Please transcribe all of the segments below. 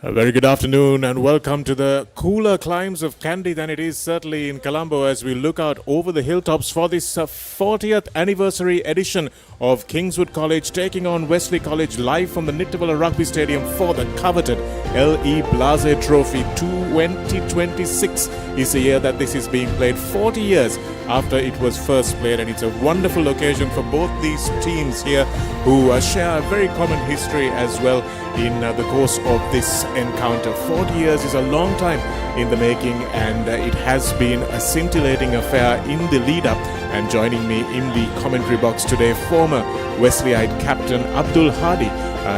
A very good afternoon and welcome to the cooler climes of Kandy than it is certainly in Colombo as we look out over the hilltops for this 40th anniversary edition of Kingswood College taking on Wesley College live from the Nittawela Rugby Stadium for the coveted L.E. Blase Trophy 2026 is the year that this is being played, 40 years after it was first played, and it's a wonderful occasion for both these teams here who share a very common history as well in the course of this encounter. 40 years is a long time in the making, and it has been a scintillating affair in the lead up. And joining me in the commentary box today, former Wesleyite captain Abdul Hadi.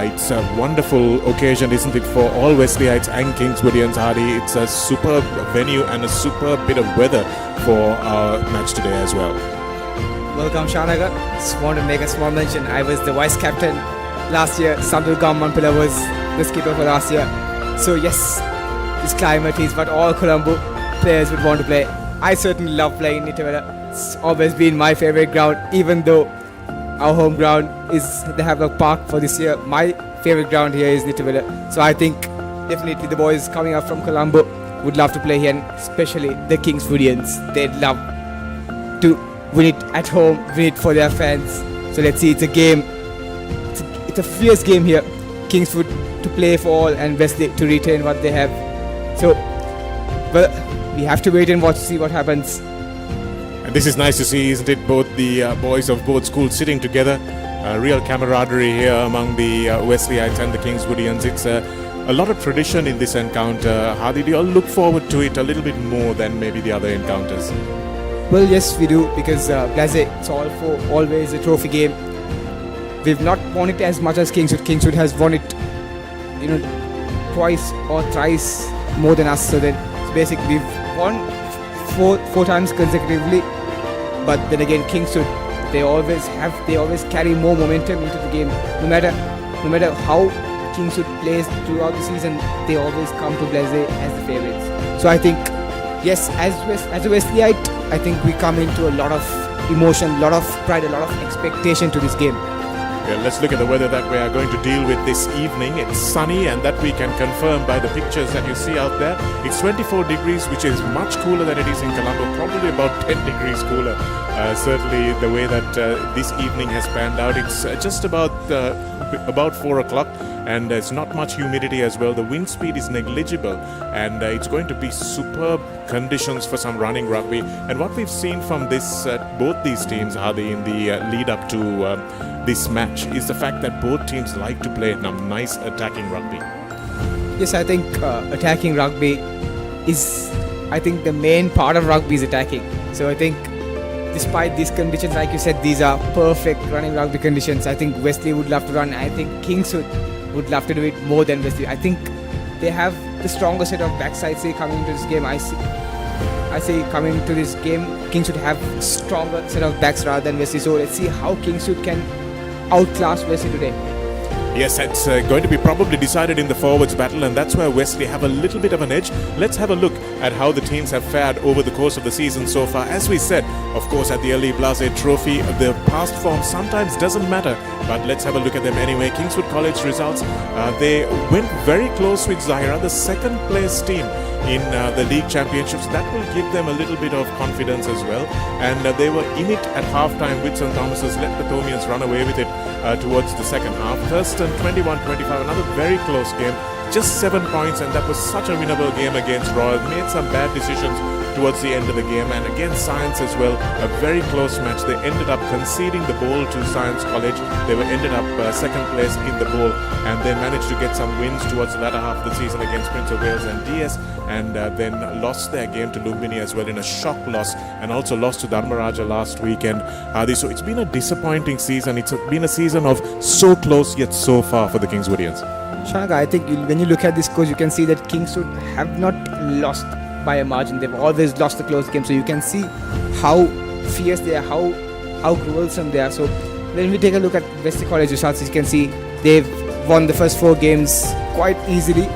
It's a wonderful occasion, isn't it, for all Wesleyites and Kingswoodians, Hadi? It's a superb venue and a superb bit of weather for our match today as well. Welcome, Shanaga. Just want to make a small mention. I was the vice captain last year. Sandul Gammanpilla was the skipper for last year. So yes, this climate is what all Colombo players would want to play. I certainly love playing Nittawela. It's always been my favorite ground, even though our home ground is the Havelock Park for this year. My favorite ground here is Nittawela. So I think definitely the boys coming up from Colombo would love to play here, and especially the Kingswoodians. They'd love to win it at home, win it for their fans. So let's see, it's a game. It's a fierce game here. Kingswood to play for all and Wesley to retain what they have. So, well, we have to wait and watch, see what happens. And this is nice to see, isn't it? Both the boys of both schools sitting together. Real camaraderie here among the Wesleyites and the Kingswoodians. It's a lot of tradition in this encounter. How did you all look forward to it a little bit more than maybe the other encounters? Well, yes, we do, because Blase, it's always a trophy game. We've not won it as much as Kingswood. Kingswood has won it, twice or thrice more than us. So basically we've won four times consecutively. But then again, Kingswood, they always carry more momentum into the game. No matter how Kingswood plays throughout the season, they always come to Blase as the favourites. So I think, yes, as a Wesleyite, I think we come into a lot of emotion, a lot of pride, a lot of expectation to this game. Well, let's look at the weather that we are going to deal with this evening. It's sunny, and that we can confirm by the pictures that you see out there. It's 24 degrees, which is much cooler than it is in Colombo, probably about 10 degrees cooler. Certainly the way that this evening has panned out, it's just about 4 o'clock, and there's not much humidity as well. The wind speed is negligible, and it's going to be superb conditions for some running rugby. And what we've seen from this both these teams, Hadi, in the lead up to this match is the fact that both teams like to play nice attacking rugby. Yes, I think attacking rugby is, the main part of rugby is attacking. So I think despite these conditions, like you said, these are perfect running rugby conditions. I think Wesley would love to run. I think Kingswood would love to do it more than Wesley. I think they have the stronger set of backsides coming into this game. I say coming to this game, Kingswood have stronger set of backs rather than Wesley. So let's see how Kingswood can outclass Wesley today. Yes, it's going to be probably decided in the forwards battle, and that's where Wesley have a little bit of an edge. Let's have a look at how the teams have fared over the course of the season so far. As we said, of course, at the L.E. Blase Trophy, the past form sometimes doesn't matter, but let's have a look at them anyway. Kingswood College results, they went very close with Zahira, the second place team in the league championships. That will give them a little bit of confidence as well, and they were in it at half-time with St. Thomas's, let the Thomians run away with it towards the second half. Thurston 21-25, another very close game, just 7 points, and that was such a winnable game against Royal. Made some bad decisions towards the end of the game, and against Science as well, a very close match. They ended up conceding the ball to Science College. They ended up second place in the bowl, and they managed to get some wins towards the latter half of the season against Prince of Wales and DS, and then lost their game to Lumbini as well in a shock loss, and also lost to Dharmaraja last weekend. So it's been a disappointing season. It's been a season of so close yet so far for the Kingswoodians. Shanaga, I think when you look at this course, you can see that Kingswood have not lost by a margin. They've always lost the close game. So you can see how fierce they are, how gruesome they are. So when we take a look at Wesley College results, you can see they've won the first 4 games quite easily,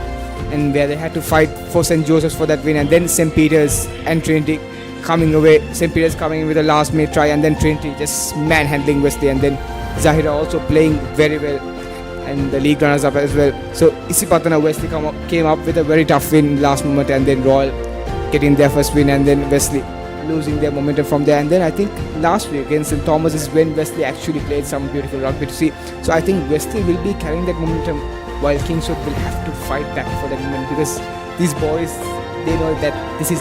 and where they had to fight for St. Joseph's for that win, and then St. Peter's and Trinity coming away. St. Peter's coming in with a last minute try, and then Trinity just manhandling Wesley, and then Zahira also playing very well. and the league runners-up as well. So Isipatana Wesley came up with a very tough win last moment, and then Royal getting their first win, and then Wesley losing their momentum from there. And then I think last week against St. Thomas is when Wesley actually played some beautiful rugby to see. So I think Wesley will be carrying that momentum, while Kingswood will have to fight back for that moment, because these boys, they know that this is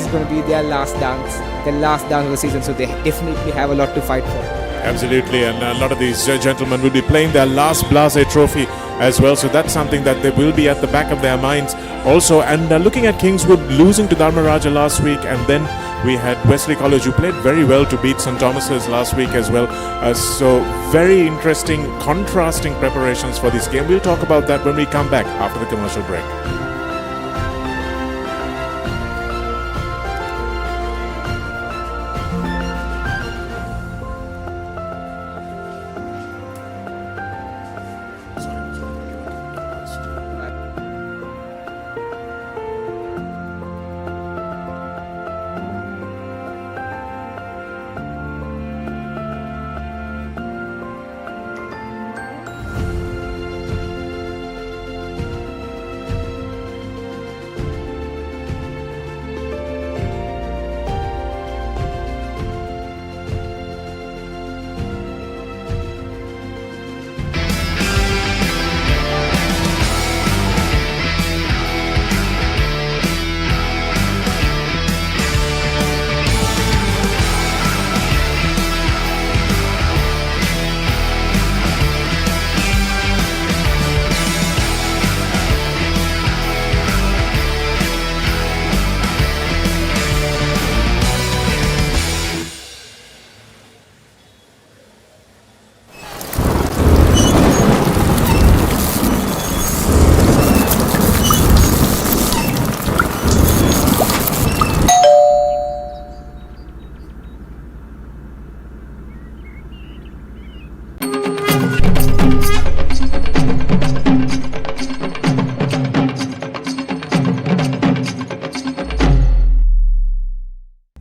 going to be their last dance of the season. So they definitely have a lot to fight for. Absolutely, and a lot of these gentlemen will be playing their last Blase trophy as well, so that's something that they will be at the back of their minds also. And looking at Kingswood losing to Dharmaraja last week, and then we had Wesley College, who played very well to beat St. Thomas's last week as well. So very interesting, contrasting preparations for this game. We'll talk about that when we come back after the commercial break.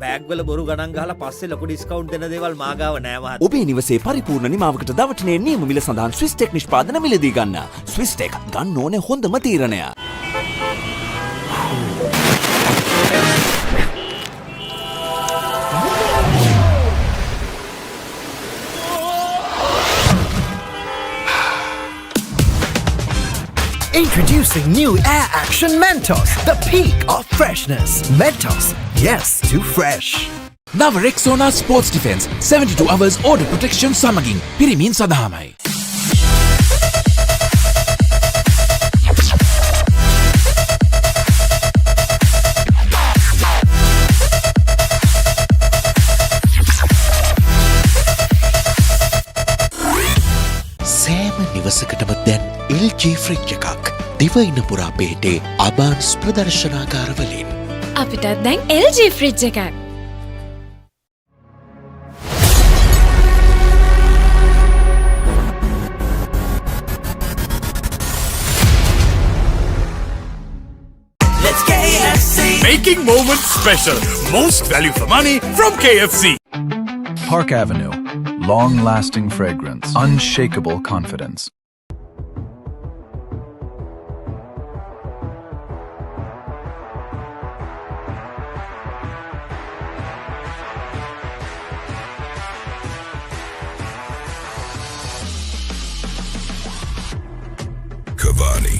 බෑග්වල බොරු ගණන් ගහලා පස්සේ ලොකු discount දෙන දේවල් මාගාව නෑ මහත්තයා. ඔබේ නිවසේ පරිපූර්ණ නිමාවකට දවටනේ නියම මිල සඳහන් ස්විස් ටෙක් නිෂ්පාදන මිලදී ගන්න. ස්විස් ටෙක් ගන්න ඕනේ හොඳම තීරණය. Introducing new Air Action Mentos, the peak of freshness. Mentos, yes to fresh. නව Rexona sports defence 72 hours order protection සමගින් පිරිමින් සඳහාමයි. සෑම නිවසකටම දැන් LG ෆ්‍රිජ් එකක් දිවයින පුරා පිහිටේ අබාන්ස් ප්‍රදර්ශනාගාරවලින්. අපිටත් දැන් LG ෆ්‍රිජ් එකක්. Let's KFC! Making moments special. Most value for money from KFC. Park Avenue. Long-lasting fragrance. Unshakable confidence. Cavani.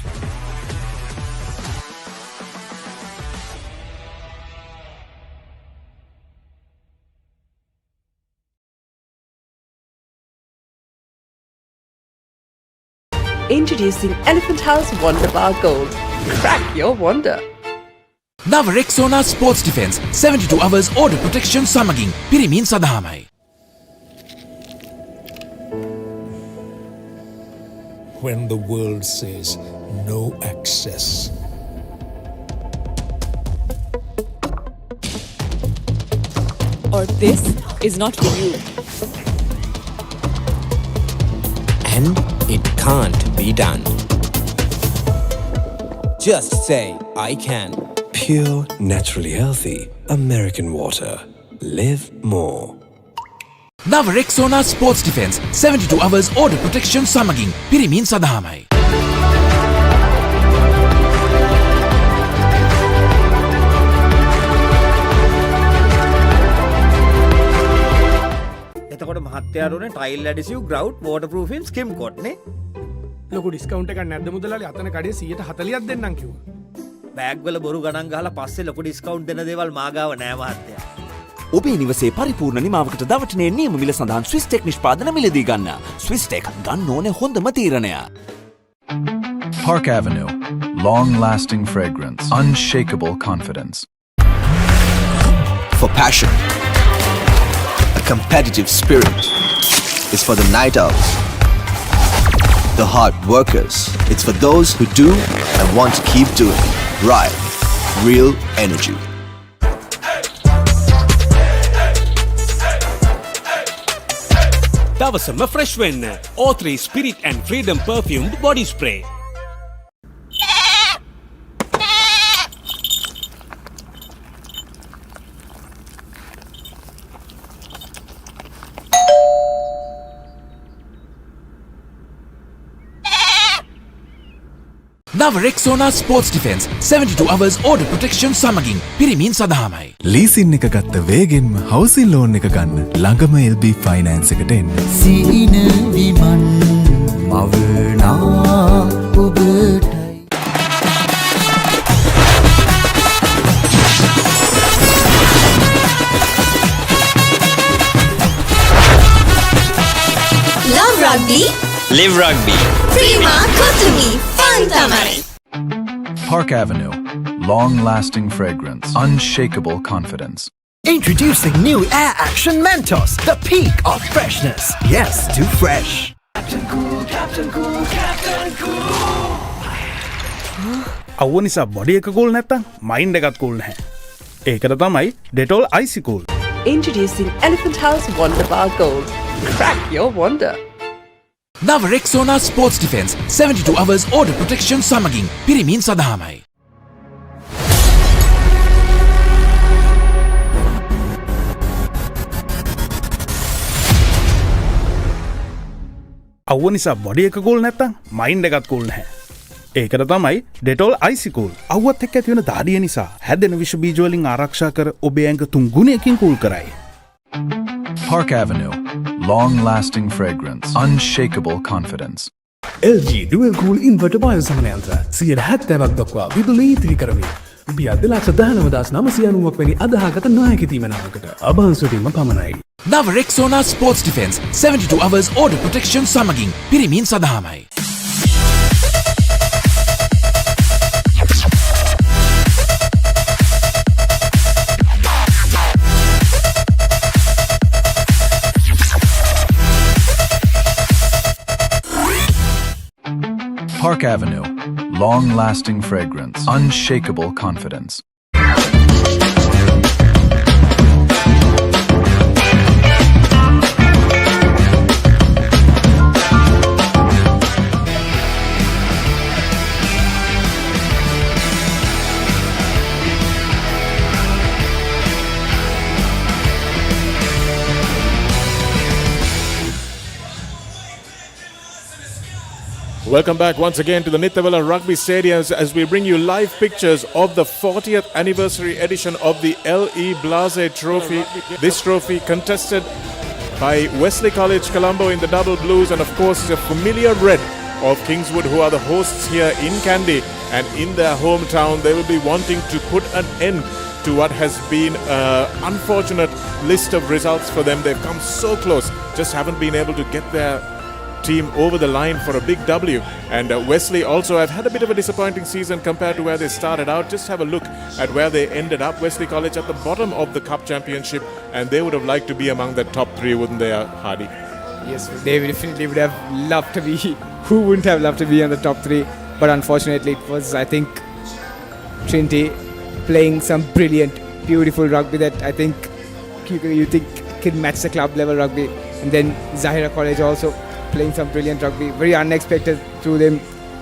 Introducing Elephant House Wonder Bar Gold. Crack your wonder. නව Rexona sports defence 72 hours order protection සමගින් පිරිමින් සඳහාමයි. When the world says no access. Or this is not for you. And it can't be done. Just say, I can. Pure, naturally healthy American water. Live more. නව Rexona sports defence 72 hours order protection සමගින් පිරිමින් සඳහාමයි. එතකොට මහත්තයාරුනේ tile ඇඩිසිව් ග්‍රවුට් වෝටර්ප්‍රූෆින් ස්කිම් කොට් නේ. ලොකු discount එකක් නැද්ද මුදලාලි? අතන කඩේ 140ක් දෙන්නම් කිව්වා. බෑග් වල බොරු ගණන් ගහලා පස්සේ ලොකු ඩිස්කවුන්ට් දෙන දේවල් මාගාව නෑ මහත්තයා. ඔබේ නිවසේ පරිපූර්ණ නිමාවකට දවටනේ නියම මිල සඳහන් ස්විස් ටෙක් නිෂ්පාදන මිලදී ගන්න. ස්විස් ටෙක් ගන්න ඕනේ හොඳම තීරණය. Park Avenue. Long-lasting fragrance. Unshakable confidence. For passion, a competitive spirit is for the night owls, the hard workers. It's for those who do and want to keep doing. Right. Real energy. දවසම fresh වෙන්න O3 Spirit and Freedom perfumed body spray. නව Rexona sports defence 72 hours order protection සමගින් පිරිමින් සඳහාමයි. Leasing එක ගත්ත වේගෙන්ම housing loan එක ගන්න ළඟම LB ෆයිනෑන්ස් එකට එන්න. සීන විමන් මවනා ඔබටයි. Love rugby. Live rugby. Prima Kotumi. Fun tamari. Park Avenue. Long-lasting fragrance. Unshakable confidence. Introducing new Air Action Mentos, the peak of freshness. Yes, too fresh. Captain Cool, Captain Cool, Captain Cool. අවුව නිසා body එක cool නැත්තම් mind එකත් cool නැහැ. ඒකට තමයි Dettol Icy Cool. Introducing Elephant House Wonder Bar Gold. Crack your wonder. නව Rexona sports defence 72 hours order protection සමගින් පිරිමින් සඳහාමයි. අවුව නිසා බොඩි එක කූල් නැත්තම් මයින්ඩ් එකත් කූල් නැහැ. ඒකට තමයි Dettol Icy Cool. අවුවත් එක්ක ඇති වෙන දාඩිය නිසා හැදෙන විෂ බීජ වලින් ආරක්ෂා කර ඔබේ ඇඟ 3 ගුණයකින් කූල් කරයි. Park Avenue. Long-lasting fragrance. Unshakable confidence. LG Dual Cool Inverter බයෝසමන යන්ත්‍ර 70ක් දක්වා විදුලි ඉතිරි කරමින් රුපියල් 2,19,990ක් වැනි අදාහගත නායක තීමනාවකට අභාන්සුවීම පමණයි. නව Rexona sports defence 72 hours order protection සමගින් පිරිමින් සඳහාමයි. Park Avenue. Long-lasting fragrance. Unshakable confidence. Welcome back once again to the Nittawela Rugby Stadiums as we bring you live pictures of the 40th anniversary edition of the L.E. Blase Trophy. This trophy contested by Wesley College Colombo in the double blues and of course the familiar red of Kingswood, who are the hosts here in Kandy, and in their hometown they will be wanting to put an end to what has been an unfortunate list of results for them. They've come so close, just haven't been able to get their team over the line for a big W. And Wesley also have had a bit of a disappointing season compared to where they started out. Just have a look at where they ended up. Wesley College at the bottom of the Cup Championship, and they would have liked to be among the top 3, wouldn't they, Hardy? Yes, they definitely would have loved to be. Who wouldn't have loved to be on the top 3? But unfortunately it was, I think, Trinity playing some brilliant, beautiful rugby that I think you think can match the club level rugby. And then Zahira College also playing some brilliant rugby, very unexpected through them.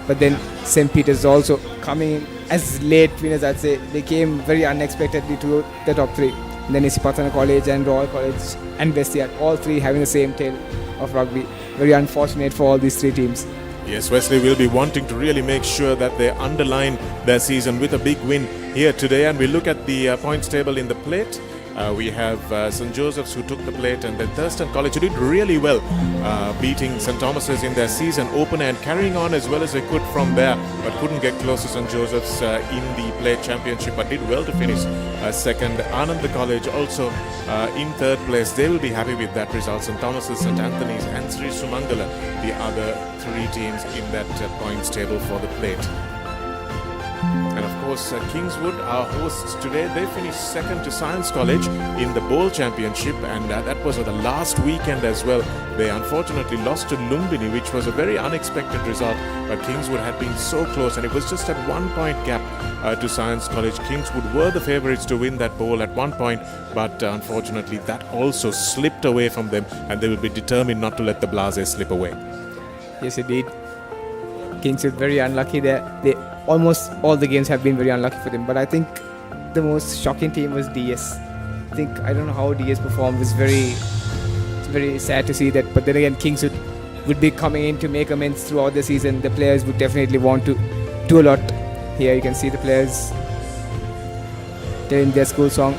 But then St. Peter's also coming in as late winners, I'd say. They came very unexpectedly to the top 3. Then Isipatana College and Royal College and Wesley, all three having the same tail of rugby. Very unfortunate for all these three teams. Yes, Wesley will be wanting to really make sure that they underline their season with a big win here today. And we look at the points table in the plate. We have St. Joseph's who took the plate, and then Thurston College who did really well, beating St. Thomas's in their season opener and carrying on as well as they could from there, but couldn't get close to St. Joseph's in the plate championship, but did well to finish second. Ananda College also in third place. They will be happy with that result. St. Thomas's, St. Anthony's and Sri Sumangala, the other three teams in that points table for the plate. And of course, Kingswood, our hosts today, they finished second to Science College in the Bowl Championship, and that was the last weekend as well. They unfortunately lost to Lumbini, which was a very unexpected result, but Kingswood had been so close, and it was just at 1 point gap to Science College. Kingswood were the favourites to win that bowl at 1 point, but unfortunately that also slipped away from them, and they will be determined not to let the Blase slip away. Yes, indeed. Kingswood very unlucky there. Almost all the games have been very unlucky for them, but I think the most shocking team was DS. I don't know how DS performed. It's very sad to see that, but then again, Kingswood would be coming in to make amends throughout the season. The players would definitely want to do a lot. Here you can see the players doing their school song.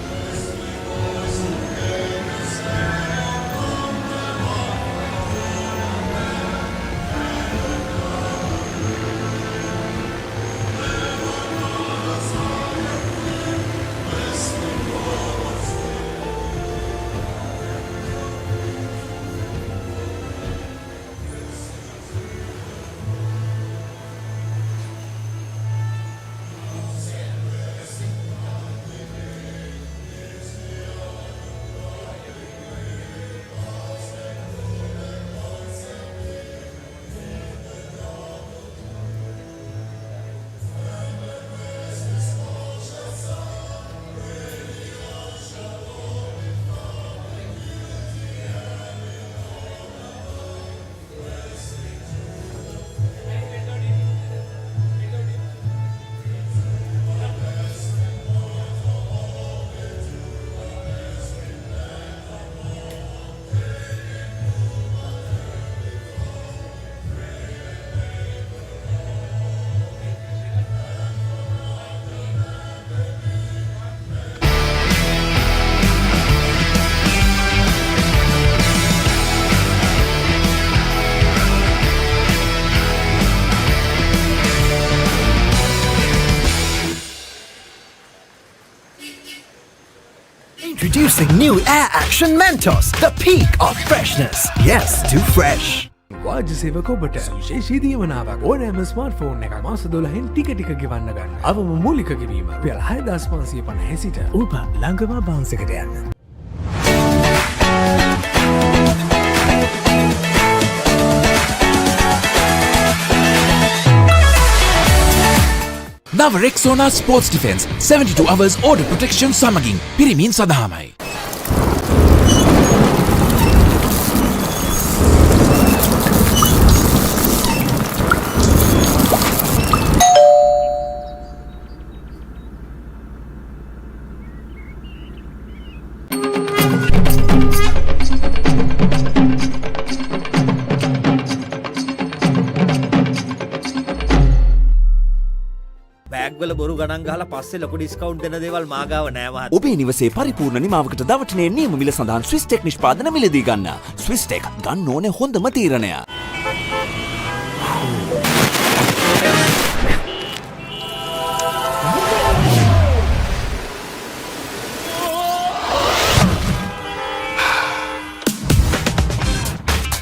Introducing new Air Action Mentos, the peak of freshness. Yes, too fresh. වාජ්‍ය සේවක ඔබට විශේෂී දීමනාවක් ඕනෑම smartphone එකක් මාස 12න් ටික ටික ගෙවන්න ගන්න. අවම මූලික ගෙවීම රුපියල් 6550 සිට ඔබ ළඟම බාන්ස් එකට යන්න. නව Rexona sports defence 72 hours order protection සමගින් පිරිමින් සඳහාමයි. බෑග්වල බොරු ගණන් ගහලා පස්සේ ලොකු ඩිස්කවුන්ට් දෙන දේවල් මාගාව නෑ මහත්තයා. ඔබේ නිවසේ පරිපූර්ණ නිමාවකට දවටනේ නියම මිල සඳහන් ස්විස් ටෙක් නිෂ්පාදන මිලදී ගන්න. ස්විස් ටෙක් ගන්න ඕනේ හොඳම තීරණය.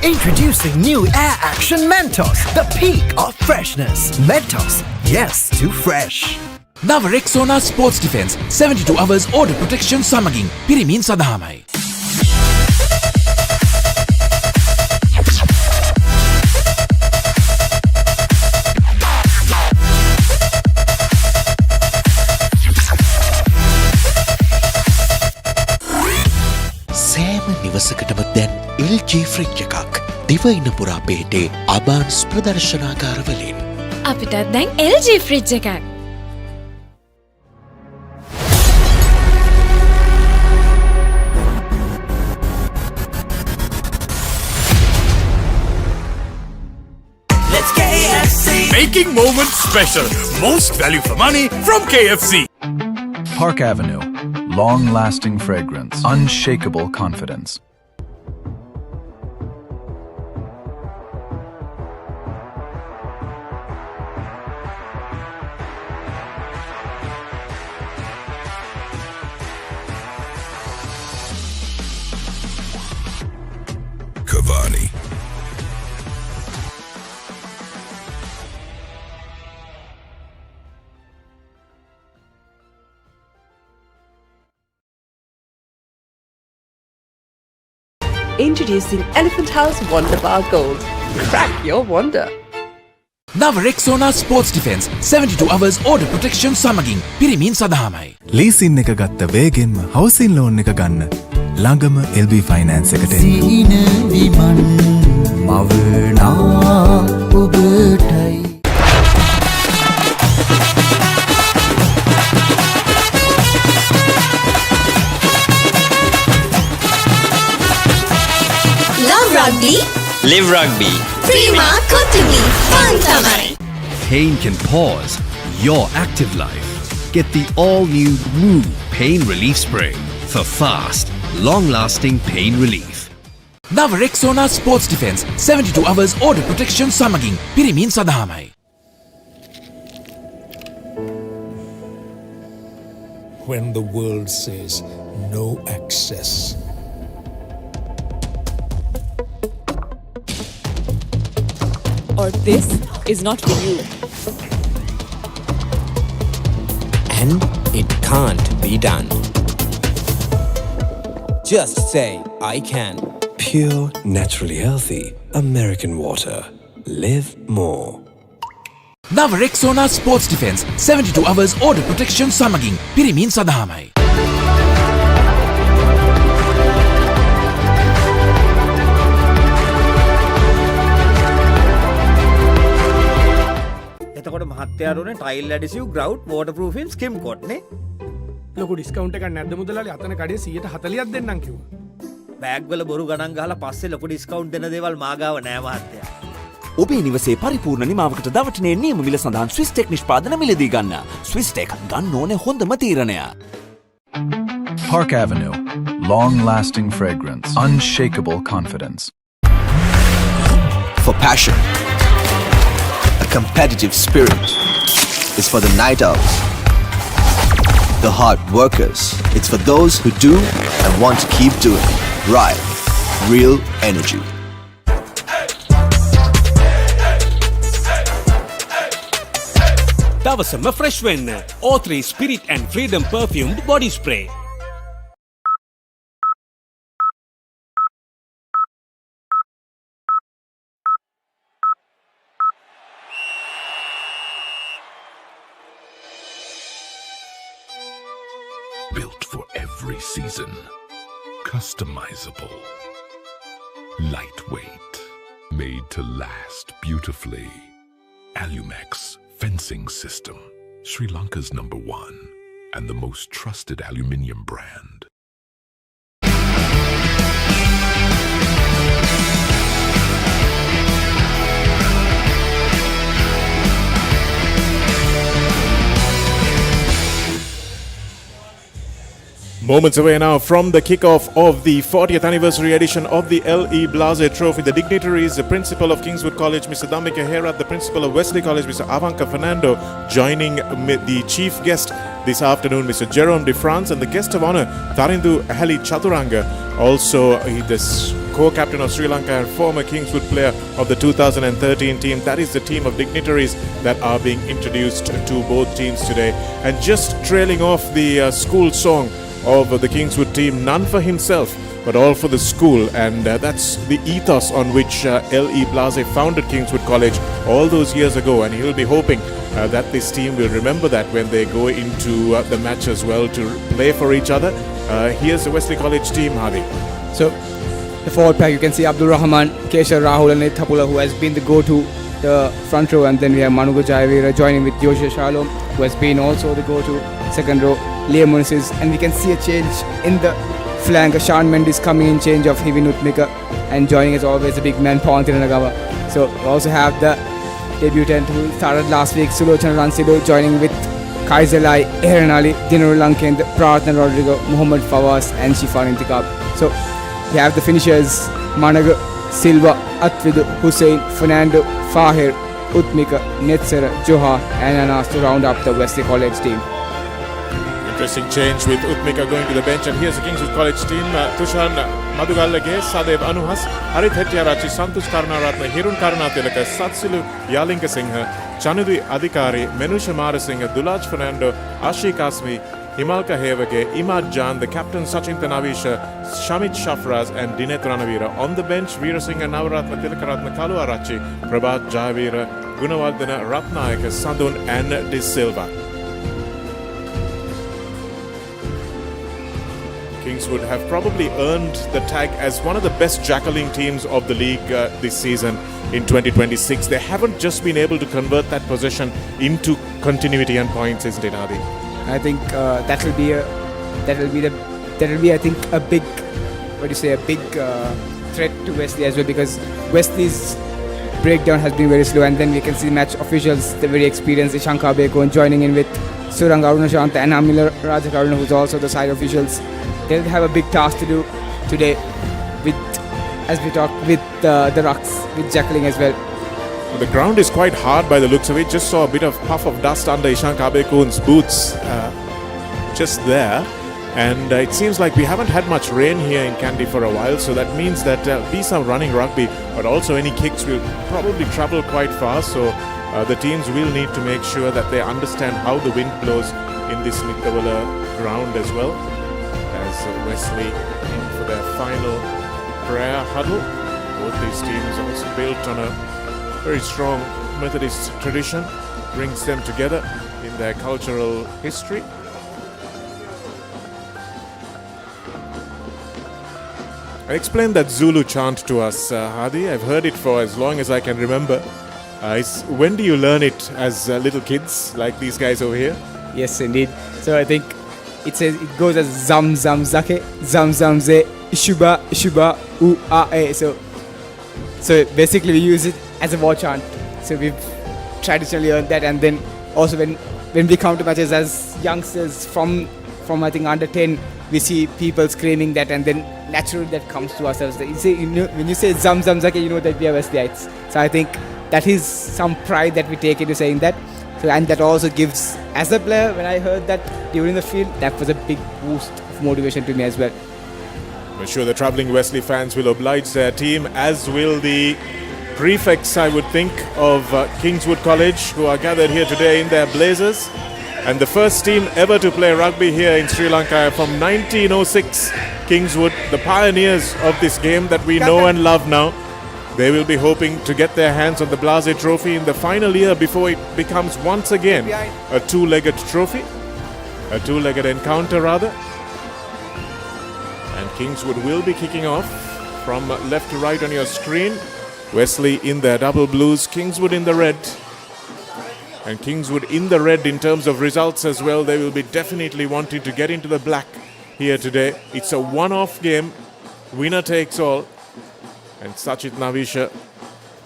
Introducing new Air Action Mentos, the peak of freshness. Mentos, yes, too fresh. නව Rexona sports defence 72 hours order protection සමගින් පිරිමින් සඳහාමයි. සෑම නිවසකටම දැන් LG ෆ්‍රිජ් එකක් දිවයින පුරා පේටේ අබාන්ස් ප්‍රදර්ශනාගාරවලින්. අපිටත් දැන් LG ෆ්‍රිජ් එකක්. Making moments special. Most value for money from KFC. Park Avenue. Long-lasting fragrance. Unshakable confidence. Cavani. Introducing Elephant House Wonder Bar Gold. Crack your wonder. නව Rexona sports defence 72 hours order protection සමගින් පිරිමින් සඳහාමයි. Leasing එක ගත්ත වේගෙන්ම හවසින් loan එක ගන්න. ළඟම LB finance එකට එන්න. සීන විමන් මවනා ඔබටයි. Love Rugby. Live Rugby. Prima Kotumi Fantamari. Pain can pause your active life. Get the all-new Woo Pain Relief Spray for fast, long-lasting pain relief. නව Rexona sports defence 72 hours order protection සමගින් පිරිමින් සඳහාමයි. When the world says no access, or this is not for you. And it can't be done. Just say, I can. Pure, naturally healthy American water. Live more. නව Rexona sports defence 72 hours order protection සමගින් පිරිමින් සඳහාමයි. එතකොට මහත්තයාරුනේ tile ඇඩිසිව් ග්‍රවුට් වෝටර්ප්‍රූෆින් ස්කිම් කොට් නේ ලොකු discount එකක් නැද්ද මුදලාලි අතන කඩේ 140ක් දෙන්නම් කිව්වා. බෑග් වල බොරු ගණන් ගහලා පස්සේ ලොකු ඩිස්කවුන්ට් දෙන දේවල් මාගාව නෑ මහත්තයා. ඔබේ නිවසේ පරිපූර්ණ නිමාවකට දවටනේ නියම මිල සඳහන් ස්විස් ටෙක් නිෂ්පාදන මිලදී ගන්න. ස්විස් ටෙක් ගන්න ඕනේ හොඳම තීරණය. Park Avenue. Long-lasting fragrance. Unshakable confidence. For passion, a competitive spirit is for the night owls, the hard workers. It's for those who do and want to keep doing. Right. Real energy. දවසම fresh වෙන්න. O3 Spirit and Freedom perfumed body spray. Built for every season. Customizable. Lightweight. Made to last beautifully. Alumex fencing system. Sri Lanka's #1 and the most trusted aluminium brand. Moments away now from the kickoff of the 40th anniversary edition of the L.E. Blase Trophy. The dignitaries, the principal of Kingswood College, Mr. Dhammika Herat, the principal of Wesley College, Mr. Avanka Fernando, joining the chief guest this afternoon, Mr. Jerome de France, and the guest of honor, Tarindu Ahali Chaturanga, also the co-captain of Sri Lanka and former Kingswood player of the 2013 team. That is the team of dignitaries that are being introduced to both teams today. And just trailing off the school song of the Kingswood team, none for himself but all for the school, and that's the ethos on which L.E. Blase founded Kingswood College all those years ago, and he'll be hoping that this team will remember that when they go into the match as well to play for each other. Here's the Wesley College team, Hadi. So the forward pack, you can see Abdul Rahman, Kesha Rahul and Nittawela, who has been the go-to the front row, and then we have Manuga Jayavira joining with Joshua Shalom, who has been also the go-to second row, Liam Muniz, and we can see a change in the flank. Sean Mendes coming in, change of Hivinut Mika, and joining as always the big man Pawan Tiranagawa. So we also have the debutant who started last week, Sulochana Ransilu, joining with Kaisalai, Aaron Ali, Dinur Lankan, Prathan Rodrigo, Muhammad Fawaz and Shifan Intikab. So we have the finishers Managa, Silva, Atvidu, Hussein, Fernando, Fahir, Utmika, Netsara, Joha and Anas to round up the Wesley College team. Interesting change with Utmika going to the bench, and here's the Kingswood College team. Tushan Madugallage, Sadev Anuhas, Harit Hettiarachi, Santush Karnaratna, Hirun Karnatilaka, Satsilu Yalinka Singha, Chanudi Adhikari, Menusha Marasingha, Dulaj Fernando, Ashi Kasmi, Himalka Hevage, Imad Jan, the captain Sachin Tanavisha, Shamit Shafraz and Dinet Ranavira. On the bench, Veerasingha Navaratna, Tilakaratna, Kalu Arachi, Prabhat Jayavira, Gunawardena, Ratnayaka, Sadun and De Silva. Kingswood have probably earned the tag as one of the best jackling teams of the league this season in 2026. They haven't just been able to convert that possession into continuity and points, isn't it, Adi? I think that will be I think a big threat to Wesley as well, because Wesley's breakdown has been very slow, and then we can see match officials, the very experienced Ishanka Bekon joining in with Surang Arunashanta and Amila Rajakaruna, who's also the side officials. They'll have a big task to do today with, as we talk, with the rucks, with jackling as well. The ground is quite hard by the looks of it. Just saw a bit of puff of dust under Ishan Kabekun's boots just there. And it seems like we haven't had much rain here in Kandy for a while, so that means that there'll be some running rugby, but also any kicks will probably travel quite fast. So the teams will need to make sure that they understand how the wind blows in this Nittawela ground as well. As Wesley in for their final prayer huddle. Both these teams also built on a very strong Methodist tradition, brings them together in their cultural history. Explain that Zulu chant to us, Hadi. I've heard it for as long as I can remember. When do you learn it as little kids, like these guys over here? Yes, indeed. So I think it goes as Zam Zam Zake, Zam Zam Ze, Ishuba, Ishuba, U A E. So basically we use it as a war chant. So we've traditionally learned that, and then also when we come to matches as youngsters from I think under 10, we see people screaming that, and then naturally that comes to ourselves. When you say Zam Zam Zake, you know that we are Wesleyites. So I think that is some pride that we take into saying that. So, and that also gives, as a player, when I heard that during the field, that was a big boost of motivation to me as well. I'm sure the travelling Wesley fans will oblige their team, as will the prefects, I would think, of Kingswood College, who are gathered here today in their blazers. And the first team ever to play rugby here in Sri Lanka from 1906, Kingswood, the pioneers of this game that we know and love now. They will be hoping to get their hands on the Blase Trophy in the final year before it becomes once again a two-legged trophy, a two-legged encounter rather. And Kingswood will be kicking off from left to right on your screen. Wesley in their double blues, Kingswood in the red. And Kingswood in the red in terms of results as well. They will be definitely wanting to get into the black here today. It's a one-off game, winner takes all. And Sachit Navisha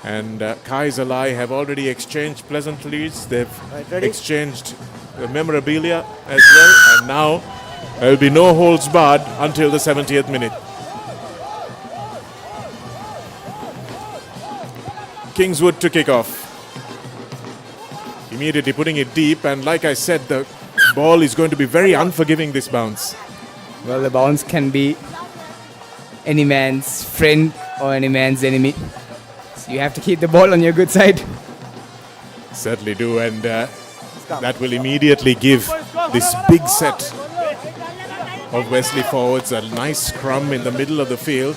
and Kai Zalai have already exchanged pleasantries. They've exchanged memorabilia as well. And now there will be no holds barred until the 70th minute. Kingswood to kick off. Immediately putting it deep, and like I said, the ball is going to be very unforgiving, this bounce. Well, the bounce can be any man's friend or any man's enemy. So you have to keep the ball on your good side. Certainly do, and that will immediately give this big set of Wesley forwards a nice scrum in the middle of the field.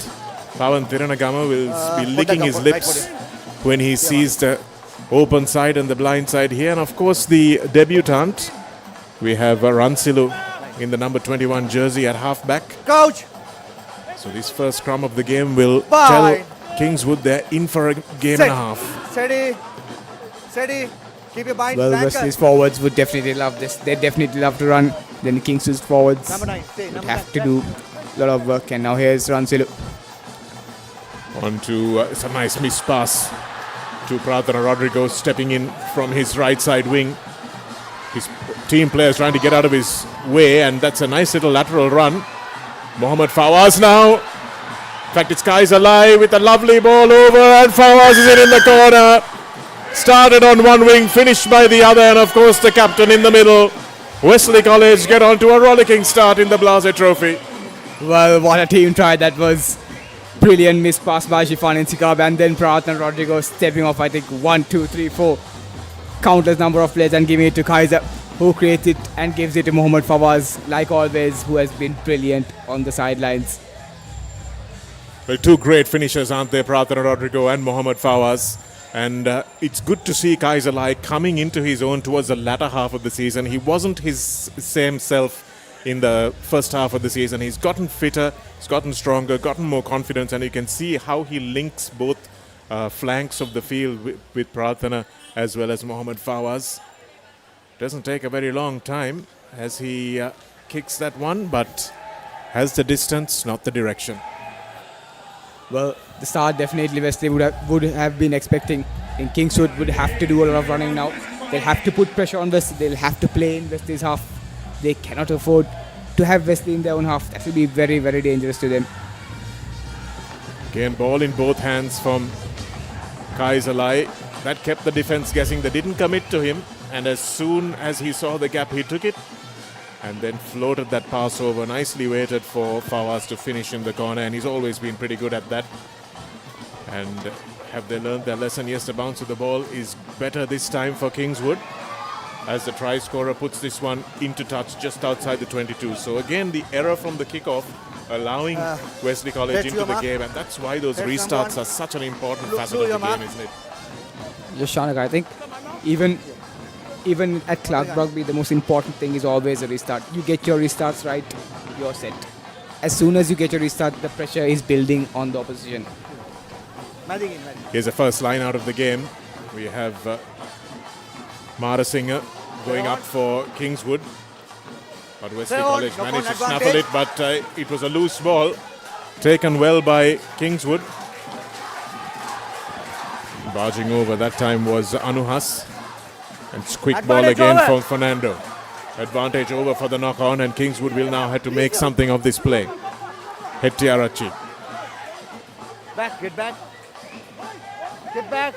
Pawan Thiranagama will be licking his lips when he sees the open side and the blind side here. And of course the debutant, we have Ransilu in the number 21 jersey at half-back. Coach! So this first scrum of the game will tell Kingswood they're in for a game and a half. Steady. Keep your bind. Well, Wesley's forwards would definitely love this. They definitely love to run. Then Kingswood's forwards would have to do a lot of work. And now here's Ransilu. On to it's a nice miss pass to Pradhana Rodrigo stepping in from his right side wing. His team players trying to get out of his way, and that's a nice little lateral run. Mohammad Fawaz now. In fact, it's Kaiser Lai with a lovely ball over, and Fawaz is in the corner. Started on one wing, finished by the other, and of course the captain in the middle. Wesley College get on to a rollicking start in the Blase Trophy. Well, what a team try. That was brilliant miss pass by Shifan and Sikab, and then Pradhan Rodrigo stepping off, I think 1, 2, 3, 4 countless number of players and giving it to Kaiser, who creates it and gives it to Mohammad Fawaz, like always, who has been brilliant on the sidelines. Well, two great finishers, aren't they, Pradhan Rodrigo and Mohammad Fawaz. And it's good to see Kaiser Lai coming into his own towards the latter half of the season. He wasn't his same self in the first half of the season. He's gotten fitter, he's gotten stronger, gotten more confidence, and you can see how he links both flanks of the field with Pradhana as well as Mohammad Fawaz. Doesn't take a very long time as he kicks that one, but has the distance, not the direction. Well, the start definitely Wesley would have been expecting. In Kingswood would have to do a lot of running now. They'll have to put pressure on Wesley. They'll have to play in Wesley's half. They cannot afford to have Wesley in their own half. That will be very, very dangerous to them. Again, ball in both hands from Kaiser Lai. That kept the defense guessing. They didn't commit to him. And as soon as he saw the gap, he took it. And then floated that pass over. Nicely waited for Fawaz to finish in the corner. And he's always been pretty good at that. And have they learned their lesson? Yes, the bounce of the ball is better this time for Kingswood, as the try scorer puts this one into touch just outside the 22. So again, the error from the kickoff allowing Wesley College into the game, and that's why those restarts are such an important facet of the game, isn't it? Yes, Shanak, I think even at Clark Rugby, the most important thing is always a restart. You get your restarts right, you're set. As soon as you get your restart, the pressure is building on the opposition. Here's the first line out of the game. We have Marasinger going up for Kingswood. But Wesley College managed to snaffle it, but it was a loose ball. Taken well by Kingswood. Barging over that time was Anuhas. And it's quick ball again from Fernando. Advantage over for the knock-on, and Kingswood will now have to make something of this play. Hettiarachi. Back, get back. Get back.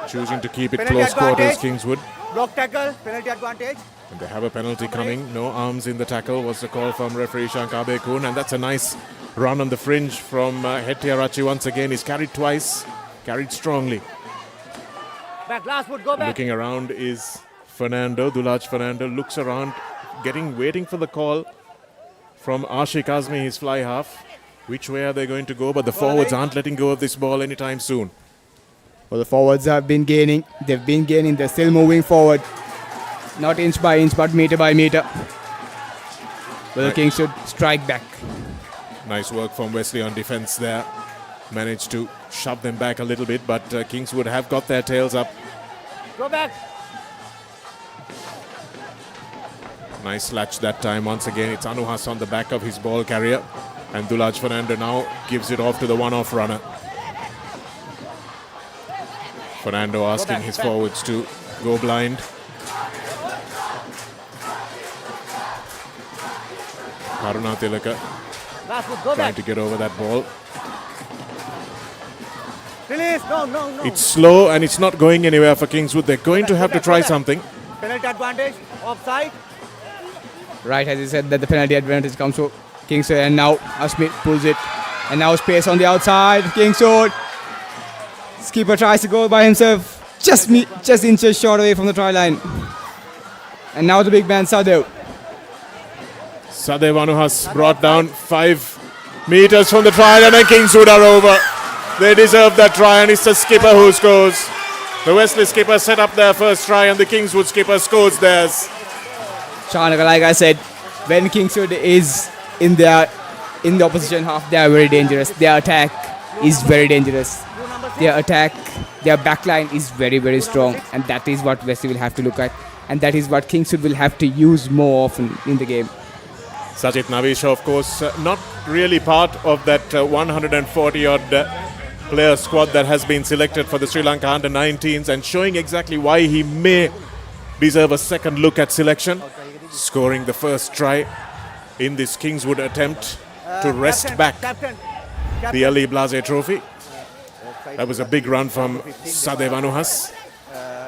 Choosing to keep it close quarters, Kingswood. Block tackle, penalty advantage. And they have a penalty coming. No arms in the tackle was the call from referee Shankabe Kun. And that's a nice run on the fringe from Hettiarachi once again. He's carried twice, carried strongly. Back, last foot, go back. Looking around is Fernando. Dulaj Fernando looks around, waiting for the call from Ashik Azmi, his fly half. Which way are they going to go? But the forwards aren't letting go of this ball anytime soon. Well, the forwards have been gaining. They've been gaining. They're still moving forward. Not inch by inch, but meter by meter. Well, the Kings should strike back. Nice work from Wesley on defense there. Managed to shove them back a little bit, but Kingswood have got their tails up. Go back. Nice latch that time. Once again, it's Anuhas on the back of his ball carrier. And Dulaj Fernando now gives it off to the one-off runner. Fernando asking his forwards to go blind. Karuna Tilaka trying to get over that ball. Release, no. It's slow and it's not going anywhere for Kingswood. They're going to have to try something. Penalty advantage, offside. Right, as you said, that the penalty advantage comes to Kingswood, and now Ashmit pulls it. And now space on the outside. Kingswood. Skipper tries to go by himself. Just inches short away from the try line. And now the big man Sadev. Sadev Anuhas brought down 5 meters from the try, and then Kingswood are over. They deserve that try, and it's the skipper who scores. The Wesley skipper set up their first try, and the Kingswood skipper scores theirs. Shanaka, like I said, when Kingswood is in the opposition half, they are very dangerous. Their attack is very dangerous. Their backline is very, very strong, and that is what Wesley will have to look at, and that is what Kingswood will have to use more often in the game. Sajid Navisha, of course, not really part of that 140-odd player squad that has been selected for the Sri Lanka under-19s and showing exactly why he may deserve a second look at selection, scoring the first try in this Kingswood attempt to wrest back the Ali Blase trophy. That was a big run from Sadev Anuhas.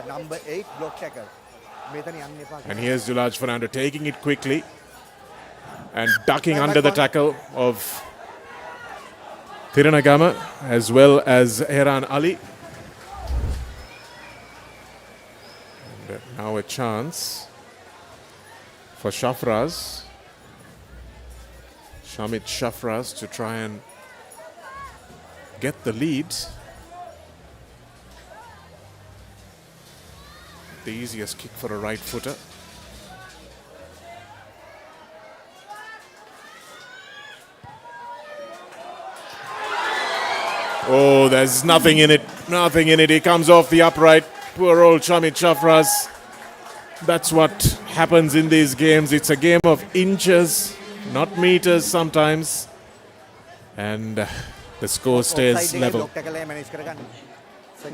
Number 8 block tackle. And here's Dulaj Fernando taking it quickly and ducking under the tackle of Thiranagama as well as Heran Ali. And now a chance for Shafraz, Shamit Shafraz, to try and get the lead. The easiest kick for a right footer. Oh, there's nothing in it. Nothing in it. He comes off the upright. Poor old Shamit Shafraz. That's what happens in these games. It's a game of inches, not meters sometimes. And the score stays level.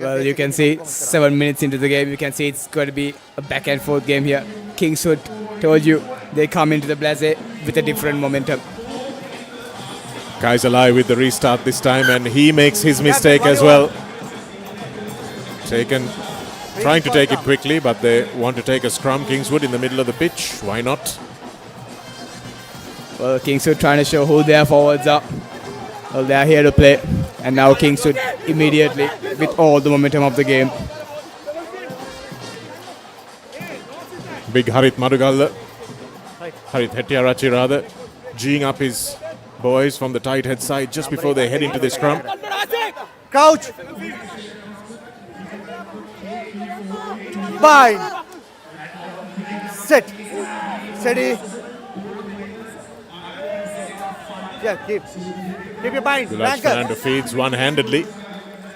Well, you can see 7 minutes into the game, you can see it's going to be a back and forth game here. Kingswood, told you, they come into the Blase with a different momentum. Kaisalai with the restart this time, and he makes his mistake as well. Trying to take it quickly, but they want to take a scrum. Kingswood in the middle of the pitch. Why not? Well, Kingswood trying to show who their forwards are. Well, they are here to play. And now Kingswood immediately with all the momentum of the game. Big Harit Madugalla, Harit Hettiarachi rather, geeing up his boys from the tight head side just before they head into the scrum. Crouch. Bind. Sit. Steady. Yeah, keep your bind. Dulaj Fernando feeds one-handedly.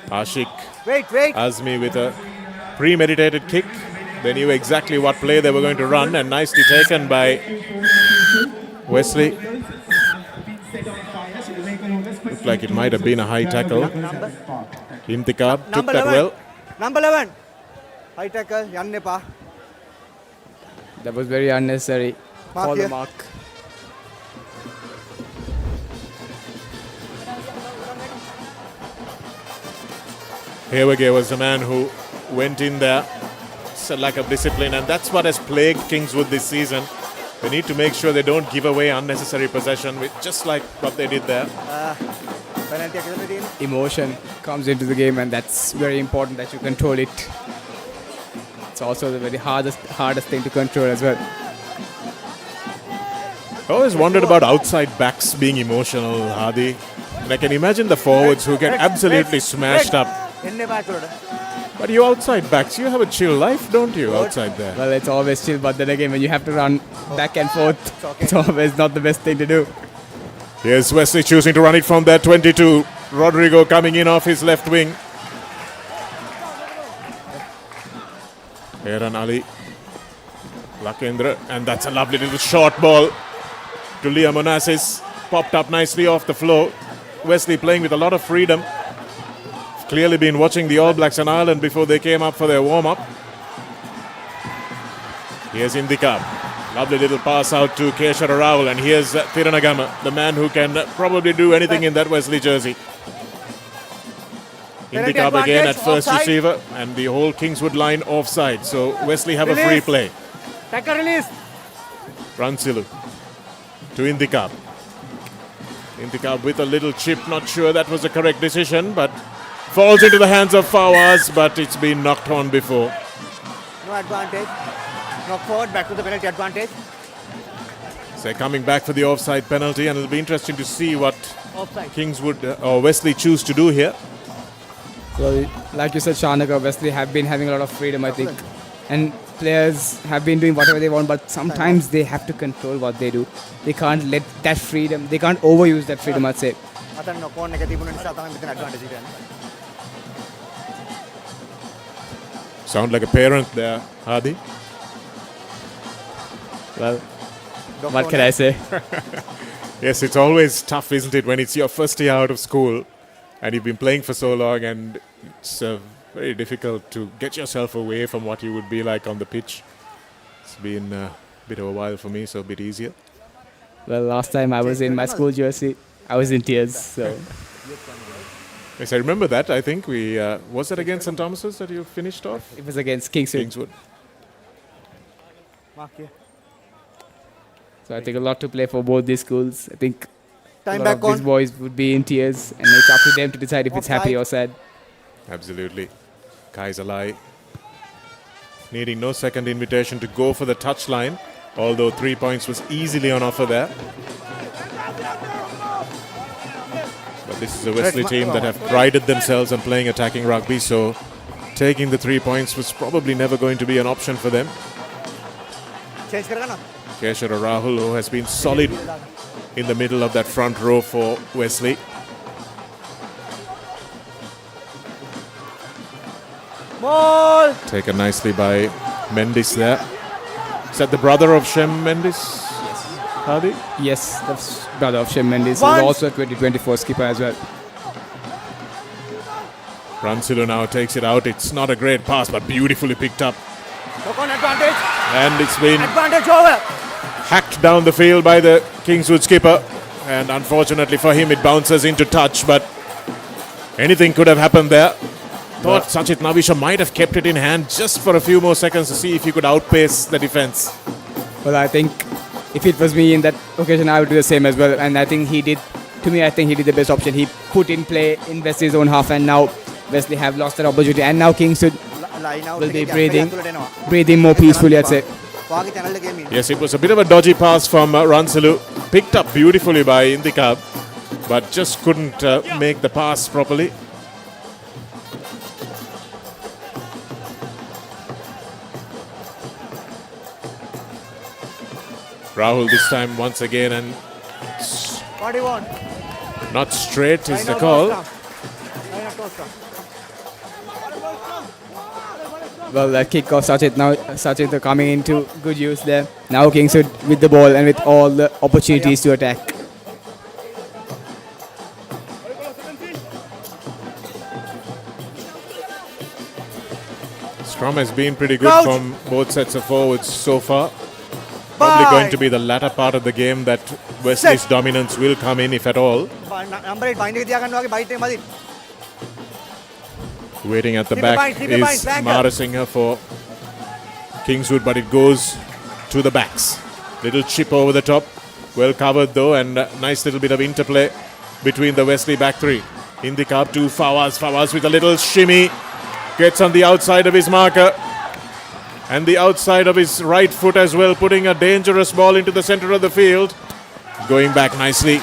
Ashik Wait. Azmi with a premeditated kick. They knew exactly what play they were going to run, and nicely taken by Wesley. Looked like it might have been a high tackle. Intikab took that well. Number 11. High tackle, Yannepa. That was very unnecessary. For the mark. Hewage was the man who went in there. It's a lack of discipline, and that's what has plagued Kingswood this season. They need to make sure they don't give away unnecessary possession, just like what they did there. Emotion comes into the game, and that's very important that you control it. It's also the very hardest thing to control as well. I always wondered about outside backs being emotional, Hadi. And I can imagine the forwards who get absolutely smashed up. But you outside backs, you have a chill life, don't you, outside there? Well, it's always chill, but then again, when you have to run back and forth, it's always not the best thing to do. Here's Wesley choosing to run it from there, 22. Rodrigo coming in off his left wing. Heran Ali, Lakendra, and that's a lovely little short ball to Liam Onassis. Popped up nicely off the floor. Wesley playing with a lot of freedom. Clearly been watching the All Blacks in Ireland before they came up for their warm-up. Here's Indikab. Lovely little pass out to Keshara Raul, and here's Thiranagama, the man who can probably do anything in that Wesley jersey. Indikab again at first receiver, and the whole Kingswood line offside. So Wesley have a free play. Tackle release. Ransilu to Indikab. Indikab with a little chip, not sure that was the correct decision, but falls into the hands of Fawaz, but it's been knocked on before. No advantage. Knock forward, back to the penalty advantage. So they're coming back for the offside penalty, and it'll be interesting to see what Kingswood or Wesley choose to do here. Well, like you said, Shanaka, Wesley have been having a lot of freedom, I think. And players have been doing whatever they want, but sometimes they have to control what they do. They can't let that freedom, they can't overuse that freedom, I'd say. Sound like a parent there, Hadi. Well, what can I say? Yes, it's always tough, isn't it, when it's your first year out of school And you've been playing for so long, and it's very difficult to get yourself away from what you would be like on the pitch. It's been a bit of a while for me, so a bit easier. Well, last time I was in my school jersey, I was in tears. So Yes, I remember that. I think we was that against St Thomas's that you finished off? it was against Kingswood. Kingswood. So I think a lot to play for both these schools. I think Time a lot back of these on. boys would be in tears, and it's up to them to decide if it's happy or sad. Absolutely. Kaisalai needing no second invitation to go for the touchline, although 3 points was easily on offer there. But this is a Wesley team that have prided themselves on playing attacking rugby, so taking the 3 points was probably never going to be an option for them. Change karega na. Keshara Rahul, who has been solid in the middle of that front row for Wesley. Ball. Taken nicely by Mendis there. Is that the brother of Shem Mendis? Yes. Hadi? Yes, that's brother of Shem Mendes. He's One. also a 2024 skipper as well. Ransilo now takes it out. It's not a great pass, but beautifully picked up. Look on advantage. And it's been Advantage over. hacked down the field by the Kingswood skipper. And unfortunately for him, it bounces into touch, but anything could have happened there. Thought Sachit Navisha might have kept it in hand just for a few more seconds to see if he could outpace the defense. Well, I think if it was me in that occasion, I would do the same as well. And I think he did. To me, I think he did the best option. He put in play in Wesley's own half, and now Wesley have lost that opportunity. And now Kingswood Line out. will be breathing more peacefully, I'd say. වාගේ channel එකේ මේ. Yes, it was a bit of a dodgy pass from Ransilu. Picked up beautifully by Indikab, but just couldn't make the pass properly. Rahul this time once again, and What do you want? not straight is Line the out, call. Line out, Costa. Well, that kick of Sachit now, Sachit coming into good use there. Now Kingswood with the ball and with all the opportunities to attack. Scrum has been pretty good Crouch. from both sets of forwards so far. Probably Bye. going to be the latter part of the game that Wesley's dominance will come in, if at all. Number 8 bind එක තියාගන්න වගේ bite එක මදි. Waiting at the Keep it back bind, keep it bind, is flanker. Marasinger for Kingswood, but it goes to the backs. Little chip over the top. Well covered though, and a nice little bit of interplay between the Wesley back three. Indikab to Fawaz. Fawaz with a little shimmy. Gets on the outside of his marker. And the outside of his right foot as well, putting a dangerous ball into the center of the field. Going back nicely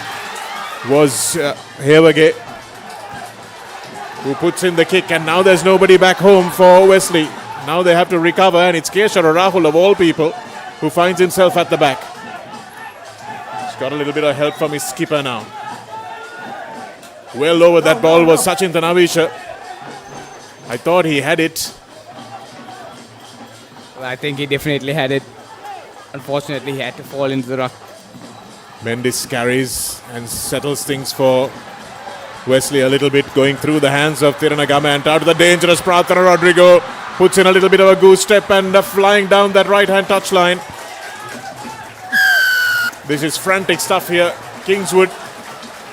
was Hewage, who puts in the kick, and now there's nobody back home for Wesley. Now they have to recover, and it's Keshara Rahul of all people who finds himself at the back. He's got a little bit of help from his skipper now. Well over that ball was Sachin Tanavisha. I thought he had it. Well, I think he definitely had it. Unfortunately, he had to fall into the ruck. Mendis carries and settles things for Wesley a little bit, going through the hands of Thiranagama and out of the dangerous Pratana Rodrigo. Puts in a little bit of a goose step and flying down that right-hand touchline. This is frantic stuff here. Kingswood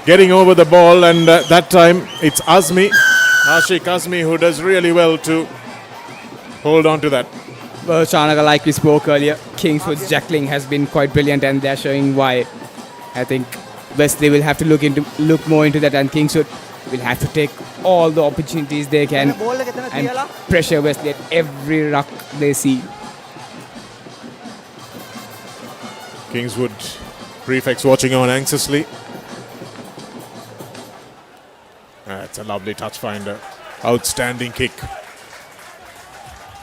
getting over the ball, and that time it's Azmi, Ashik Azmi, who does really well to hold on to that. Well, Chanaka, like we spoke earlier, Kingswood's jackling has been quite brilliant, and they're showing why. I think Wesley will have to look more into that, and Kingswood will have to take all the opportunities they can and pressure Wesley at every ruck they see. Kingswood prefects watching on anxiously. That's a lovely touch finder. Outstanding kick.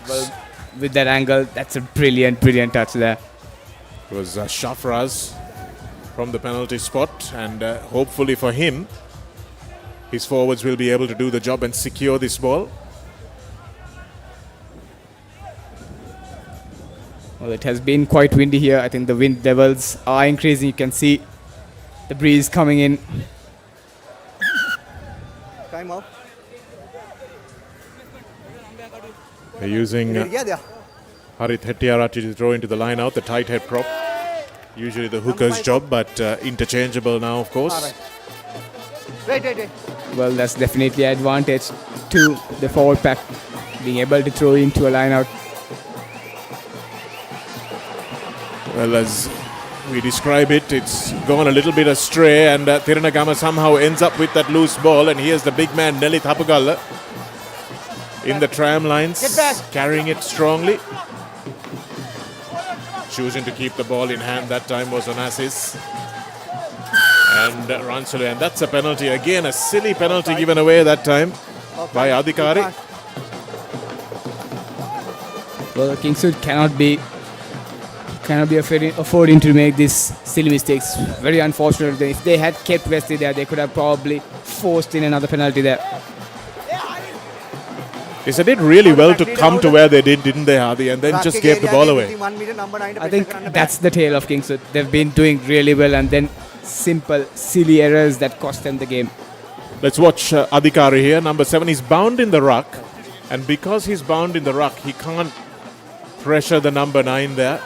Well, with that angle, that's a brilliant touch there. It was Shafraz from the penalty spot, and hopefully for him, his forwards will be able to do the job and secure this ball. Well, it has been quite windy here. I think the wind levels are increasing. You can see the breeze coming in. Time off. They're using Harit Hettiarati to throw into the line out, the tight head prop. Usually the hooker's job, but interchangeable now, of course. Wait. Well, that's definitely an advantage to the forward pack, being able to throw into a line out. Well, as we describe it, it's gone a little bit astray, and Thiranagama somehow ends up with that loose ball, and here's the big man Nelly Thapugalla in the tram lines, carrying it strongly. Choosing to keep the ball in hand that time was Onassis. And Ransulu, and that's a penalty. Again, a silly penalty given away that time by Adhikari. Well, Kingswood cannot be affording to make these silly mistakes. Very unfortunate. If they had kept Wesley there, they could have probably forced in another penalty there. They did really well to come to where they did, didn't they, Hadi? And then just gave the ball away. I think that's the tale of Kingswood. They've been doing really well, and then simple, silly errors that cost them the game. Let's watch Adhikari here. Number 7, he's bound in the ruck. And because he's bound in the ruck, he can't pressure the number 9 there.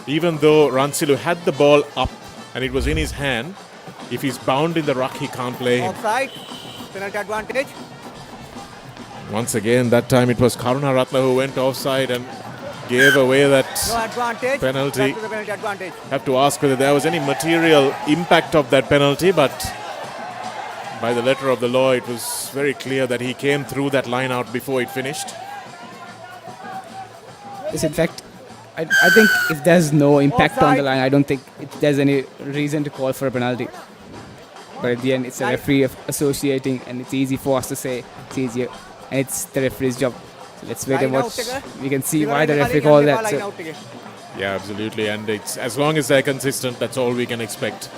Even though Ransilu had the ball up and it was in his hand, if he's bound in the ruck, he can't play him. Offside. Penalty advantage. Once again, that time it was Karunaratne who went offside and gave away that penalty. Back to the penalty advantage. Have to ask whether there was any material impact of that penalty, but by the letter of the law, it was very clear that he came through that line out before it finished. Yes, in fact, I think if there's no impact on the line, I don't think there's any reason to call for a penalty. But at the end, it's a referee associating, and it's easy for us to say it's easier. And it's the referee's job. So let's wait and watch. We can see why the referee called that. So. Yeah, absolutely. And it's as long as they're consistent, that's all we can expect.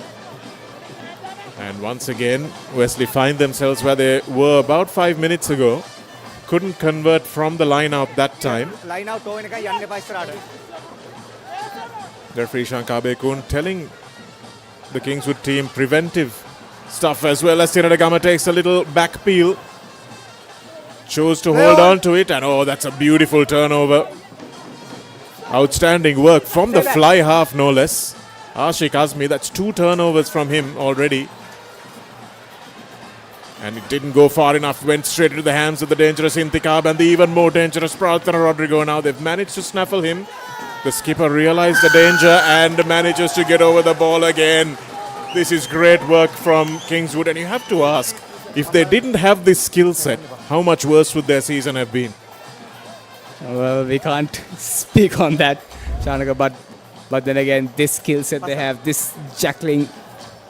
And once again, Wesley find themselves where they were about 5 minutes ago. Couldn't convert from the line out that time. Referee Shankar Bekun telling the Kingswood team preventive stuff, as well as Thiranagama takes a little back peel. Chose to hold on to it, and oh, that's a beautiful turnover. Outstanding work from the fly half, no less. Ashik Azmi, that's 2 turnovers from him already. And it didn't go far enough, went straight into the hands of the dangerous Intikab and the even more dangerous Prarthana Rodrigo. Now they've managed to snaffle him. The skipper realized the danger and manages to get over the ball again. This is great work from Kingswood, and you have to ask, if they didn't have this skill set, how much worse would their season have been? Well, we can't speak on that, Shanaka, but then again, this skill set they have, this jackling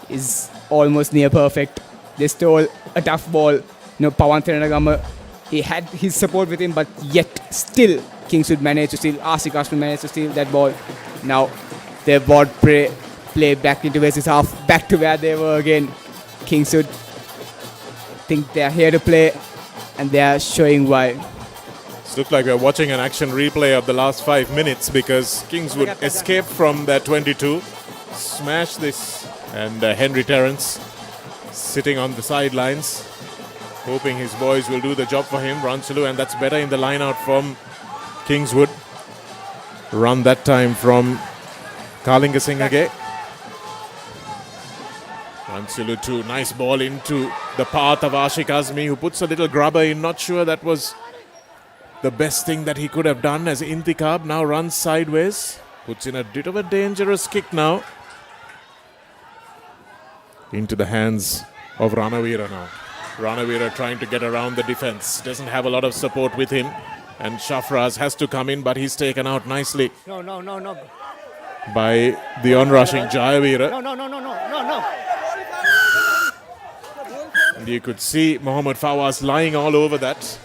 is almost near perfect. They stole a tough ball. Pawan Thiranagama, he had his support with him, but yet still Kingswood managed to steal, Ashik Ashman managed to steal that ball. Now they brought play back into Wesley's half, back to where they were again. Kingswood think they are here to play, and they are showing why. It looks like we're watching an action replay of the last 5 minutes, because Kingswood escaped from their 22, smashed this, and Henry Terrence sitting on the sidelines, hoping his boys will do the job for him. Ransulu, and that's better in the line out from Kingswood. Run that time from Kalingasingage. Ransulu too, nice ball into the path of Ashik Azmi, who puts a little grubber in. Not sure that was the best thing that he could have done, as Intikab now runs sideways. Puts in a bit of a dangerous kick now. Into the hands of Ranavira now. Ranavira trying to get around the defense. Doesn't have a lot of support with him. And Shafraz has to come in, but he's taken out nicely. No. By the onrushing Jayavira. No. And you could see Mohammad Fawaz lying all over that.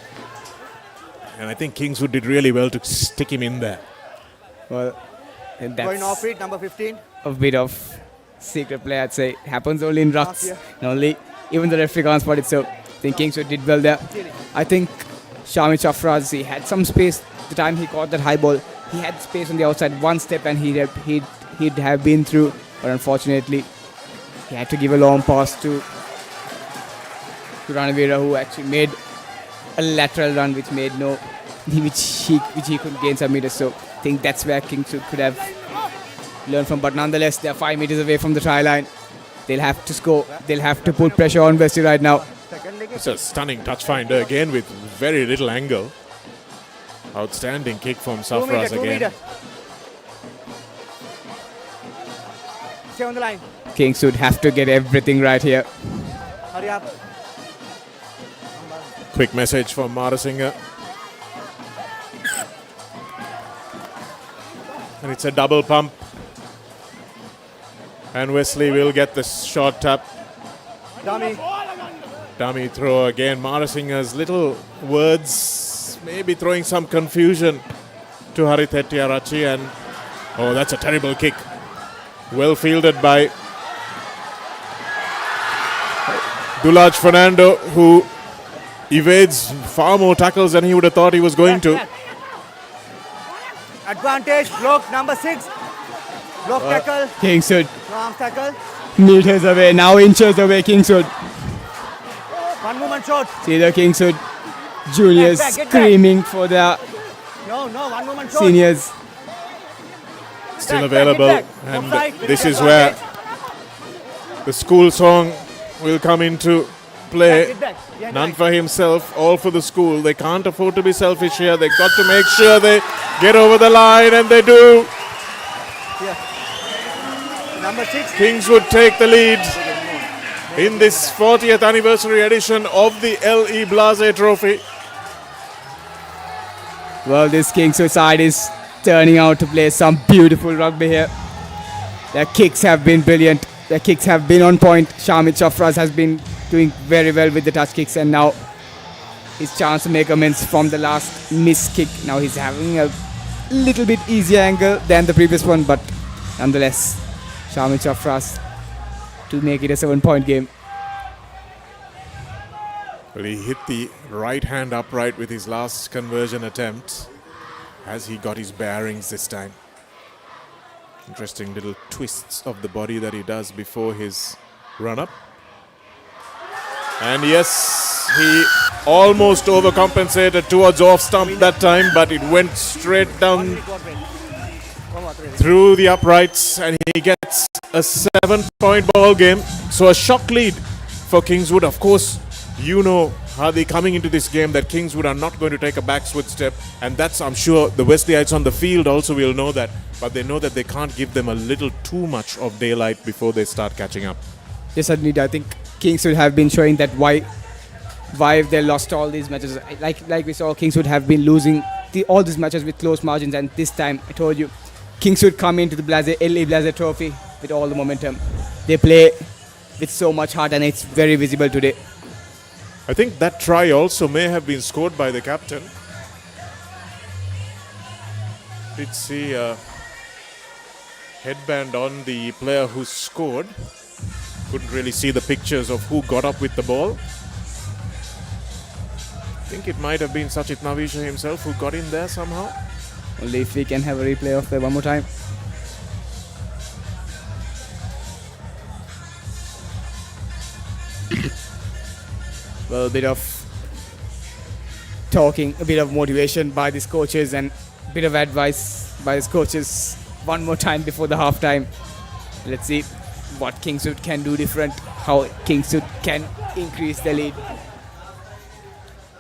And I think Kingswood did really well to stick him in there. Well, and that's going off it, number 15. A bit of secret play, I'd say. Happens only in rucks. And only even the referee can't spot it. So I think Kingswood did well there. I think Shami Chafraz, he had some space the time he caught that high ball. He had space on the outside, one step, and he'd have been through. But unfortunately, he had to give a long pass to Ranavira, who actually made a lateral run which he couldn't gain some meters. So I think that's where Kingswood could have learned from. But nonetheless, they're 5 meters away from the try line. They'll have to score. They'll have to put pressure on Wesley right now. It's a stunning touch finder again with very little angle. Outstanding kick from Safraz again. Stay on the line. Kingswood have to get everything right here. Hurry up. Quick message from Marasinghe. And it's a double pump. And Wesley will get the short tap. Dummy throw again. Marasinghe's little words maybe throwing some confusion to Harith Hettiarachi. And oh, that's a terrible kick. Well fielded by Dulaj Fernando, who evades far more tackles than he would have thought he was going to. Advantage, block number 6. Block tackle. Kingswood. No arms tackle. Meters away, now inches away, Kingswood. One movement shot. See the Kingswood juniors Get back. screaming for their No, one movement shot. seniors. Still available, and this is where the school song will come into play. None for himself, all for the school. They can't afford to be selfish here. They've got to make sure they get over the line, and they do. Number 6. Kingswood take the lead in this 40th anniversary edition of the L.E. Blase Trophy. Well, this Kingswood side is turning out to play some beautiful rugby here. Their kicks have been brilliant. Their kicks have been on point. Shamit Shafraz has been doing very well with the touch kicks, and now his chance to make amends from the last miss kick. Now he's having a little bit easier angle than the previous one, but nonetheless, Shamit Shafraz to make it a 7-point game. Well, he hit the right hand upright with his last conversion attempt as he got his bearings this time. Interesting little twists of the body that he does before his run-up. And yes, he almost overcompensated towards off stump that time, but it went straight down through the uprights, and he gets a 7-point ball game. So a shock lead for Kingswood. Of course, you know how they coming into this game that Kingswood are not going to take a backward step, and that's, I'm sure, the Wesleyites on the field also will know that, but they know that they can't give them a little too much of daylight before they start catching up. Yes, Adnita, I think Kingswood have been showing that why they lost all these matches. Like we saw, Kingswood have been losing all these matches with close margins, and this time, I told you, Kingswood come into the L.E. Blase Trophy with all the momentum. They play with so much heart, and it's very visible today. I think that try also may have been scored by the captain. Did see a headband on the player who scored. Couldn't really see the pictures of who got up with the ball. I think it might have been Sachit Navisha himself who got in there somehow. Only if we can have a replay of that one more time. Well, a bit of talking, a bit of motivation by these coaches, and a bit of advice by these coaches one more time before the halftime. Let's see what Kingswood can do different, how Kingswood can increase the lead.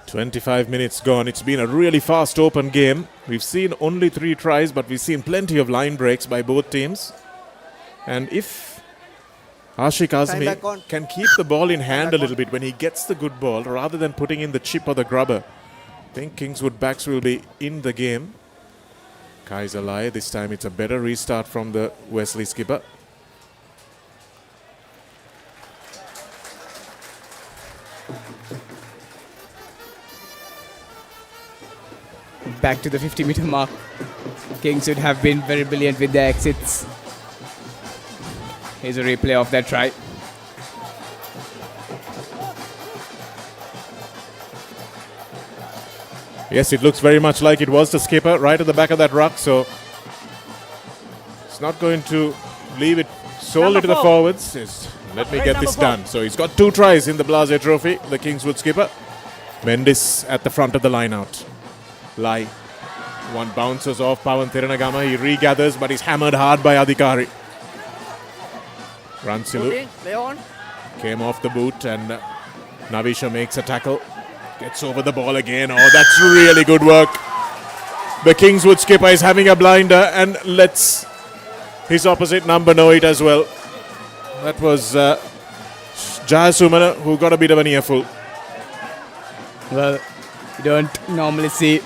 25 minutes gone. It's been a really fast open game. We've seen only 3 tries, but we've seen plenty of line breaks by both teams. And if Ashik Azmi can keep the ball in hand a little bit when he gets the good ball, rather than putting in the chip or the grubber, I think Kingswood backs will be in the game. Kaiser Lai, this time it's a better restart from the Wesley skipper. Back to the 50-meter mark. Kingswood have been very brilliant with their exits. Here's a replay of that try. Yes, it looks very much like it was the skipper right at the back of that ruck, so it's not going to leave it solely to the forwards. It's Let me get this done. So he's got 2 tries in the Blase Trophy, the Kingswood skipper. Mendes at the front of the line out. Lai. One bounces off Pawan Thiranagama. He regathers, but he's hammered hard by Adhikari. Ransilu came off the boot and Navisha makes a tackle. Gets over the ball again. Oh, that's really good work. The Kingswood skipper is having a blinder and lets his opposite number know it as well. That was Jayasumana who got a bit of an earful. Well, you don't normally see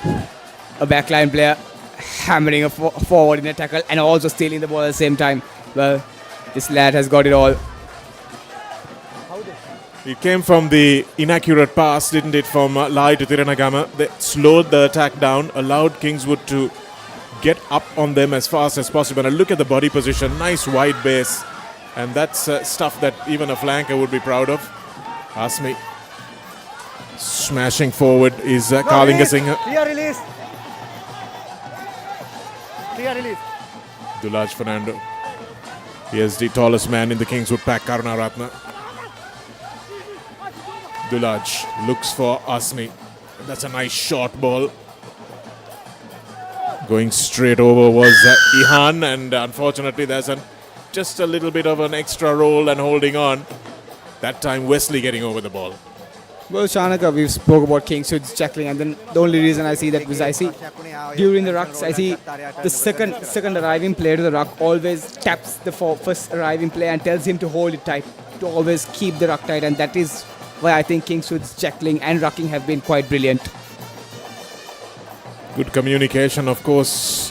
a backline player hammering a forward in a tackle and also stealing the ball at the same time. Well, this lad has got it all. It came from the inaccurate pass, didn't it, from Lai to Thiranagama. They slowed the attack down, allowed Kingswood to get up on them as fast as possible. And look at the body position, nice wide base. And that's stuff that even a flanker would be proud of. Asmi smashing forward is Kalinga Singh. Clear release. Clear release. Dulaj Fernando. He is the tallest man in the Kingswood pack, Karunaratna. Dulaj looks for Asmi. That's a nice short ball. Going straight over was Ihan, and unfortunately there's just a little bit of an extra roll and holding on. That time Wesley getting over the ball. Well, Shanaka, we spoke about Kingswood's tackling, and then the only reason I see that was I see during the rucks, I see the second arriving player to the ruck always taps the first arriving player and tells him to hold it tight, to always keep the ruck tight, and that is why I think Kingswood's tackling and rucking have been quite brilliant. Good communication, of course.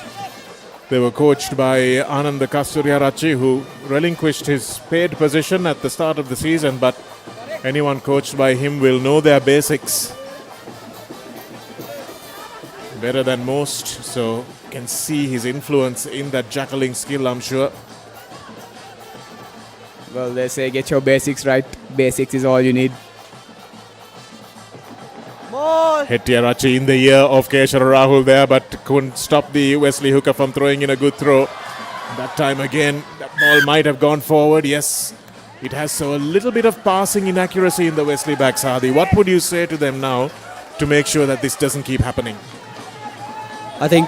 They were coached by Anand Kasturiarachi, who relinquished his paid position at the start of the season, but anyone coached by him will know their basics better than most, so you can see his influence in that jackling skill, I'm sure. Well, they say get your basics right. Basics is all you need. Hettiarachi in the ear of Keshara Rahul there, but couldn't stop the Wesley hooker from throwing in a good throw. That time again, that ball might have gone forward. Yes, it has so a little bit of passing inaccuracy in the Wesley back, Sadi. What would you say to them now to make sure that this doesn't keep happening? I think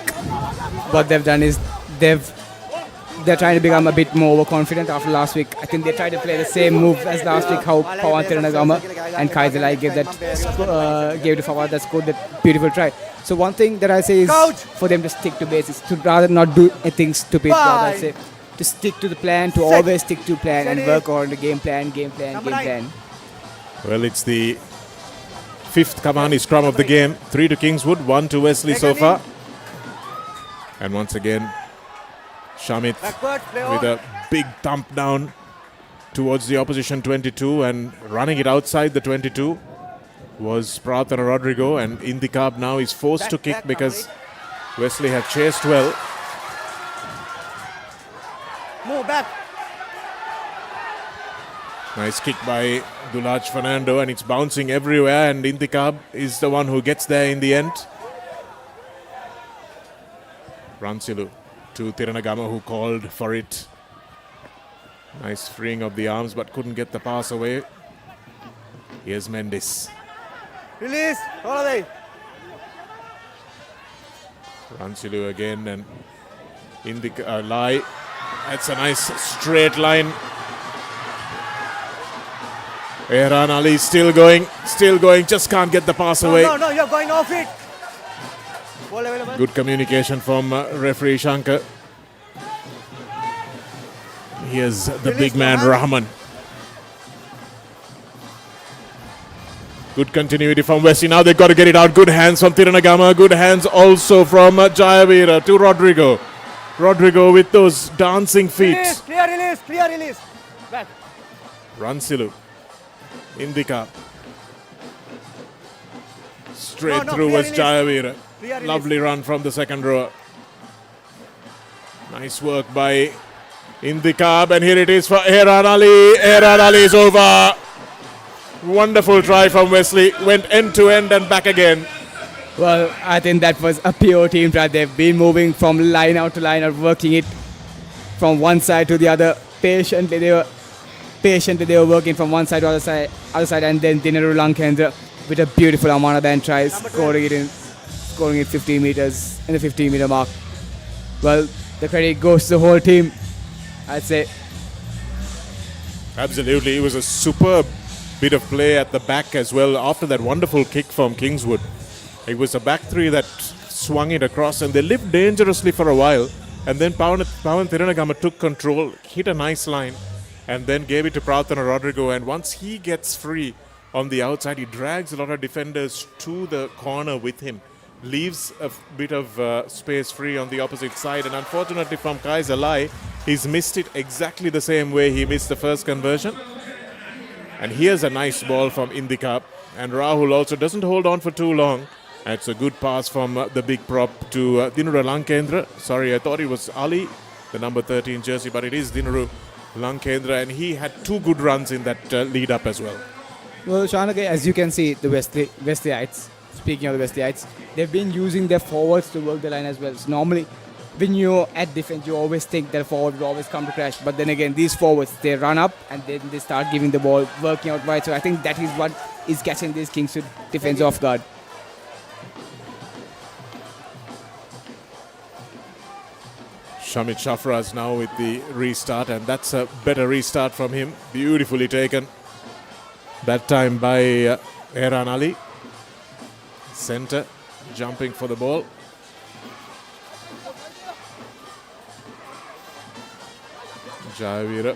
what they've done is they're trying to become a bit more overconfident after last week. I think they tried to play the same move as last week, how Pawan Thiranagama and Kaizalai gave to Fawad that scored that beautiful try. So one thing that I say is for them to stick to basics, to rather not do anything stupid, rather say to stick to the plan, to always stick to plan and work on the game plan. Well, it's the 5th Kamani scrum of the game. 3 to Kingswood, 1 to Wesley so far. And once again, Shamit with a big thump down towards the opposition 22, and running it outside the 22 was Prarthana Rodrigo, and Indikab now is forced to kick because Wesley have chased well. Move back. Nice kick by Dulaj Fernando, and it's bouncing everywhere, and Indikab is the one who gets there in the end. Ransilu to Thiranagama, who called for it. Nice freeing of the arms, but couldn't get the pass away. Here's Mendes. Release. Holiday. Ransilu again, and in the Lai. That's a nice straight line. Ehran Ali still going, just can't get the pass away. No, you're going off it. Good communication from referee Shankar. Here's the big man Rahman. Good continuity from Wesley. Now they've got to get it out. Good hands from Thiranagama. Good hands also from Jayavira to Rodrigo. Rodrigo with those dancing feet. Clear release. Back. Ransilu. Indika. Straight through was Jayavira. Lovely run from the second row. Nice work by Indikab, and here it is for Ehran Ali. Ehran Ali is over. Wonderful try from Wesley. Went end to end and back again. Well, I think that was a pure team try. They've been moving from line out to line out, working it from one side to the other patiently. They were patiently they were working from one side to other side, and then Dineru Lankendra with a beautiful Amana then try, scoring it 15 meters in the 15-meter mark. Well, the credit goes to the whole team, I'd say. Absolutely, it was a superb bit of play at the back as well after that wonderful kick from Kingswood. It was a back three that swung it across, and they lived dangerously for a while, and then Pawan Thiranagama took control, hit a nice line, and then gave it to Prarthana Rodrigo, and once he gets free on the outside, he drags a lot of defenders to the corner with him, leaves a bit of space free on the opposite side, and unfortunately from Kaiser Lai, he's missed it exactly the same way he missed the first conversion. And here's a nice ball from Indika, and Rahul also doesn't hold on for too long. It's a good pass from the big prop to Dineru Lankendra. Sorry, I thought it was Ali, the number 13 jersey, but it is Dineru Lankendra, and he had two good runs in that lead up as well. Well, Shanaka, as you can see, the Wesleyites, speaking of the Wesleyites, they've been using their forwards to work the line as well. So normally, when you're at defense, you always think that forward will always come to crash. But then again, these forwards, they run up and then they start giving the ball, working out wide. So I think that is what is catching this Kingswood defense off guard. Shamit Shafraz now with the restart, and that's a better restart from him. Beautifully taken. That time by Ehran Ali. Centre, jumping for the ball. Jayavira.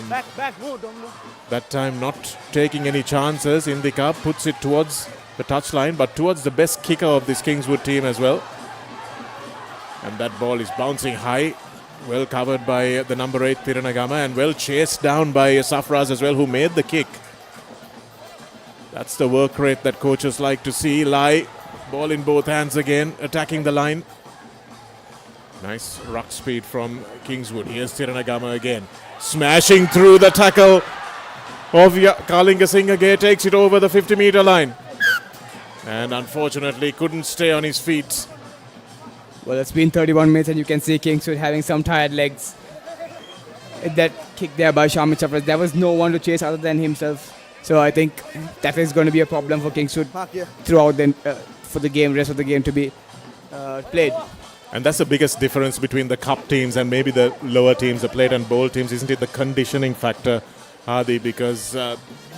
Back, move, don't move. That time not taking any chances. Indika puts it towards the touchline, but towards the best kicker of this Kingswood team as well. And that ball is bouncing high. Well covered by the number 8 Thiranagama, and well chased down by Safraz as well, who made the kick. That's the work rate that coaches like to see. Lai, ball in both hands again, attacking the line. Nice ruck speed from Kingswood. Here's Thiranagama again. Smashing through the tackle of Kalinga Singage, takes it over the 50-meter line. And unfortunately couldn't stay on his feet. Well, it's been 31 minutes and you can see Kingswood having some tired legs. That kick there by Shamit Shafraz, there was no one to chase other than himself. So I think that is going to be a problem for Kingswood throughout for the game, rest of the game to be played. And that's the biggest difference between the cup teams and maybe the lower teams, the plate and bowl teams, isn't it? The conditioning factor, Hadi, because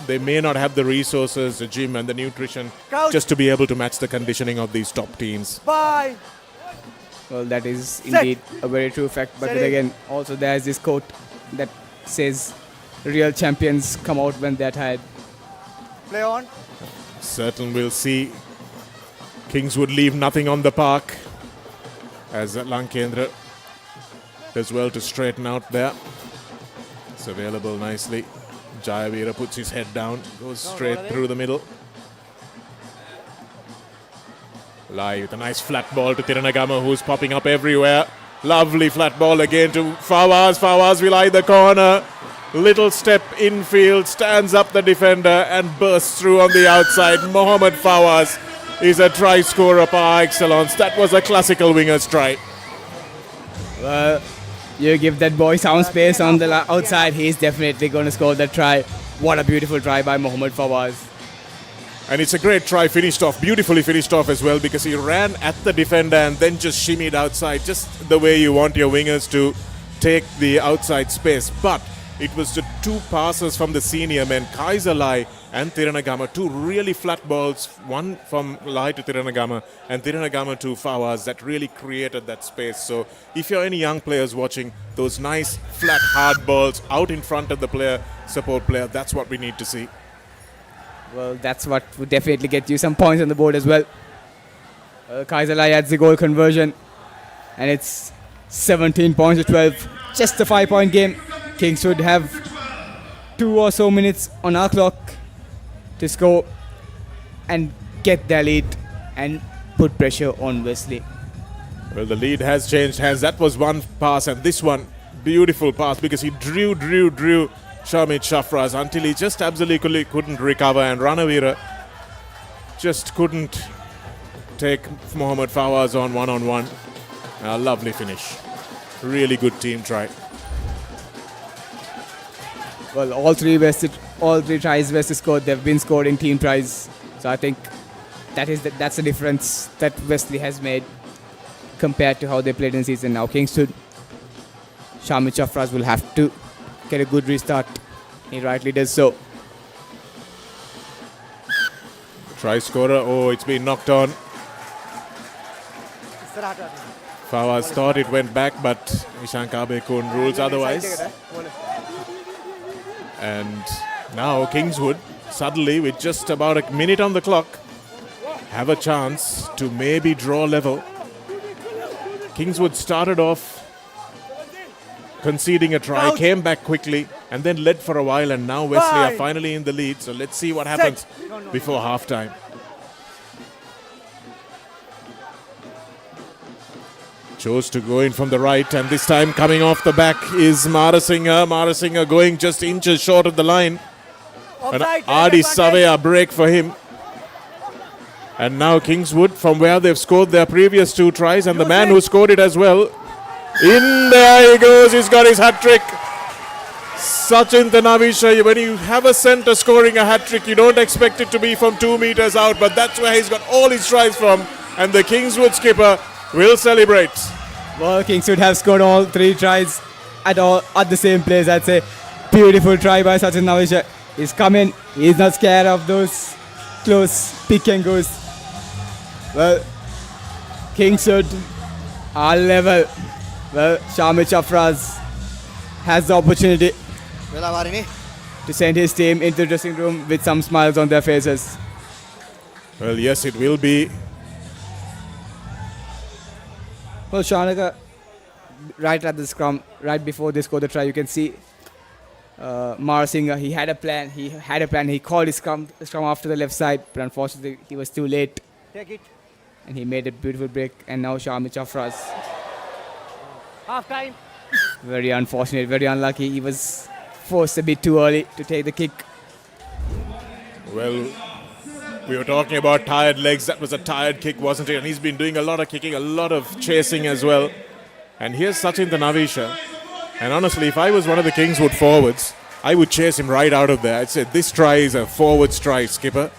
they may not have the resources, the gym and the nutrition just to be able to match the conditioning of these top teams. Bye. Well, that is indeed a very true fact. But then again, also there's this quote that says, real champions come out when they're tired. Play on. Certain we'll see Kingswood leave nothing on the park, as Lankendra does well to straighten out there. It's available nicely. Jayavira puts his head down, goes straight through the middle. Lai with a nice flat ball to Thiranagama, who's popping up everywhere. Lovely flat ball again to Fawaz. Fawaz will eye the corner. Little step infield, stands up the defender and bursts through on the outside. Mohammad Fawaz is a try scorer par excellence. That was a classical winger's try. Well, you give that boy some space on the outside, he's definitely going to score that try. What a beautiful try by Mohammad Fawaz. And it's a great try, finished off, beautifully finished off as well, because he ran at the defender and then just shimmied outside, just the way you want your wingers to take the outside space. But it was the two passes from the senior men, Kaiser Lai and Thiranagama, two really flat balls, one from Lai to Thiranagama and Thiranagama to Fawaz, that really created that space. So if you're any young players watching, those nice flat hard balls out in front of the player, support player, that's what we need to see. Well, that's what would definitely get you some points on the board as well. Kaiser Lai adds the goal conversion, and it's 17 points to 12. Just a 5-point game. Kingswood have 2 or so minutes on our clock to score and get their lead and put pressure on Wesley. Well, the lead has changed hands. That was one pass, and this one, beautiful pass, because he drew Shamit Shafraz until he just absolutely couldn't recover, and Ranavira just couldn't take Mohammad Fawaz on one-on-one. A lovely finish. Really good team try. Well, all three tries Wesley scored, they've been scored in team tries. So I think that's the difference that Wesley has made compared to how they played in the season. Now Kingswood, Shamit Chafraz will have to get a good restart. He rightly does so. Try scorer. Oh, it's been knocked on. Fawaz thought it went back, but Ishan Kabekun rules otherwise. And now Kingswood, suddenly with just about a minute on the clock, have a chance to maybe draw level. Kingswood started off conceding a try, came back quickly, and then led for a while, and now Wesley are finally in the lead. So let's see what happens before half-time. Chose to go in from the right, and this time coming off the back is Marasinger. Marasinger going just inches short of the line. An Adi Savea break for him. And now Kingswood, from where they've scored their previous two tries, and the man who scored it as well. In there he goes, he's got his hat-trick. Sachin Tanavisha, when you have a centre scoring a hat-trick, you don't expect it to be from 2 meters out, but that's where he's got all his tries from, and the Kingswood skipper will celebrate. Well, Kingswood have scored all three tries at the same place, I'd say. Beautiful try by Sachin Tanavisha. He's coming, he's not scared of those close pick and goes. Well, Kingswood are level. Well, Shamit Chafraz has the opportunity to send his team into the dressing room with some smiles on their faces. Well, yes, it will be. Well, Shanaga, right at the scrum, right before they scored the try, you can see Marasinger, he had a plan. He called his scrum after the left side, but unfortunately he was too late. Take it. And he made a beautiful break, and now Shamit Chafraz. Half time. Very unfortunate, very unlucky. He was forced a bit too early to take the kick. Well, we were talking about tired legs. That was a tired kick, wasn't it? And he's been doing a lot of kicking, a lot of chasing as well. And here's Sachin Tanavisha. And honestly, if I was one of the Kingswood forwards, I would chase him right out of there. I'd say, this try is a forward strike, skipper.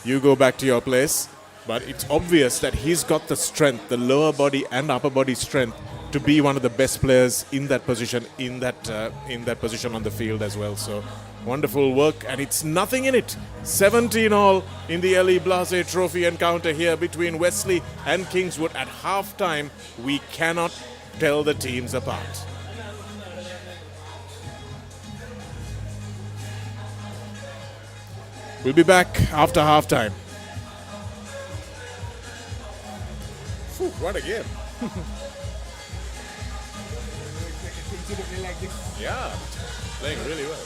You go back to your place. But it's obvious that he's got the strength, the lower body and upper body strength, to be one of the best players in that position, in that position on the field as well. So wonderful work, and it's nothing in it. 17 all in the Ellie Blase Trophy encounter here between Wesley and Kingswood. At half-time, we cannot tell the teams apart. We'll be back after half-time. What a game. Yeah, playing really well.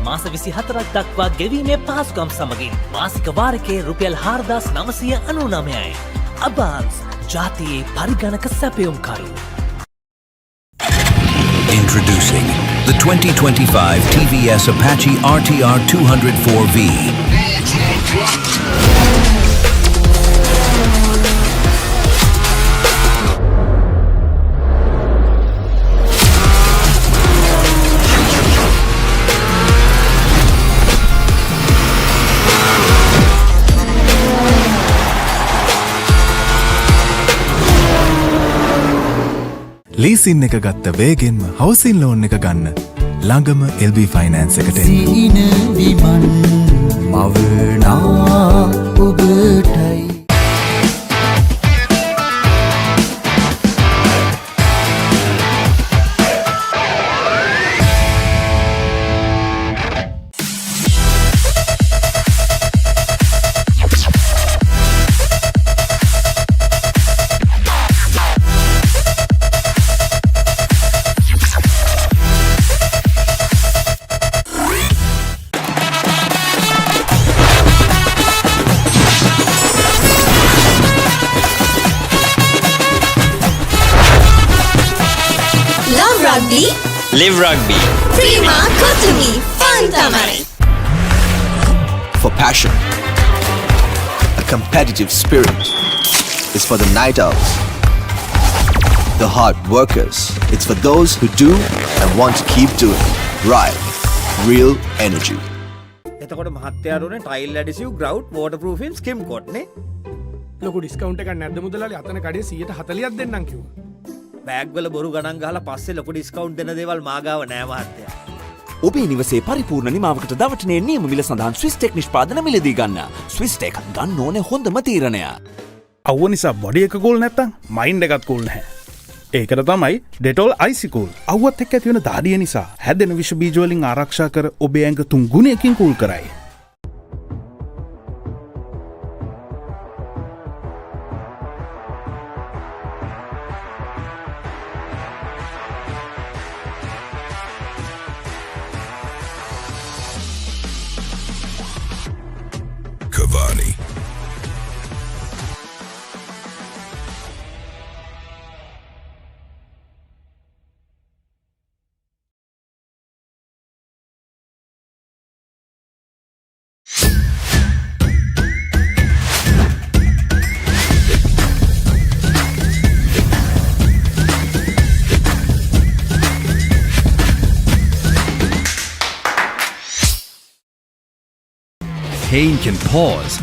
මාස 24ක් දක්වා ගෙවීමේ පහසුකම් සමගින් මාසික වාරිකයේ රුපියල් 4999යි. අබාන්ස් ජාතියේ පරිගණක සැපයුම්කරු. Introducing the 2025 TVS Apache RTR 204V. Leasing එක ගත්ත වේගෙන්ම හවසින් loan එක ගන්න ළඟම LB ෆයිනෑන්ස් එකට එන්න. සීන විමන් මවනා ඔබටයි. Rugby. Live Rugby. Prima Kotumi. Fun Tamari. For passion, a competitive spirit is for the night owls, the hard workers. It's for those who do and want to keep doing. Right. Real energy. එතකොට මහත්තයාරුනේ tile ඇඩිසිව් ග්‍රවුට් වෝටර්ප්‍රූෆින් ස්කිම් කොට් නේ ලොකු discount එකක් නැද්ද මුදලාලි අතන කඩේ 140ක් දෙන්නම් කිව්වා. බෑග් වල බොරු ගණන් ගහලා පස්සේ ලොකු ඩිස්කවුන්ට් දෙන දේවල් මාගාව නෑ මහත්තයා. ඔබේ නිවසේ පරිපූර්ණ නිමාවකට දවටනේ නියම මිල සඳහන් ස්විස් ටෙක් නිෂ්පාදන මිලදී ගන්න. ස්විස් ටෙක් ගන්න ඕනේ හොඳම තීරණය. අවුව නිසා බොඩි එක කූල් නැත්තම් මයින්ඩ් එකත් කූල් නැහැ. ඒකට තමයි ඩෙටෝල් අයිසිකූල්. අවුවත් එක්ක ඇති වෙන දාඩිය නිසා හැදෙන විෂ බීජ වලින් ආරක්ෂා කර ඔබේ ඇඟ 3 ගුණයකින් කූල් කරයි. Cavani. Pain can pause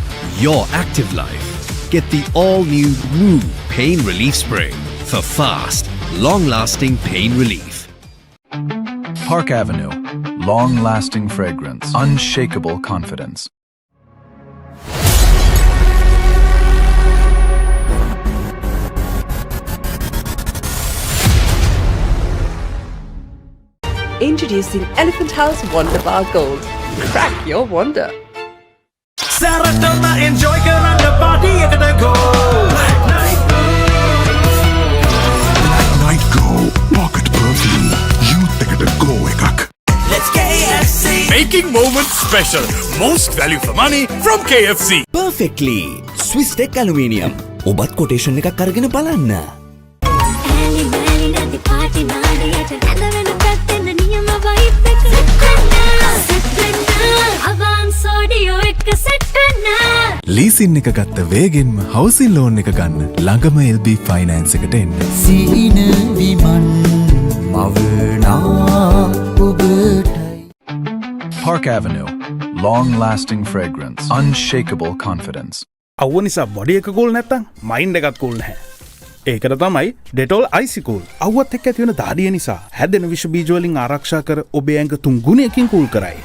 your active life. Get the all-new Woo Pain Relief Spray for fast, long-lasting pain relief. Park Avenue. Long-lasting fragrance. Unshakable confidence. Introducing Elephant House Wonder Bar Gold. Crack your wonder. Saratona enjoy karanga party ekata go. Night Go. Pocket perfume. Youth ekata go ekak. Let's KFC. Making moments special. Most value for money from KFC. Perfectly. Swiss Tech Aluminium. ඔබත් quotation එකක් අරගෙන බලන්න. Leasing එක ගත්ත වේගෙන්ම housing loan එක ගන්න ළඟම LB finance එකට එන්න. සීන විමන් මවනා ඔබටයි. Park Avenue. Long-lasting fragrance. Unshakable confidence. අවුව නිසා බොඩි එක කූල් නැත්තම් මයින්ඩ් එකත් කූල් නැහැ. ඒකට තමයි ඩෙටෝල් අයිසිකූල්. අවුවත් එක්ක ඇති වෙන දාඩිය නිසා හැදෙන විෂ බීජ වලින් ආරක්ෂා කර ඔබේ ඇඟ 3 ගුණයකින් කූල් කරයි.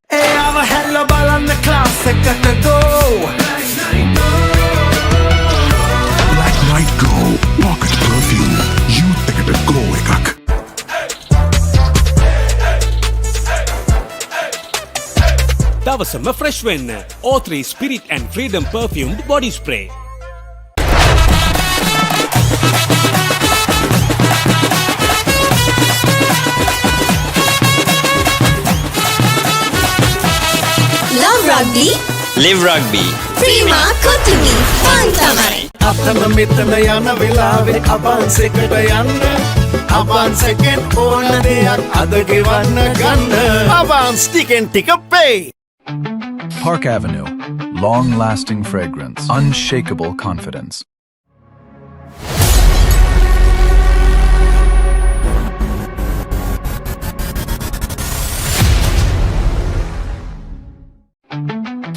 Ever hello balan the classic at the go. Black Night Go. Pocket perfume. Youth ekata go ekak. දවසම ෆ්‍රෙෂ් වෙන්න O3 Spirit and Freedom perfumed body spray. Love Rugby. Live Rugby. Prima Kotumi. Fun Tamari. අතන මෙතන යන වෙලාවේ අබන්ස් එකට යන්න. අබන්ස් එකෙන් ඕන දෙයක් අද ගෙවන්න ගන්න. අබන්ස් ටිකෙන් ටික pay. Park Avenue. Long-lasting fragrance. Unshakable confidence.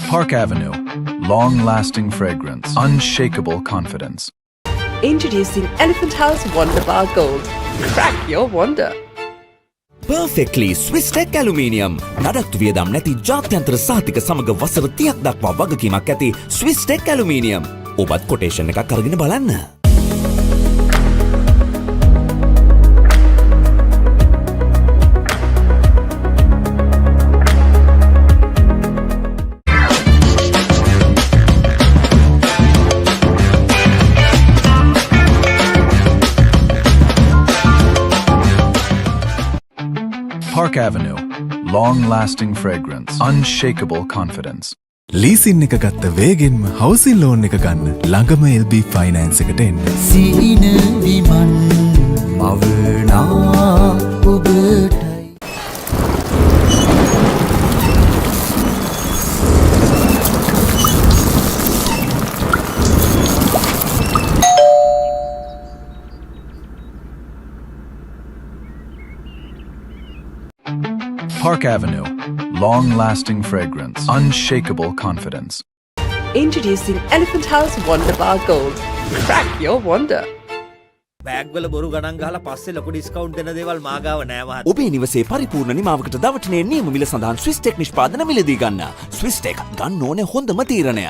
Park Avenue. Long-lasting fragrance. Unshakable confidence. Introducing Elephant House Wonder Bar Gold. Crack your wonder. Perfectly Swiss Tech Aluminium. නඩත්තු වියදම් නැති ජාත්‍යන්තර සහතික සමග වසර 30ක් දක්වා වගකීමක් ඇති Swiss Tech Aluminium. ඔබත් කොටේෂන් එකක් අරගෙන බලන්න. Park Avenue. Long-lasting fragrance. Unshakable confidence. Leasing එක ගත්ත වේගෙන්ම හවුසින් ලෝන් එක ගන්න ළඟම LB ෆයිනෑන්ස් එකට එන්න. සීන විමන් මවනා Park Avenue. Long lasting fragrance. Unshakable confidence. Introducing Elephant House Wonder Bar Gold. Crack your wonder. බෑග්වල බොරු ගණන් ගහලා පස්සේ ලොකු ඩිස්කවුන්ට් දෙන දේවල් මා ගාව නෑ මහත්තයා. ඔබේ නිවසේ පරිපූර්ණ නිමාවකට දවටනේ නියම මිල සඳහන් ස්විස් ටෙක් නිෂ්පාදන මිලදී ගන්න. ස්විස් ටෙක් ගන්න ඕනේ හොඳම තීරණය.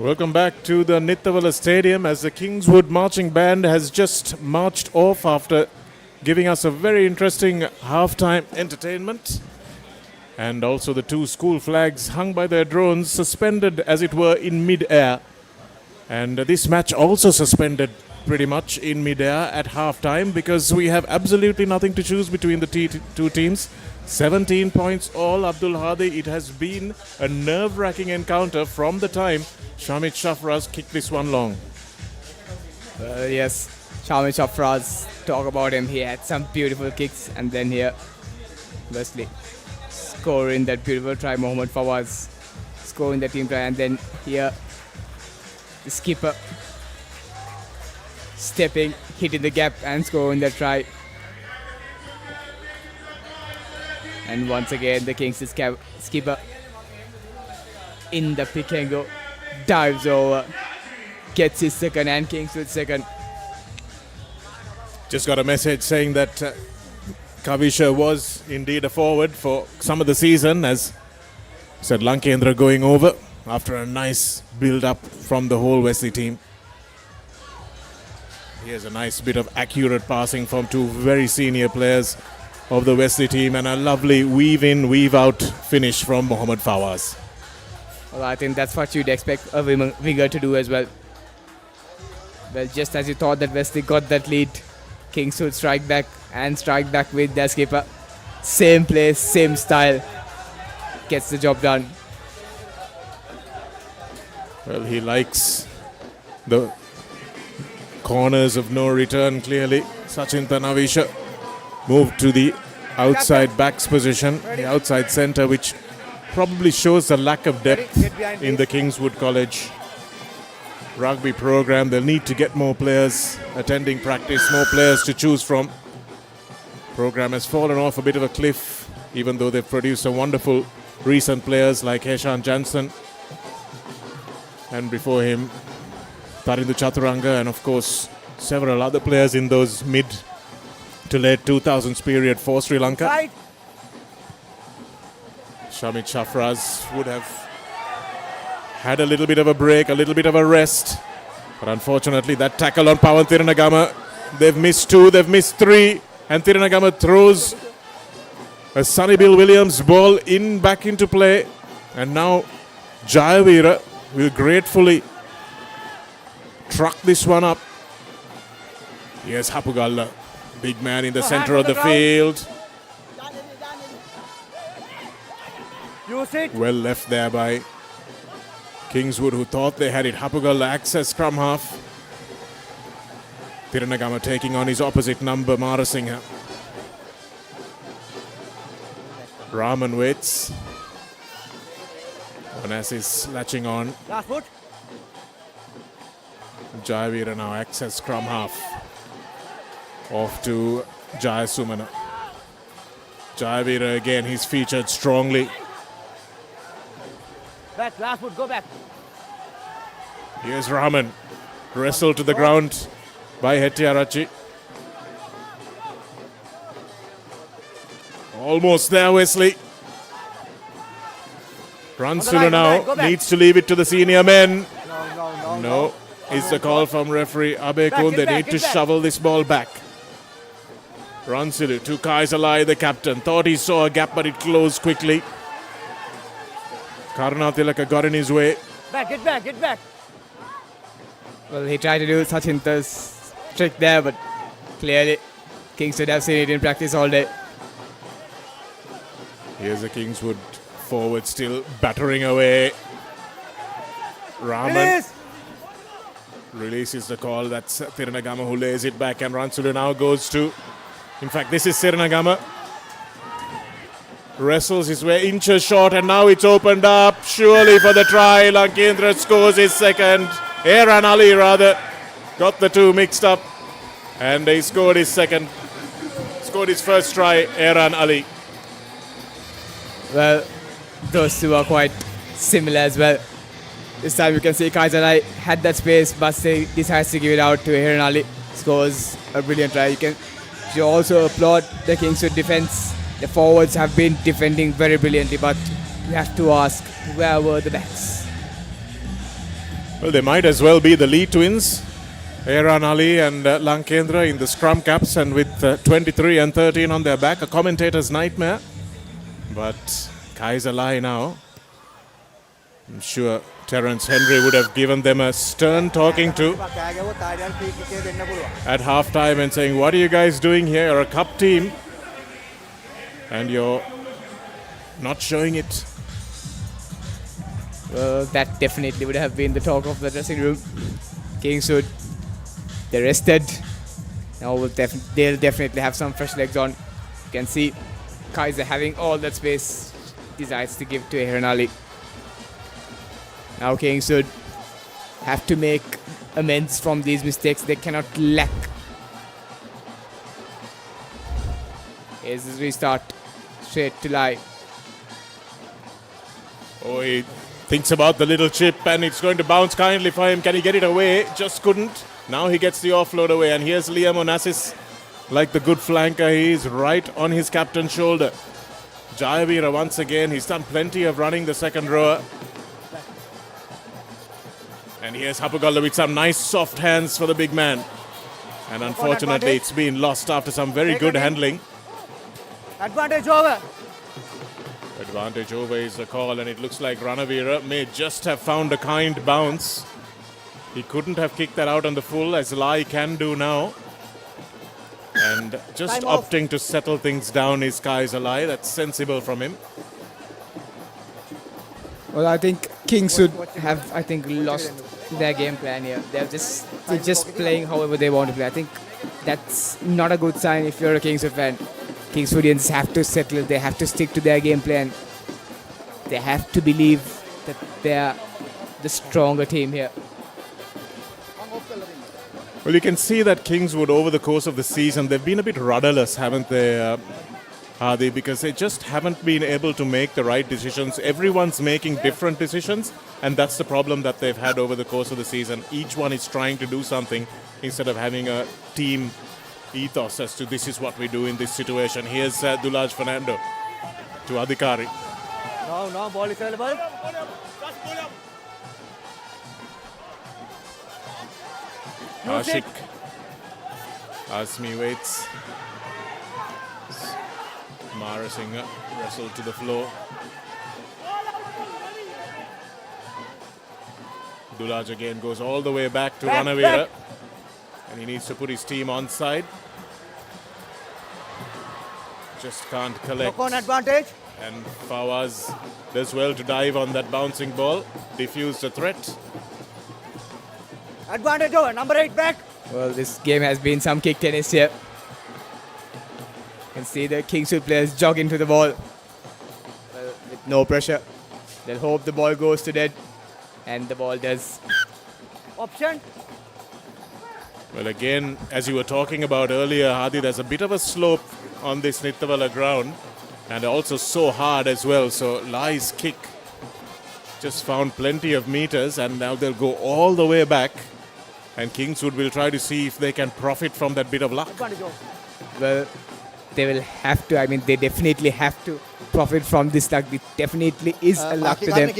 Welcome back to the Nittawela Stadium as the Kingswood marching band has just marched off after giving us a very interesting halftime entertainment. And also the two school flags hung by their drones suspended as it were in mid-air. And this match also suspended pretty much in mid-air at halftime because we have absolutely nothing to choose between the two teams. 17 points all, Abdul Hadi. It has been a nerve-wracking encounter from the time Shamit Shafraz kicked this one long. Yes, Shamit Shafraz, talk about him. He had some beautiful kicks, and then here, Wesley scoring that beautiful try. Mohammad Fawaz scoring the team try, and then here, the skipper stepping, hitting the gap, and scoring the try. And once again, the Kings skipper in the pick and go, dives over, gets his second, and Kingswood second. Just got a message saying that Kavisha was indeed a forward for some of the season, as said Lankendra going over after a nice build-up from the whole Wesley team. Here's a nice bit of accurate passing from two very senior players of the Wesley team, and a lovely weave-in, weave-out finish from Mohammad Fawaz. Well, I think that's what you'd expect a winger to do as well. Well, just as you thought that Wesley got that lead, Kingswood strike back with their skipper. Same place, same style. Gets the job done. Well, he likes the corners of no return, clearly. Sachin Tanavisha moved to the outside backs position, the outside centre, which probably shows the lack of depth in the Kingswood College rugby program. They'll need to get more players attending practice, more players to choose from. Program has fallen off a bit of a cliff, even though they've produced some wonderful recent players like Heshan Jansen, and before him Tarindu Chaturanga, and of course several other players in those mid to late 2000s period for Sri Lanka. Right. Shamit Shafraz would have had a little bit of a break, a little bit of a rest. But unfortunately, that tackle on Pawan Thiranagama, they've missed two, they've missed three. And Thiranagama throws a Sonny Bill Williams ball back into play. And now Jayavira will gratefully truck this one up. Here's Hapugalla, big man in the center of the field. Well left there by Kingswood, who thought they had it. Hapugalla access scrum half. Thiranagama taking on his opposite number, Marasinghe. Raman waits. Onas is latching on. Last foot. Jayavira now access scrum half. Off to Jayasumana. Jayavira again, he's featured strongly. Back, last foot, go back. Here's Rahman. Wrestled to the ground by Hettiarachi. Almost there, Wesley. Ransula now needs to leave it to the senior men. No. is the call from referee Abekun. They need to shovel this ball back. Ransulu to Kaisalai, the captain. Thought he saw a gap, but it closed quickly. Karunatilaka got in his way. Get back. Well, he tried to do Sachinta's trick there, but clearly Kingswood have seen it in practice all day. Here's the Kingswood forward still battering away. Raman releases the call. That's Thiranagama who lays it back, and Ransulu now goes to... In fact, this is Thiranagama. Wrestles his way inches short, and now it's opened up. Surely for the try. Lankendra scores his second. Aaron Ali rather got the two mixed up, and he scored his second. Scored his first try, Aaron Ali. Well, those two are quite similar as well. This time you can see Kaisalai had that space, but he decides to give it out to Aaron Ali. Scores a brilliant try. You also applaud the Kingswood defence. The forwards have been defending very brilliantly, but you have to ask, where were the backs? Well, they might as well be the Lee twins, Aaron Ali and Lankendra in the scrum caps, and with 23 and 13 on their back, a commentator's nightmare. But Kaisalai now, I'm sure Terence Henry would have given them a stern talking to at halftime and saying, what are you guys doing here? You're a cup team and you're not showing it. Well, that definitely would have been the talk of the dressing room. Kingswood, they're rested. Now they'll definitely have some fresh legs on. You can see Kaiser having all that space, decides to give to Aaron Ali. Now Kingswood have to make amends from these mistakes. They cannot lack. Here's his restart. Straight to lie. Oh, he thinks about the little chip, and it's going to bounce kindly for him. Can he get it away? Just couldn't. Now he gets the offload away, and here's Liam Onassis. Like the good flanker, he is right on his captain's shoulder. Jayavira once again, he's done plenty of running the second rower. And here's Hapugalla with some nice soft hands for the big man. And unfortunately, it's been lost after some very good handling. Advantage over. Advantage over is the call, and it looks like Ranavira may just have found a kind bounce. He couldn't have kicked that out on the full, as Lai can do now. And just opting to settle things down is Kaisalai. That's sensible from him. Well, I think Kingswood have, lost their game plan here. They're just playing however they want to play. I think that's not a good sign if you're a Kingswood fan. Kingswoodians have to settle. They have to stick to their game plan. They have to believe that they're the stronger team here. Well, you can see that Kingswood over the course of the season, they've been a bit rudderless, haven't they, Hadi? Because they just haven't been able to make the right decisions. Everyone's making different decisions, and that's the problem that they've had over the course of the season. Each one is trying to do something instead of having a team ethos as to this is what we do in this situation. Here's Dulaj Fernando to Adhikari. No, ball is available. Ashik. Asmi waits. Mara Singh wrestled to the floor. Dulaj again goes all the way back to Ranavira. And he needs to put his team on side. Just can't collect. Knock on advantage. And Fawaz does well to dive on that bouncing ball. Diffuse the threat. Advantage over. Number 8 back. Well, this game has been some kick tennis here. You can see the Kingswood players jog into the ball. Well, with no pressure. They'll hope the ball goes to dead. And the ball does. Option. Well, again, as you were talking about earlier, Hadi, there's a bit of a slope on this Nittawela ground. And also so hard as well. So Lai's kick just found plenty of meters. And now they'll go all the way back. And Kingswood will try to see if they can profit from that bit of luck. Well, they will have to, I mean, they definitely have to profit from this luck. It definitely is a luck to them.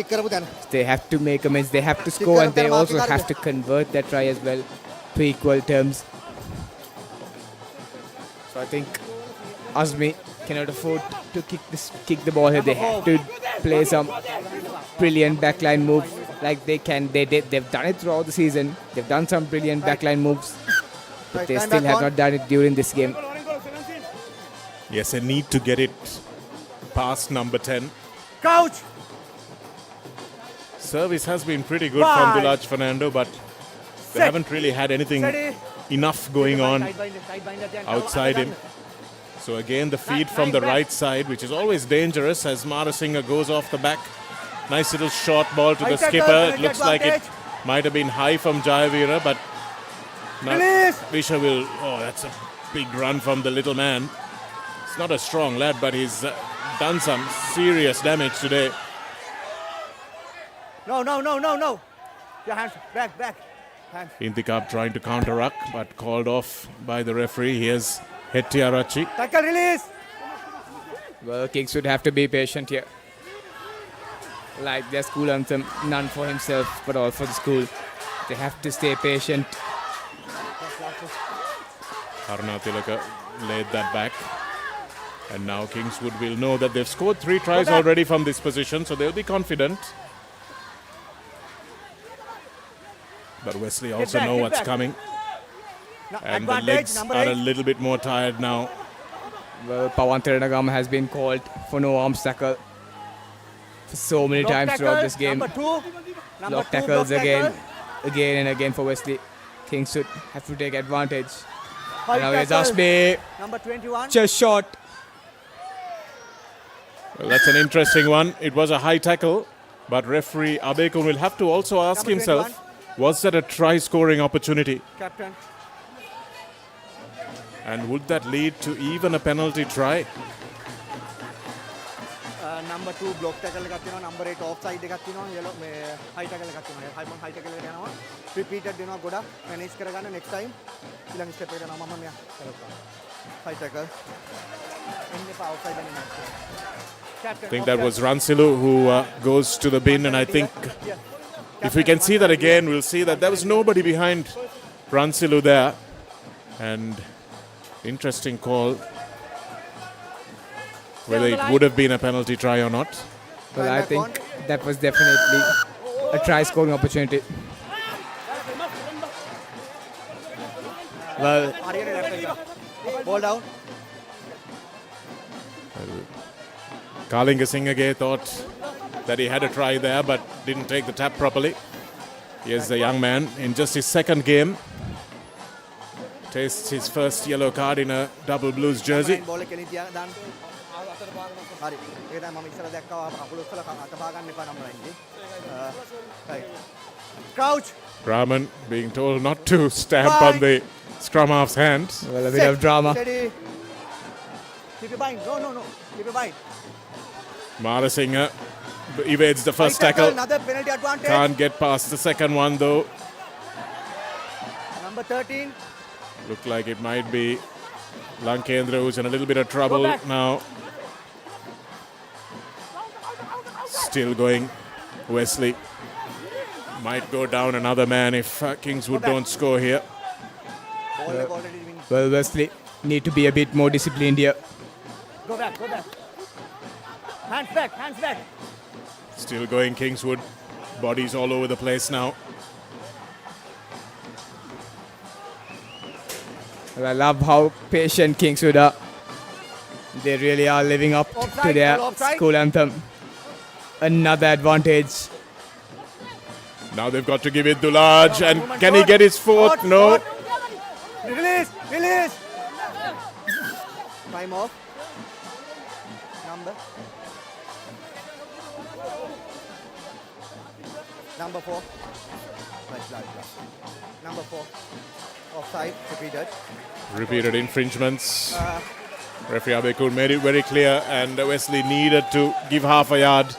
They have to make amends, they have to score, and they also have to convert that try as well to equal terms. So I think Azmi cannot afford to kick the ball here. They have to play some brilliant backline moves like they can. They've done it throughout the season. They've done some brilliant backline moves, but they still have not done it during this game. Yes, a need to get it past number 10. Crouch! Service has been pretty good from Dulaj Fernando, but they haven't really had anything enough going on outside him. So again, the feed from the right side, which is always dangerous as Marasinghe goes off the back. Nice little short ball to the skipper. It looks like it might have been high from Jayavira, but Visha will... Oh, that's a big run from the little man. It's not a strong lad, but he's done some serious damage today. No. Your hands, back. Hands. Intikab trying to counter-ruck, but called off by the referee. Here's Hettiarachi. Tackle release. Well, Kingswood have to be patient here. Like their school anthem, none for himself, but all for the school. They have to stay patient. Harna Tilaka laid that back. And now Kingswood will know that they've scored 3 tries already from this position, so they'll be confident. But Wesley also know what's coming. And the legs are a little bit more tired now. Well, Pawan Thiranagama has been called for no arms tackle for so many times throughout this game. Block tackles again and again for Wesley. Kingswood have to take advantage. And now here's Ashby. Number 21. Just shot. Well, that's an interesting one. It was a high tackle, but referee Abekun will have to also ask himself, was that a try-scoring opportunity? Captain. And would that lead to even a penalty try? Number 2 block tackle එකක් තියෙනවා, number 8 offside එකක් තියෙනවා, yellow high tackle එකක් තියෙනවා. high tackle එකට යනවා. Repeated දෙනවා ගොඩක් manage කරගන්න next time. ඊළඟ step එකට යනවා මම මෙයා කරපුවා. High tackle. එන්නේ පා offside එකක්. I think that was Ransilu who goes to the bin, and I think if we can see that again, we'll see that there was nobody behind Ransilu there. And interesting call, whether it would have been a penalty try or not. Well, I think that was definitely a try-scoring opportunity. Well, ball down. Kalinga Singage thought that he had a try there, but didn't take the tap properly. Here's the young man in just his second game. Tastes his first yellow card in a double blues jersey. Crouch. Rahman being told not to stamp on the scrum half's hand. Well, a bit of drama. Steady. Keep it bind. No. Keep it bind. Marasinghe evades the first tackle. Another penalty advantage. Can't get past the second one though. Number 13. Look like it might be Lankendra who's in a little bit of trouble now. Still going. Wesley might go down another man if Kingswood don't score here. Well, Wesley need to be a bit more disciplined here. Go back. Hands back. Still going Kingswood. Bodies all over the place now. Well, I love how patient Kingswood are. They really are living up to their school anthem. Another advantage. Now they've got to give it Dulaj, and can he get his fourth? No. Release. Time off. Number 4. Number 4. Offside. Repeated infringements. Referee Abekun made it very clear, and Wesley needed to give half a yard.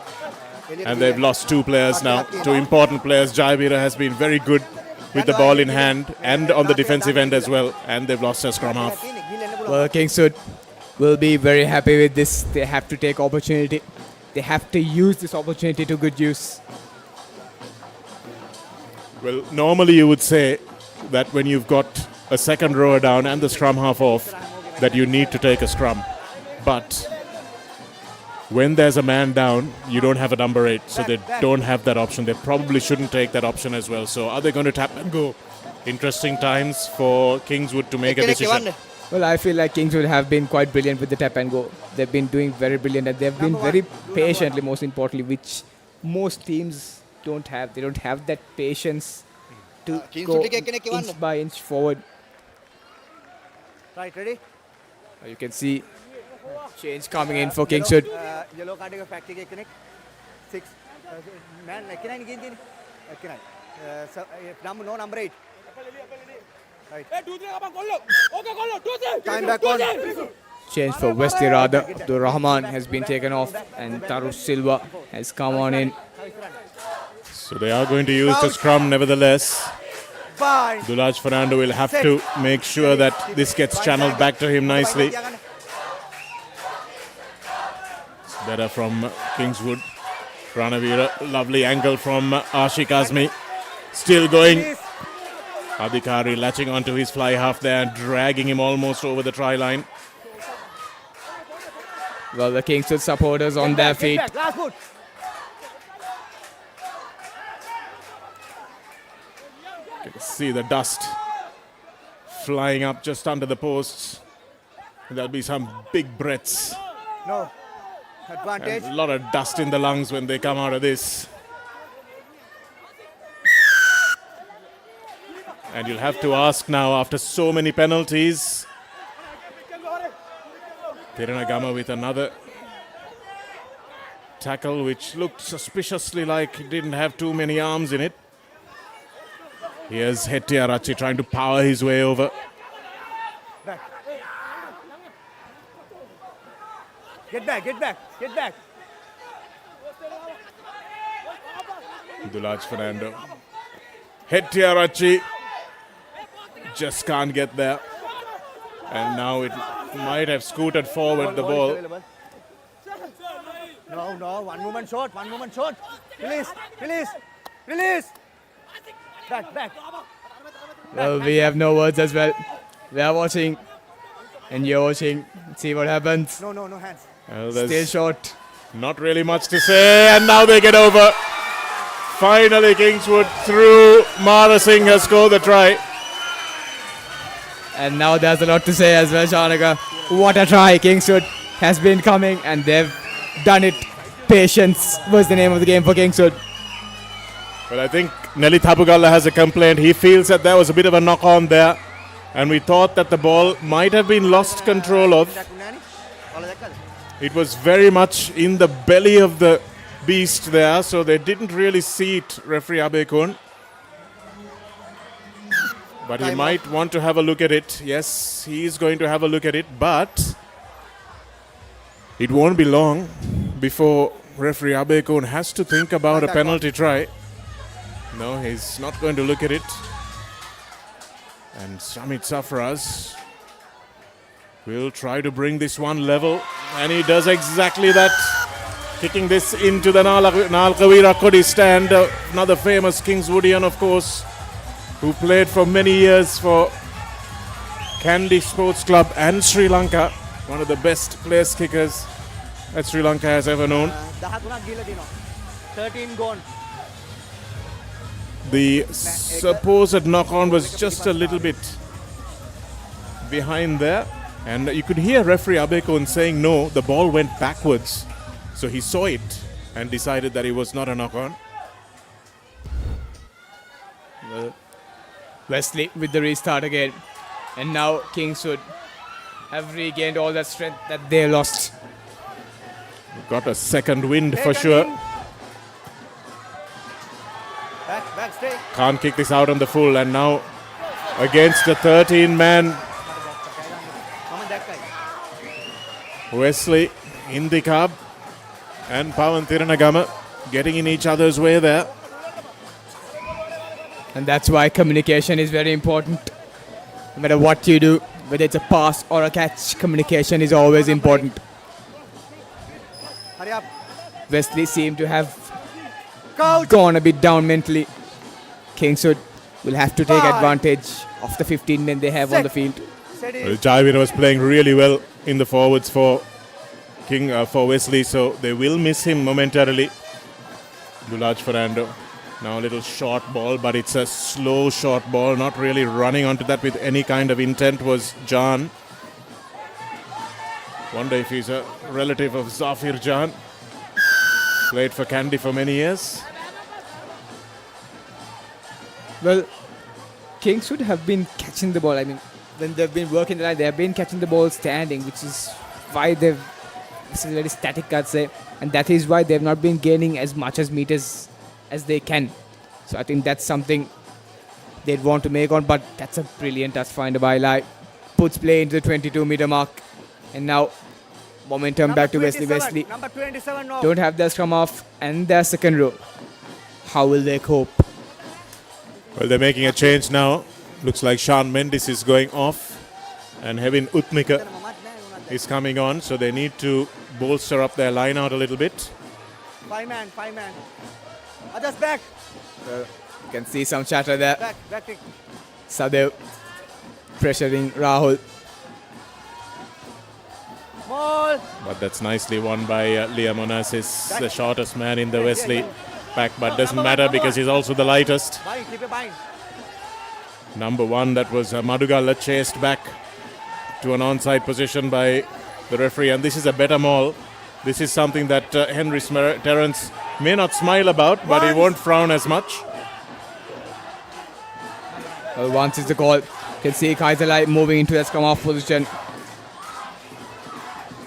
And they've lost 2 players now, 2 important players. Jayavira has been very good with the ball in hand and on the defensive end as well. And they've lost their scrum half. Well, Kingswood will be very happy with this. They have to take opportunity. They have to use this opportunity to good use. Well, normally you would say that when you've got a second rower down and the scrum half off, that you need to take a scrum. But when there's a man down, you don't have a number 8, so they don't have that option. They probably shouldn't take that option as well. So are they going to tap and go? Interesting times for Kingswood to make a decision. Well, I feel like Kingswood have been quite brilliant with the tap and go. They've been doing very brilliant, and they've been very patiently, most importantly, which most teams don't have. They don't have that patience to go inch by inch forward. Right, ready? You can see change coming in for Kingswood. Yellow card එක pack එකේ කෙනෙක් 6 man එකනයි ගින්දිනේ එකනයි number no number 8 right time back on change for Wesley rather. Abdul Rahman has been taken off and Taru Silva has come on in. So they are going to use the scrum nevertheless. Dulaj Fernando will have to make sure that this gets channeled back to him nicely. Better from Kingswood. Ranavira, lovely angle from Ashik Azmi. Still going. Adhikari latching onto his fly half there and dragging him almost over the try line. Well, the Kingswood supporters on their feet. You can see the dust flying up just under the posts. There'll be some big breaths. No. Advantage. And a lot of dust in the lungs when they come out of this. And you'll have to ask now, after so many penalties, Tiranagama with another tackle which looked suspiciously like it didn't have too many arms in it. Here's Hettiarachi trying to power his way over. Back. Get back, get back, get back. Dulaj Fernando. Hettiarachi just can't get there. And now it might have scooted forward the ball. No, one moment short. Release, release, release. Back. Well, we have no words as well. We are watching and you're watching. Let's see what happens. No hands. Well, Still short. Not really much to say, and now they get over. Finally, Kingswood through. Mara Singh has scored the try. And now there's a lot to say as well, Shanaga. What a try. Kingswood has been coming and they've done it. Patience was the name of the game for Kingswood. Well, I think Nelly Thapugalla has a complaint. He feels that there was a bit of a knock on there. And we thought that the ball might have been lost control of. It was very much in the belly of the beast there, so they didn't really see it, referee Abekun. But he might want to have a look at it. Yes, he is going to have a look at it, but it won't be long before referee Abekun has to think about a penalty try. No, he's not going to look at it. And Shamit Safraz will try to bring this one level, and he does exactly that. Kicking this into the Nalkawira Kodi stand, another famous Kingswoodian, of course, who played for many years for Kandy Sports Club and Sri Lanka. One of the best place kickers that Sri Lanka has ever known. 13 gone. The supposed knock-on was just a little bit behind there. And you could hear referee Abekun saying no, the ball went backwards. So he saw it and decided that it was not a knock-on. Well, Wesley with the restart again. And now Kingswood have regained all that strength that they lost. Got a second wind for sure. Back, stay. Can't kick this out on the full, and now against the 13-man Wesley, Indikab and Pawan Tiranagama getting in each other's way there. And that's why communication is very important. No matter what you do, whether it's a pass or a catch, communication is always important. Hurry up. Wesley seemed to have gone a bit down mentally. Kingswood will have to take advantage of the 15 men they have on the field. Well, Nittawela was playing really well in the forwards for Wesley, so they will miss him momentarily. Dulaj Fernando. Now a little short ball, but it's a slow short ball, not really running onto that with any kind of intent was Jan. Wonder if he's a relative of Zafir Jan. Played for Kandy for many years. Well, Kingswood have been catching the ball. I mean, when they've been working the line, they have been catching the ball standing, which is why they've, it's very static, I'd say. And that is why they've not been gaining as much as meters as they can. So I think that's something they'd want to make on, but that's a brilliant touch finder by Lai. Puts play into the 22-meter mark. And now momentum back to Wesley. Wesley Number 27 no. don't have their scrum off and their second row. How will they cope? Well, they're making a change now. Looks like Sean Mendes is going off and Hevin Utnika is coming on, so they need to bolster up their line out a little bit. 5 man. Others back. You can see some chatter there. Back kick. Sadev pressuring Rahul. Ball. But that's nicely won by Liam Onassis, the shortest man in the Wesley pack, but doesn't matter because he's also the lightest. Bind, keep it bind. Number 1, that was Madugala, chased back to an onside position by the referee, and this is a better maul. This is something that Henry Terrence may not smile about, but he won't frown as much. Well, once is the call. You can see Kaiserlai moving into the scrum off position.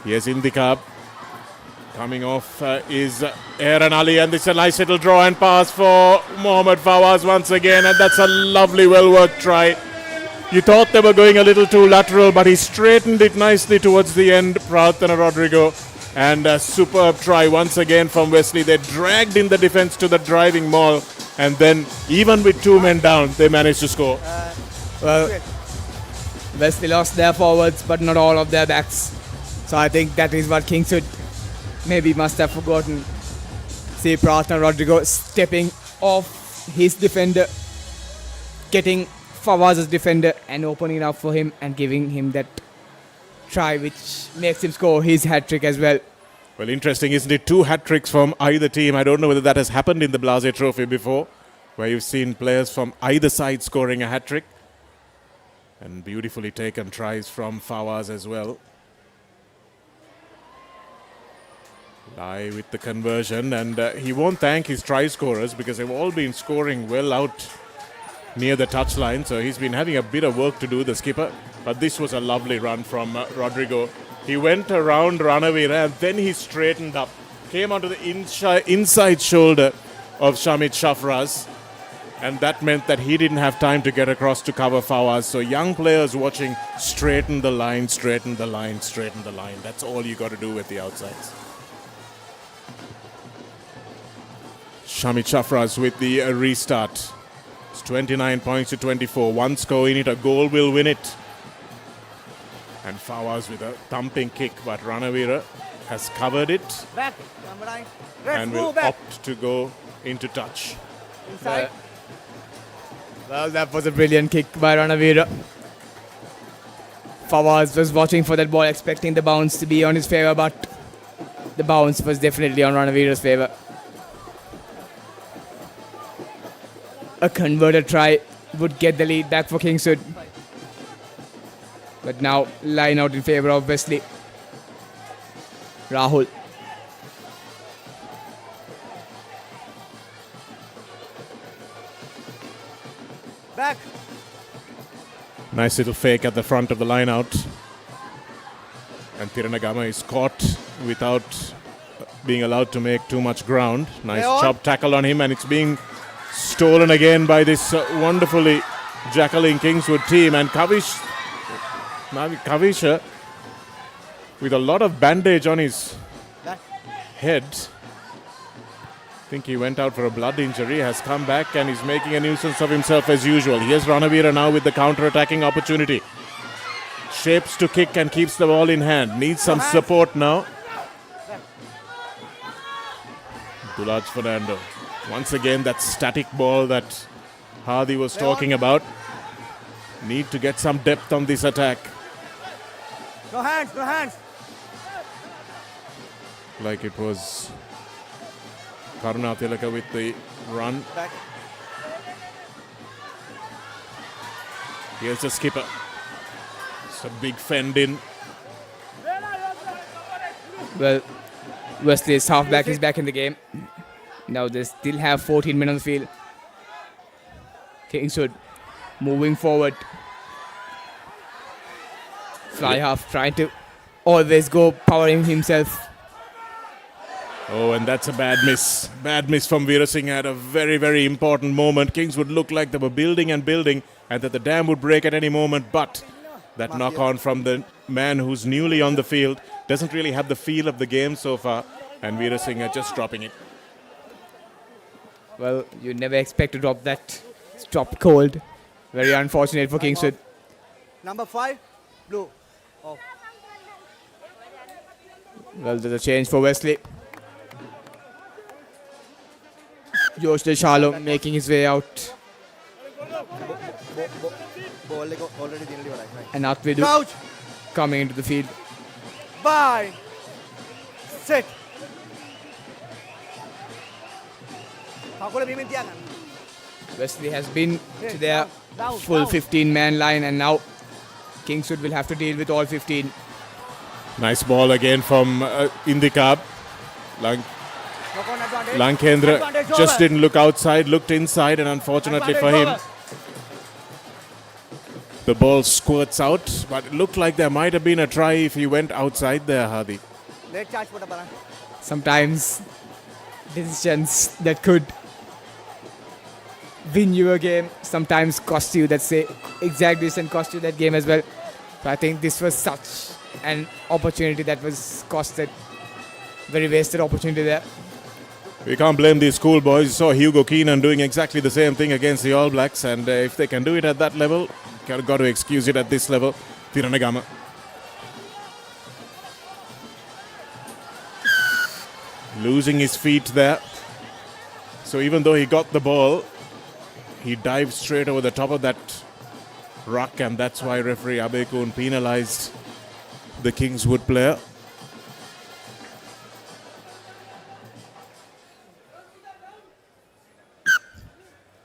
Yes, Indikab. Coming off is Aaron Ali, and this is a nice little draw and pass for Mohammad Fawaz once again, and that's a lovely, well-worked try. You thought they were going a little too lateral, but he straightened it nicely towards the end, Prarthana Rodrigo. And a superb try once again from Wesley. They dragged in the defense to the driving maul, and then even with 2 men down, they managed to score. Well, Wesley lost their forwards, but not all of their backs. So I think that is what Kingswood maybe must have forgotten. See Prarthana Rodrigo stepping off his defender, getting Fawaz's defender and opening up for him and giving him that try which makes him score his hat-trick as well. Well, interesting, isn't it? 2 hat-tricks from either team. I don't know whether that has happened in the Blase Trophy before, where you've seen players from either side scoring a hat-trick. And beautifully taken tries from Fawaz as well. Lai with the conversion, and he won't thank his try scorers because they've all been scoring well out near the touchline, so he's been having a bit of work to do, the skipper. But this was a lovely run from Rodrigo. He went around Ranavira and then he straightened up, came onto the inside shoulder of Shamit Shafraz, and that meant that he didn't have time to get across to cover Fawaz. So young players watching, straighten the line, straighten the line, straighten the line. That's all you got to do with the outsides. Shamit Shafraz with the restart. It's 29 points to 24. 1 score in it, a goal will win it. And Fawaz with a thumping kick, but Ranavira has covered it. Back, number 9. And will opt to go into touch. Inside. Well, that was a brilliant kick by Ranavira. Fawaz was watching for that ball, expecting the bounce to be on his favour, but the bounce was definitely on Ranavira's favour. A converted try would get the lead back for Kingswood. But now line out in favour of Wesley. Rahul. Back. Nice little fake at the front of the line out. And Tiranagama is caught without being allowed to make too much ground. Nice chop tackle on him, and it's being stolen again by this wonderfully jackling Kingswood team. And Kavisha with a lot of bandage on his head. I think he went out for a blood injury, has come back and is making a nuisance of himself as usual. Here's Ranavira now with the counter-attacking opportunity. Shapes to kick and keeps the ball in hand. Needs some support now. Dulaj Fernando. Once again, that static ball that Hadi was talking about. Need to get some depth on this attack. No hands, no hands. Like it was Karuna Tilaka with the run. Back. Here's the skipper. It's a big fend in. Well, Wesley's halfback is back in the game. Now they still have 14 men on the field. Kingswood moving forward. Fly half trying to always go powering himself. Oh, and that's a bad miss. Bad miss from Veerasinghe at a very, very important moment. Kingswood looked like they were building and building and that the dam would break at any moment. But that knock on from the man who's newly on the field doesn't really have the feel of the game so far. And Veerasinghe just dropping it. Well, you never expect to drop that. It's dropped cold. Very unfortunate for Kingswood. Number 5, blue. Oh. Well, there's a change for Wesley. Josh DeCharlo making his way out. And Atvedu coming into the field. Bye. Sit. Wesley has been to their full 15-man line and now Kingswood will have to deal with all 15. Nice ball again from Indikab. Lankendra just didn't look outside, looked inside, and unfortunately for him, the ball squirts out. But it looked like there might have been a try if he went outside there, Hadi. Sometimes decisions that could win you a game sometimes cost you. That's the exact decision cost you that game as well. So I think this was such an opportunity that was costed. Very wasted opportunity there. We can't blame these schoolboys. You saw Hugo Keenan doing exactly the same thing against the All Blacks, and if they can do it at that level, got to excuse it at this level. Thiranagama. Losing his feet there. So even though he got the ball, he dived straight over the top of that ruck, and that's why referee Abekun penalized the Kingswood player.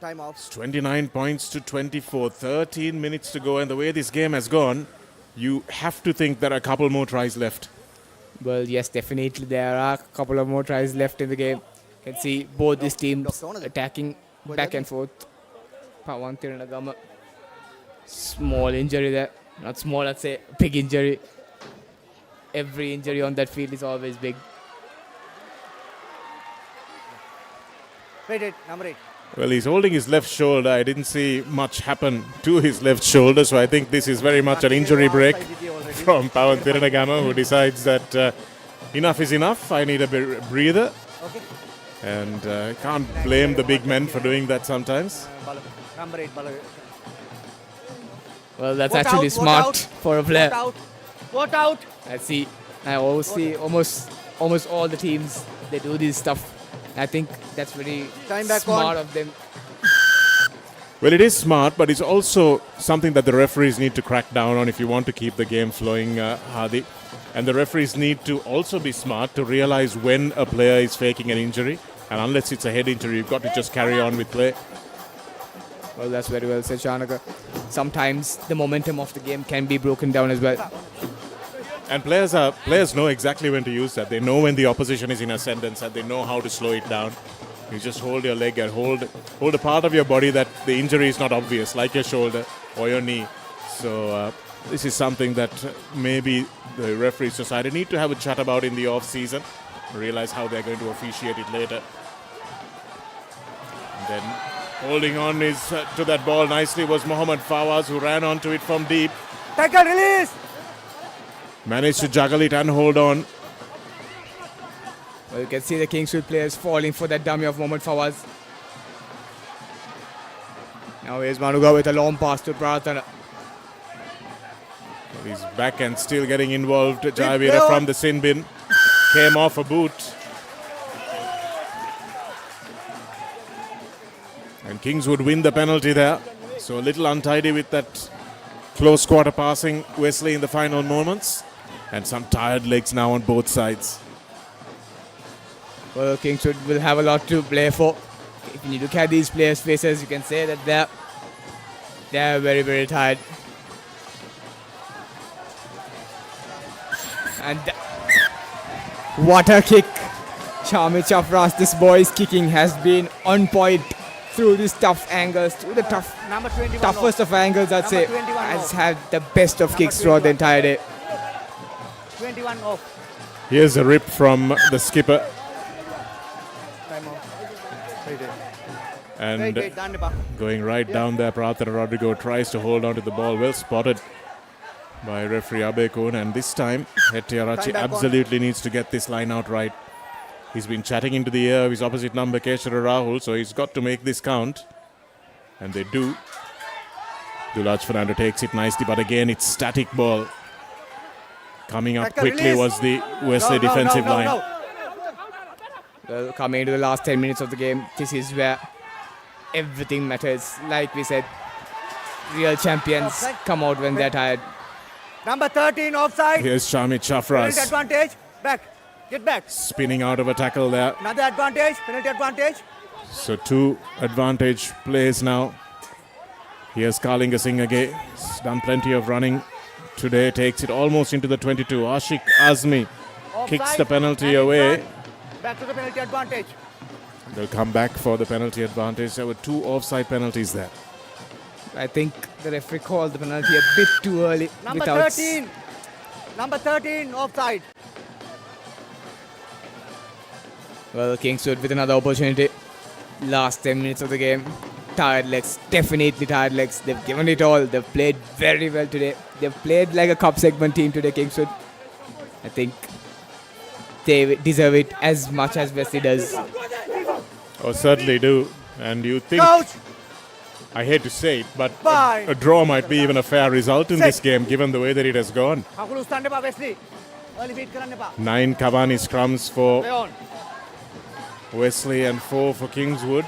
Time off. 29 points to 24, 13 minutes to go, and the way this game has gone, you have to think there are a couple more tries left. Well, yes, definitely there are a couple of more tries left in the game. You can see both these teams attacking back and forth. Pawan Thiranagama, small injury there. Not small, I'd say big injury. Every injury on that field is always big. Wait, number 8. Well, he's holding his left shoulder. I didn't see much happen to his left shoulder, so I think this is very much an injury break from Pawan Thiranagama, who decides that enough is enough. I need a breather. Okay. And can't blame the big men for doing that sometimes. Number 8, well, that's actually smart for a player. What out? I see. I always see almost all the teams, they do this stuff. I think that's very smart of them. Well, it is smart, but it's also something that the referees need to crack down on if you want to keep the game flowing, Hadi. And the referees need to also be smart to realize when a player is faking an injury. And unless it's a head injury, you've got to just carry on with play. Well, that's very well said, Shanaka. Sometimes the momentum of the game can be broken down as well. And players know exactly when to use that. They know when the opposition is in ascendance and they know how to slow it down. You just hold your leg and hold a part of your body that the injury is not obvious, like your shoulder or your knee. So this is something that maybe the referee society need to have a chat about in the off-season, realize how they're going to officiate it later. And then holding on to that ball nicely was Mohammad Fawaz, who ran onto it from deep. Tackle, release! Managed to juggle it and hold on. Well, you can see the Kingswood players falling for that dummy of Mohammad Fawaz. Now here's Manuga with a long pass to Pratana. He's back and still getting involved. Jayavira from the sin bin. Came off a boot. And Kingswood win the penalty there. So a little untidy with that close quarter passing Wesley in the final moments. And some tired legs now on both sides. Well, Kingswood will have a lot to play for. If you look at these players' faces, you can say that they're very, very tired. And what a kick. Shami Chafras, this boy's kicking has been on point through these tough angles, through the toughest of angles, I'd say. Has had the best of kicks throughout the entire day. 21 off. Here's a rip from the skipper. And going right down there, Pratana Rodrigo tries to hold on to the ball. Well spotted by referee Abekun. And this time, Hettiarachi absolutely needs to get this line out right. He's been chatting into the air of his opposite number, Keshara Rahul, so he's got to make this count. And they do. Dulaj Fernando takes it nicely, but again, it's static ball. Coming up quickly was the Wesley defensive line. Well, coming into the last 10 minutes of the game, this is where everything matters. Like we said, real champions come out when they're tired. Number 13 offside. Here's Shami Chafras. Penalty advantage. Back. Get back. Spinning out of a tackle there. Another advantage. Penalty advantage. So 2 advantage plays now. Here's Kalinga Singh again. He's done plenty of running today. Takes it almost into the 22. Ashik Azmi kicks the penalty away. Back to the penalty advantage. They'll come back for the penalty advantage. There were 2 offside penalties there. I think the referee called the penalty a bit too early. Number 13. Number 13 offside. Well, Kingswood with another opportunity. Last 10 minutes of the game. Tired legs, definitely tired legs. They've given it all. They've played very well today. They've played like a cup segment team today, Kingswood. I think they deserve it as much as Wesley does. Oh, certainly do. And you think, I hate to say it, but a draw might be even a fair result in this game, given the way that it has gone. 9 Cavani scrums for Wesley and 4 for Kingswood.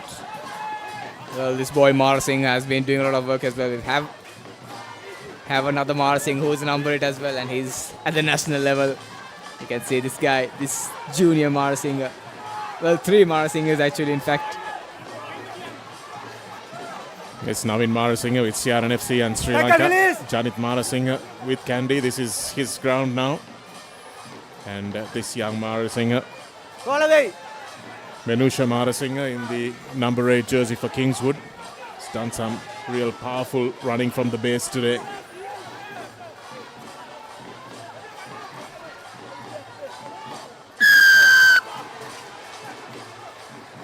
Well, this boy Mar Singh has been doing a lot of work as well. We have another Mar Singh who's number 8 as well, and he's at the national level. You can see this guy, this junior Mar Singh. Well, 3 Mar Singhs actually, in fact. It's Navin Marasinghe with Siaran FC and Sri Lanka. Janit Marasinghe with Kandy. This is his ground now. And this young Marasinghe. Menusha Marasinghe in the number 8 jersey for Kingswood. He's done some real powerful running from the base today.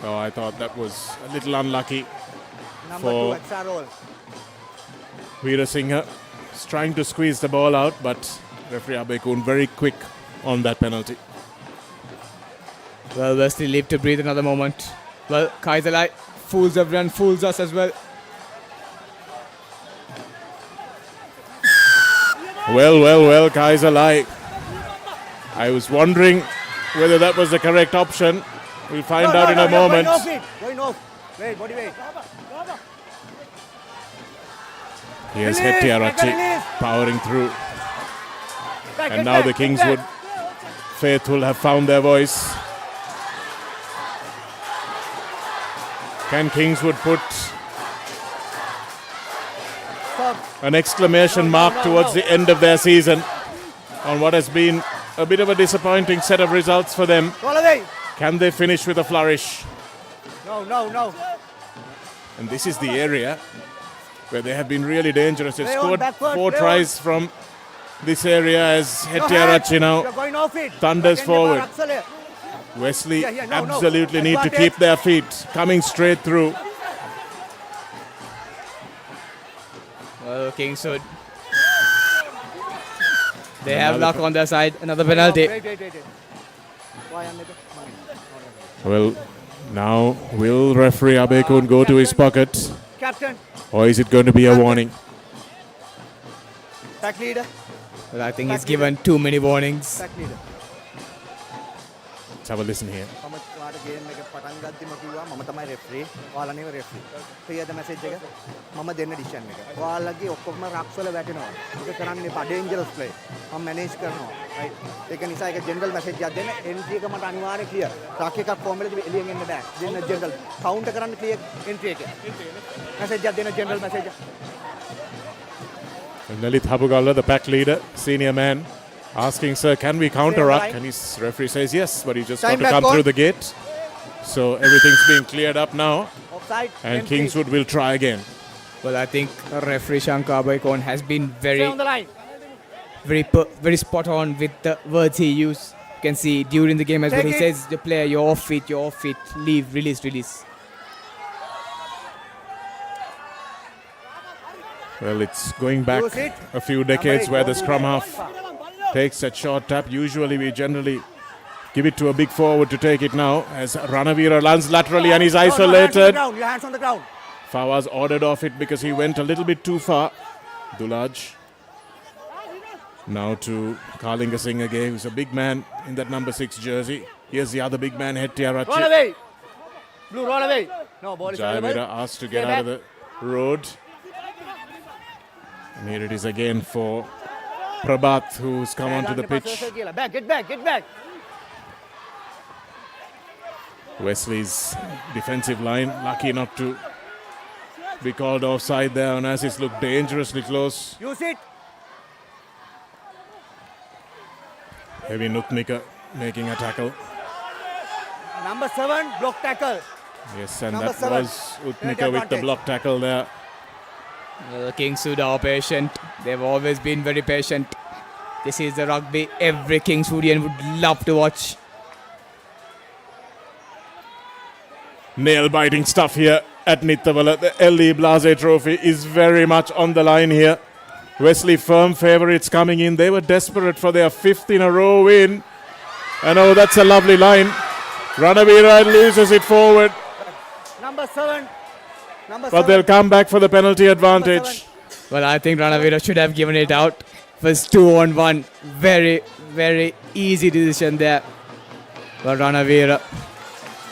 Oh, I thought that was a little unlucky for Veerasinghe. He's trying to squeeze the ball out, but referee Abekun very quick on that penalty. Well, Wesley leave to breathe another moment. Well, Kaiserlai fools everyone, fools us as well. Well, Kaiserlai. I was wondering whether that was the correct option. We'll find out in a moment. Going off. Wait, body weight. Here's Hettiarachi powering through. And now the Kingswood faithful have found their voice. Can Kingswood put an exclamation mark towards the end of their season on what has been a bit of a disappointing set of results for them? Can they finish with a flourish? No. And this is the area where they have been really dangerous. They've scored 4 tries from this area as Hettiarachi now thunders forward. Wesley absolutely need to keep their feet coming straight through. Well, Kingswood. They have luck on their side. Another penalty. Well, now will referee Abekun go to his pocket? Captain. Or is it going to be a warning? Back leader. Well, I think he's given too many warnings. Back leader. Let's have a listen here. මම ඔයාලට game එක පටන් ගද්දිම කිව්වා මම තමයි රෙෆරි. ඔයාලා නෙවෙයි රෙෆරි. ක්ලියර්ද message එක? මම දෙන්න ඩිසිෂන් එක. ඔයාලගේ ඔක්කොම රක්ස් වල වැටෙනවා. ඒක කරන්න එපා. Dangerous play. මම මැනේජ් කරනවා. රයිට්. ඒක නිසා ඒක ජෙනරල් මැසේජ් එකක් දෙන්න. එන්ට්‍රි එක මට අනිවාර්යයෙන් ක්ලියර්. රක් එකක් ෆෝම් වලදී එළියෙන් එන්න බෑ. දෙන්න ජෙනරල්. කවුන්ටර් කරන්න ක්ලියර් එන්ට්‍රි එක. මැසේජ් එකක් දෙන්න ජෙනරල් මැසේජ් එක. Nalit Habugalla, the pack leader, senior man, asking, sir, can we counter-ruck? And his referee says yes, but he just got to come through the gate. So everything's being cleared up now. Offside. And Kingswood will try again. Well, I think referee Shankar Boykon has been Stay on the line. very spot on with the words he used. You can see during the game as well. He says the player, you're off it, leave, release. Well, it's going back a few decades where the scrum half takes that short tap. Usually we generally give it to a big forward to take it now as Ranavira lands laterally and he's isolated. Your hands on the ground. Fawaz ordered off it because he went a little bit too far. Dulaj. Now to Kalinga Singh again, who's a big man in that number 6 jersey. Here's the other big man, Hettiarachi. Roll away. Blue, roll away. No, ball is Jayavira asked to get out of the road. And here it is again for Prabhat, who's come onto the pitch. Get back. Wesley's defensive line, lucky not to be called offside there. Onassis looked dangerously close. Use it. Heavy Nutnika making a tackle. Number 7, block tackle. Yes, and Number that 7. was Utnika with the block tackle there. The Kingswood are patient. They've always been very patient. This is the rugby every Kingswoodian would love to watch. Nail-biting stuff here at Nittawela. The LE Blase Trophy is very much on the line here. Wesley firm favourites coming in. They were desperate for their 5th in a row win. And oh, that's a lovely line. Ranavira loses it forward. Number 7. But they'll come back for the penalty advantage. Well, I think Ranavira should have given it out. First 2-on-1. Very, very easy decision there. But Ranavira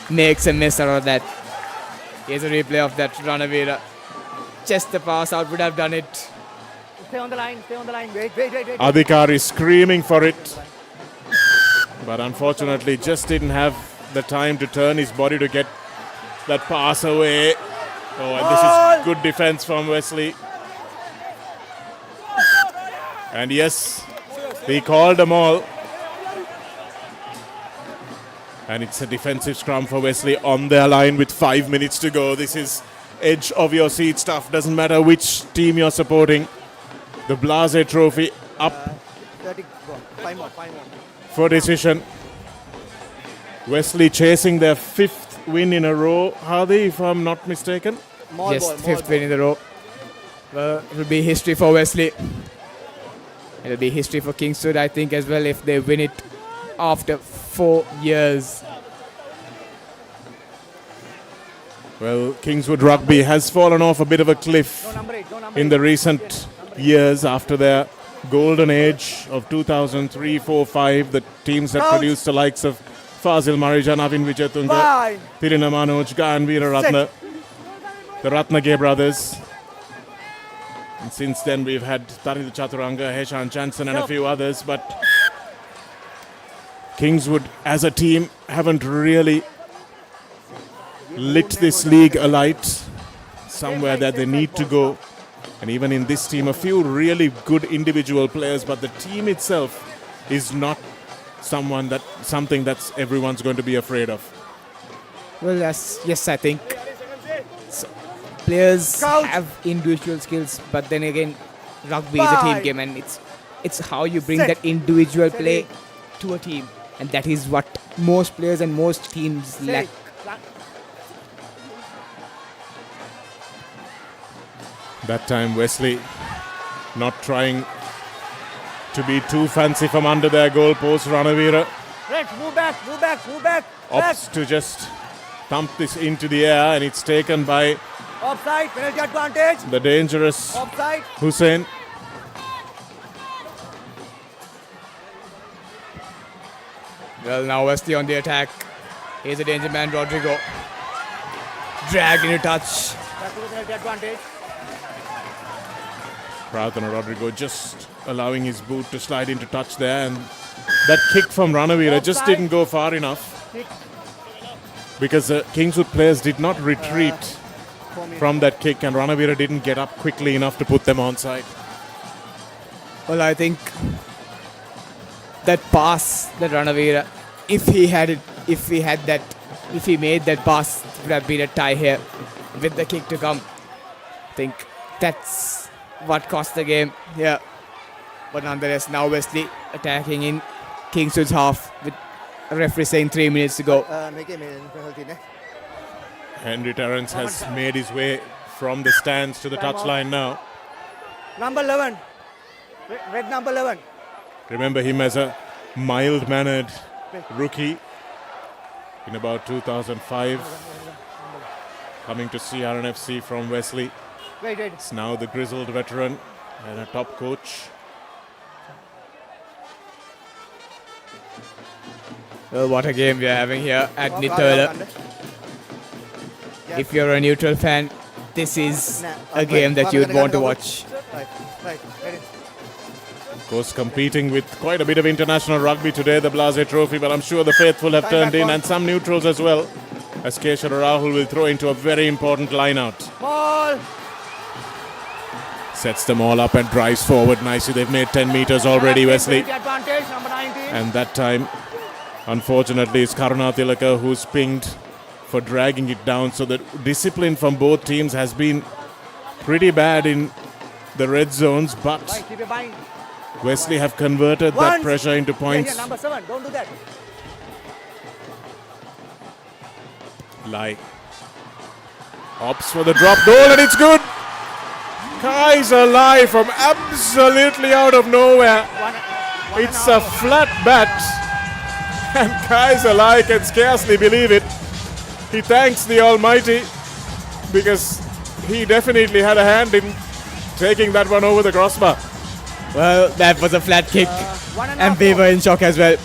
makes a mess out of that. Here's a replay of that Ranavira. Just the pass out would have done it. Stay on the line. Wait. Adhikar is screaming for it. But unfortunately just didn't have the time to turn his body to get that pass away. Oh, and this is good defense from Wesley. And yes, he called them all. And it's a defensive scrum for Wesley on their line with 5 minutes to go. This is edge of your seat stuff. Doesn't matter which team you're supporting. The Blase Trophy up 30. Go. 5 more. for decision. Wesley chasing their 5th win in a row. Hadi, if I'm not mistaken. Yes, 5th win in a row. Well, it will be history for Wesley. It will be history for Kingswood, I think, as well, if they win it after 4 years. Well, Kingswood Rugby has fallen off a bit of a cliff in the recent years after their golden age of 2003, 4, 5. The teams that produced the likes of Fazil Marijan, Navin Vijayatunga, Tirina Manoj, Gayan Veeraratna, the Ratnage brothers. And since then we've had Tarindu Chaturanga, Heshan Chanson and a few others, but Kingswood as a team haven't really lit this league alight somewhere that they need to go. And even in this team, a few really good individual players, but the team itself is not something that's everyone's going to be afraid of. Well, yes, I think so. Players have individual skills, but then again, rugby is a team game, and it's how you bring that individual play to a team, and that is what most players and most teams lack. That time Wesley not trying to be too fancy from under their goal post. Ranavira Move back. opts to just thump this into the air, and it's taken by Offside, penalty advantage. the dangerous Offside. Hussein. Well, now Wesley on the attack. Here's a danger man, Rodrigo. Dragged into touch. Advantage. Pratana Rodrigo just allowing his boot to slide into touch there, and that kick from Ranavira just didn't go far enough because the Kingswood players did not retreat from that kick, and Ranavira didn't get up quickly enough to put them onside. Well, I think that pass that Ranavira, if he made that pass, it would have been a tie here with the kick to come. I think that's what cost the game here. But nonetheless, now Wesley attacking in Kingswood's half with a referee saying 3 minutes to go. Henry Terrence has made his way from the stands to the touchline now. Number 11. Red number 11. Remember him as a mild-mannered rookie in about 2005, coming to CRNFC from Wesley. Wait. It's now the grizzled veteran and a top coach. Well, what a game we are having here at Nittawela. If you're a neutral fan, this is a game that you would want to watch. Right. Of course, competing with quite a bit of international rugby today, the Blase Trophy, but I'm sure the faithful have turned in, and some neutrals as well, as Keshara Rahul will throw into a very important line out. Ball! Sets them all up and drives forward nicely. They've made 10 meters already, Wesley. Advantage, number 19. And that time, unfortunately, it's Karuna Tilaka who's pinged for dragging it down. So the discipline from both teams has been pretty bad in the red zones, but Keep your mind. Wesley have converted that pressure into points. Yeah, number 7, don't do that. Lai opts for the drop goal, and it's good. Kaiser Lai from absolutely out of nowhere. It's a flat bat, and Kaiser Lai can scarcely believe it. He thanks the Almighty because he definitely had a hand in taking that one over the crossbar. Well, that was a flat kick, and we were in shock as well.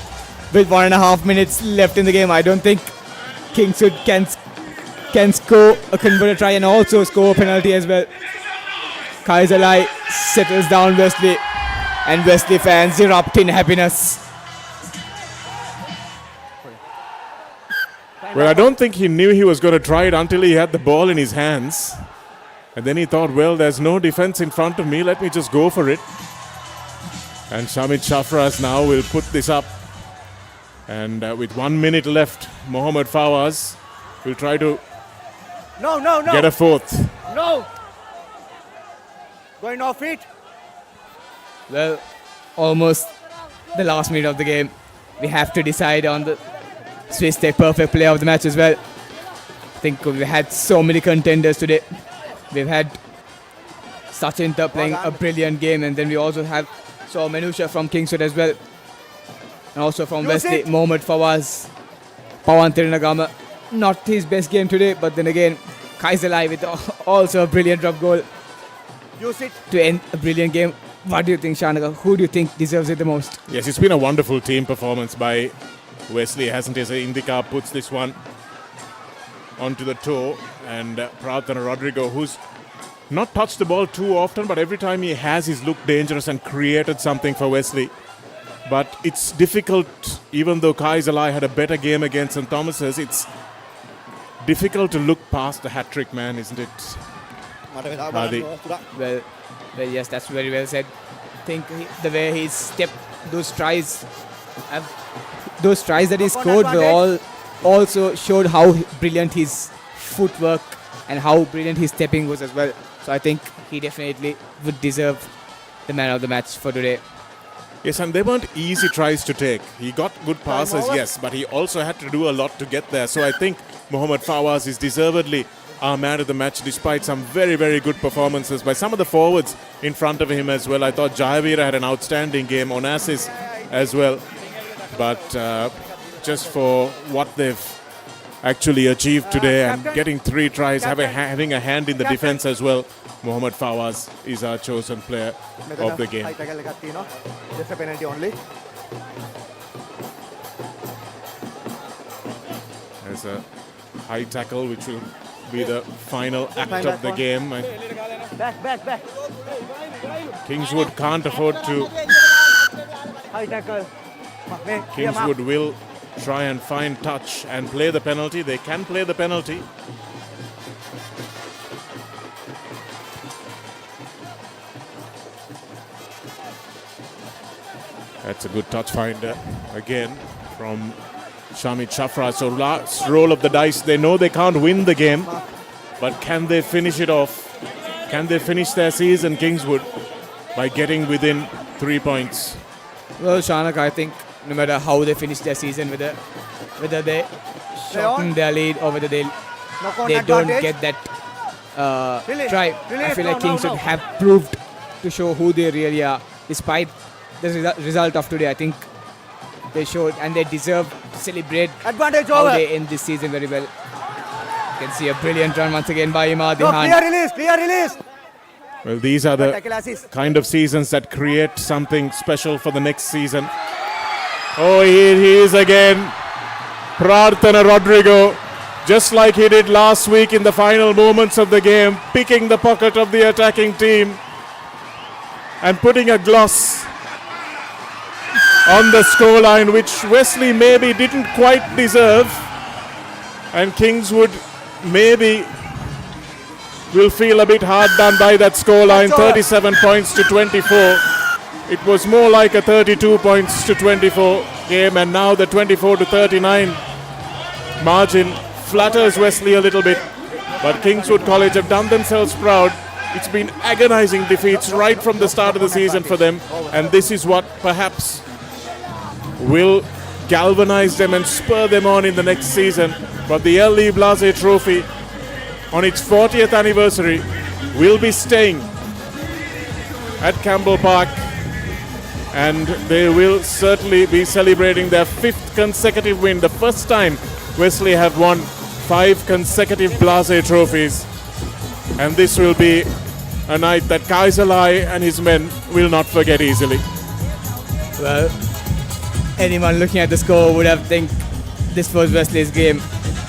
With 1.5 minutes left in the game, I don't think Kingswood can score a convert try and also score a penalty as well. Kaiser Lai settles down Wesley, and Wesley fans erupt in happiness. Well, I don't think he knew he was going to try it until he had the ball in his hands. And then he thought, well, there's no defense in front of me, let me just go for it. And Shamit Shafraz now will put this up. And with 1 minute left, Mohammad Fawaz will try to get a fourth. No! Going off it. Well, almost the last minute of the game. We have to decide on the Swiss Tech perfect player of the match as well. I think we had so many contenders today. We've had Sachin playing a brilliant game, and then we also saw Manusha from Kingswood as well. And also from Wesley, Mohammad Fawaz, Pawan Tirunagama. Not his best game today, but then again, Kaiser Lai with also a brilliant drop goal to end a brilliant game. What do you think, Shanaga? Who do you think deserves it the most? Yes, it's been a wonderful team performance by Wesley, hasn't he? Indika puts this one onto the toe, and Pratana Rodrigo, who's not touched the ball too often, but every time he has, he's looked dangerous and created something for Wesley. But it's difficult, even though Kaiser Lai had a better game against St. Thomas's, it's difficult to look past the hat-trick man, isn't it? Well, yes, that's very well said. I think the way he stepped, those tries that he scored were also showed how brilliant his footwork and how brilliant his stepping was as well. So I think he definitely would deserve the man of the match for today. Yes, and they weren't easy tries to take. He got good passes, yes, but he also had to do a lot to get there. So I think Mohammad Fawaz is deservedly our man of the match, despite some very, very good performances by some of the forwards in front of him as well. I thought Jayavira had an outstanding game, Onassis as well. But just for what they've actually achieved today and getting 3 tries, having a hand in the defense as well, Mohammad Fawaz is our chosen player of the game. Just a penalty only. There's a high tackle which will be the final act of the game. And Back. Kingswood can't afford to. High tackle. Kingswood will try and find touch and play the penalty. They can play the penalty. That's a good touch finder again from Shamit Shafra. So last roll of the dice. They know they can't win the game, but can they finish it off? Can they finish their season, Kingswood, by getting within 3 points? Well, Shanak, I think no matter how they finish their season, whether they shorten their lead or whether they don't get that try, I feel like Kingswood have proved to show who they really are. Despite the result of today, I think they showed and they deserve to celebrate how they end this season very well. You can see a brilliant run once again by Imad Dihan. Clear release. Well, these are the kind of seasons that create something special for the next season. Oh, here he is again. Prarthana Rodrigo, just like he did last week in the final moments of the game, picking the pocket of the attacking team and putting a gloss on the scoreline, which Wesley maybe didn't quite deserve. And Kingswood maybe will feel a bit hard done by that scoreline, 37 points to 24. It was more like a 32 points to 24 game, and now the 24 to 39 margin flatters Wesley a little bit. But Kingswood College have done themselves proud. It's been agonizing defeats right from the start of the season for them, and this is what perhaps will galvanize them and spur them on in the next season. But the L.E. Blase Trophy, on its 40th anniversary, will be staying at Campbell Park, and they will certainly be celebrating their 5th consecutive win. The first time Wesley have won 5 consecutive Blase trophies, and this will be a night that Kaiserlai and his men will not forget easily. Well, anyone looking at the score would have think this was Wesley's game,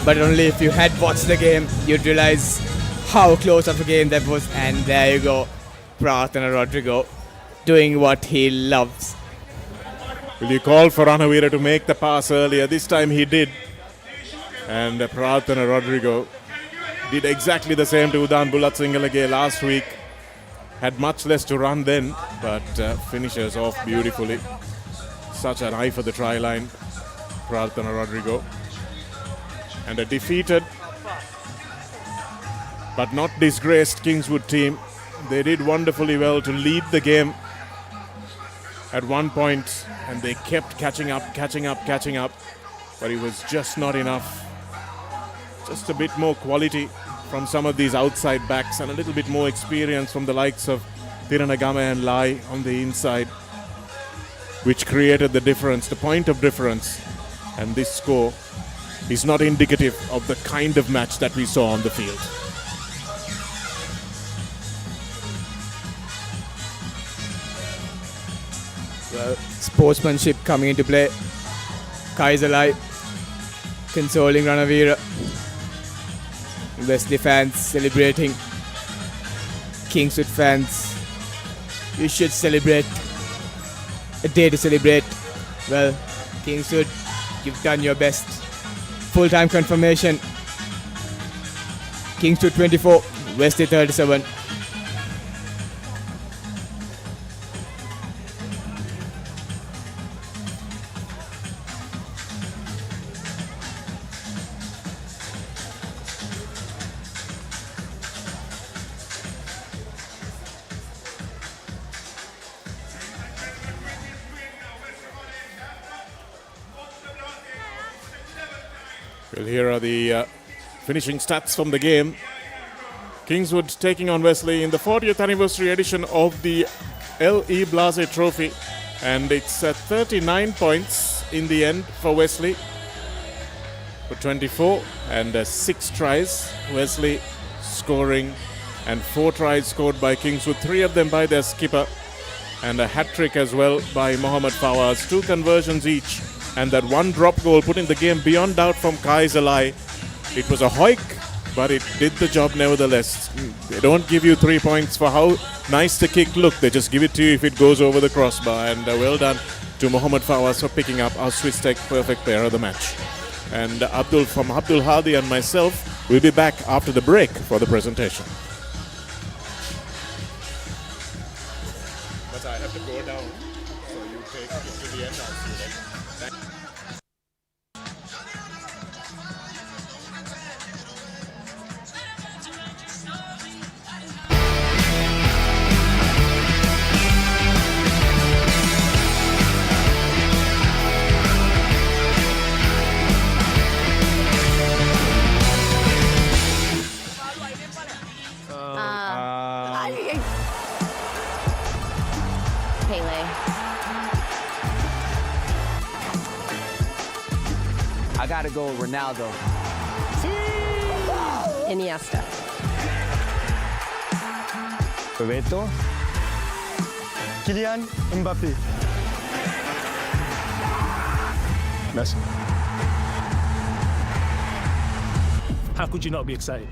but only if you had watched the game you'd realize how close of a game that was. And there you go, Prarthana Rodrigo doing what he loves. Will you call for Ranavira to make the pass earlier? This time he did, and Prarthana Rodrigo did exactly the same to Udan Bulatsingalage last week. Had much less to run then, but finishes off beautifully. Such an eye for the try line, Prarthana Rodrigo. And a defeated but not disgraced Kingswood team. They did wonderfully well to lead the game at one point, and they kept catching up, but it was just not enough. Just a bit more quality from some of these outside backs and a little bit more experience from the likes of Tiranagame and Lai on the inside, which created the difference, the point of difference. And this score is not indicative of the kind of match that we saw on the field. Well, sportsmanship coming into play. Kaiserlai consoling Ranavira. Wesley fans celebrating. Kingswood fans, you should celebrate. A day to celebrate. Well, Kingswood, you've done your best. Full-time confirmation. Kingswood 24, Wesley 37. Well, here are the finishing stats from the game. Kingswood taking on Wesley in the 40th anniversary edition of the L.E. Blase Trophy. And it's 39 points in the end for Wesley for 24 and 6 tries. Wesley scoring, and 4 tries scored by Kingswood, 3 of them by their skipper, and a hat-trick as well by Mohammad Fawaz. 2 conversions each and that one drop goal putting the game beyond doubt from Kaiserlei. It was a hoik, but it did the job nevertheless. They don't give you 3 points for how nice the kick looked. They just give it to you if it goes over the crossbar. And well done to Mohammad Fawaz for picking up our Swiss Tech perfect pair of the match. And Abdul Hadi and myself will be back after the break for the presentation. But I have to go down, so you take it to the end. I'll see you then. I gotta go with Ronaldo. Iniesta. Roberto. Kylian Mbappé. Messi. How could you not be excited?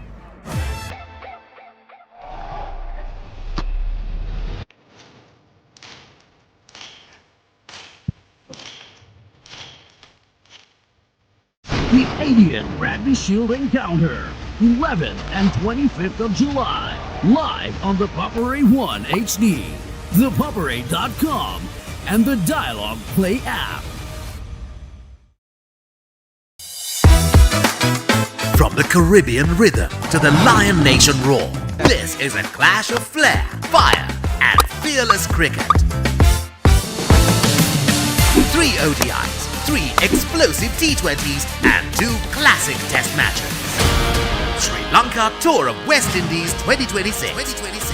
The 80th Rugby Shield Encounter, 11th and 25th of July, live on the Papare 1 HD, ThePapare.com, and the Dialog Play app. From the Caribbean rhythm to the Lion Nation roar, this is a clash of flair, fire, and fearless cricket. 3 ODIs, 3 explosive T20s, and 2 classic test matches. Sri Lanka Tour of West Indies 2026,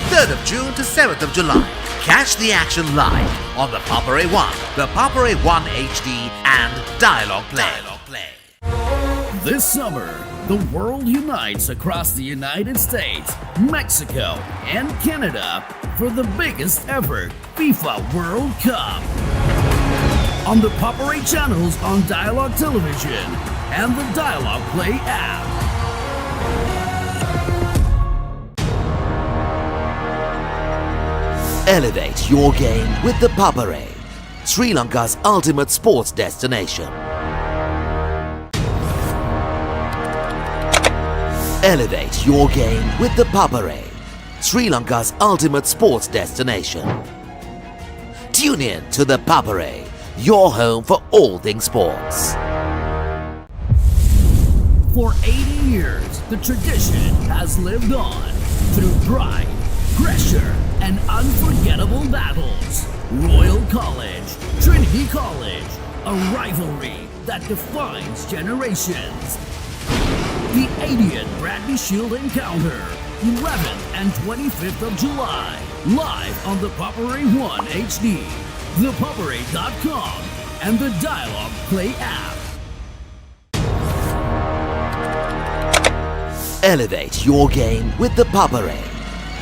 3rd of June to 7th of July. Catch the action live on the Papare 1, the Papare 1 HD, and Dialog Play. This summer, the world unites across the United States, Mexico, and Canada for the biggest ever FIFA World Cup. On the Papare channels on Dialog Television and the Dialog Play app. Elevate your game with the Papare, Sri Lanka's ultimate sports destination. Elevate your game with the Papare, Sri Lanka's ultimate sports destination. Tune in to the Papare, your home for all things sports. For 80 years, the tradition has lived on through pride, pressure, and unforgettable battles. Royal College, Trinity College, a rivalry that defines generations. The 80th Rugby Shield Encounter, 11th and 25th of July, live on the Papare 1 HD, ThePapare.com, and the Dialog Play app. Elevate your game with the Papare,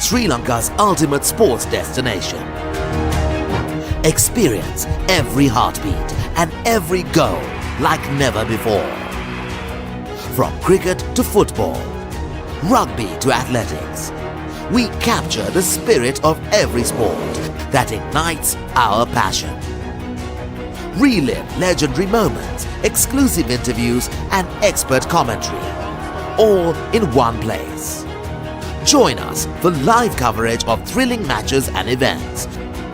Sri Lanka's ultimate sports destination. Experience every heartbeat and every goal like never before. From cricket to football, rugby to athletics, we capture the spirit of every sport that ignites our passion. Relive legendary moments, exclusive interviews, and expert commentary, all in one place. Join us for live coverage of thrilling matches and events,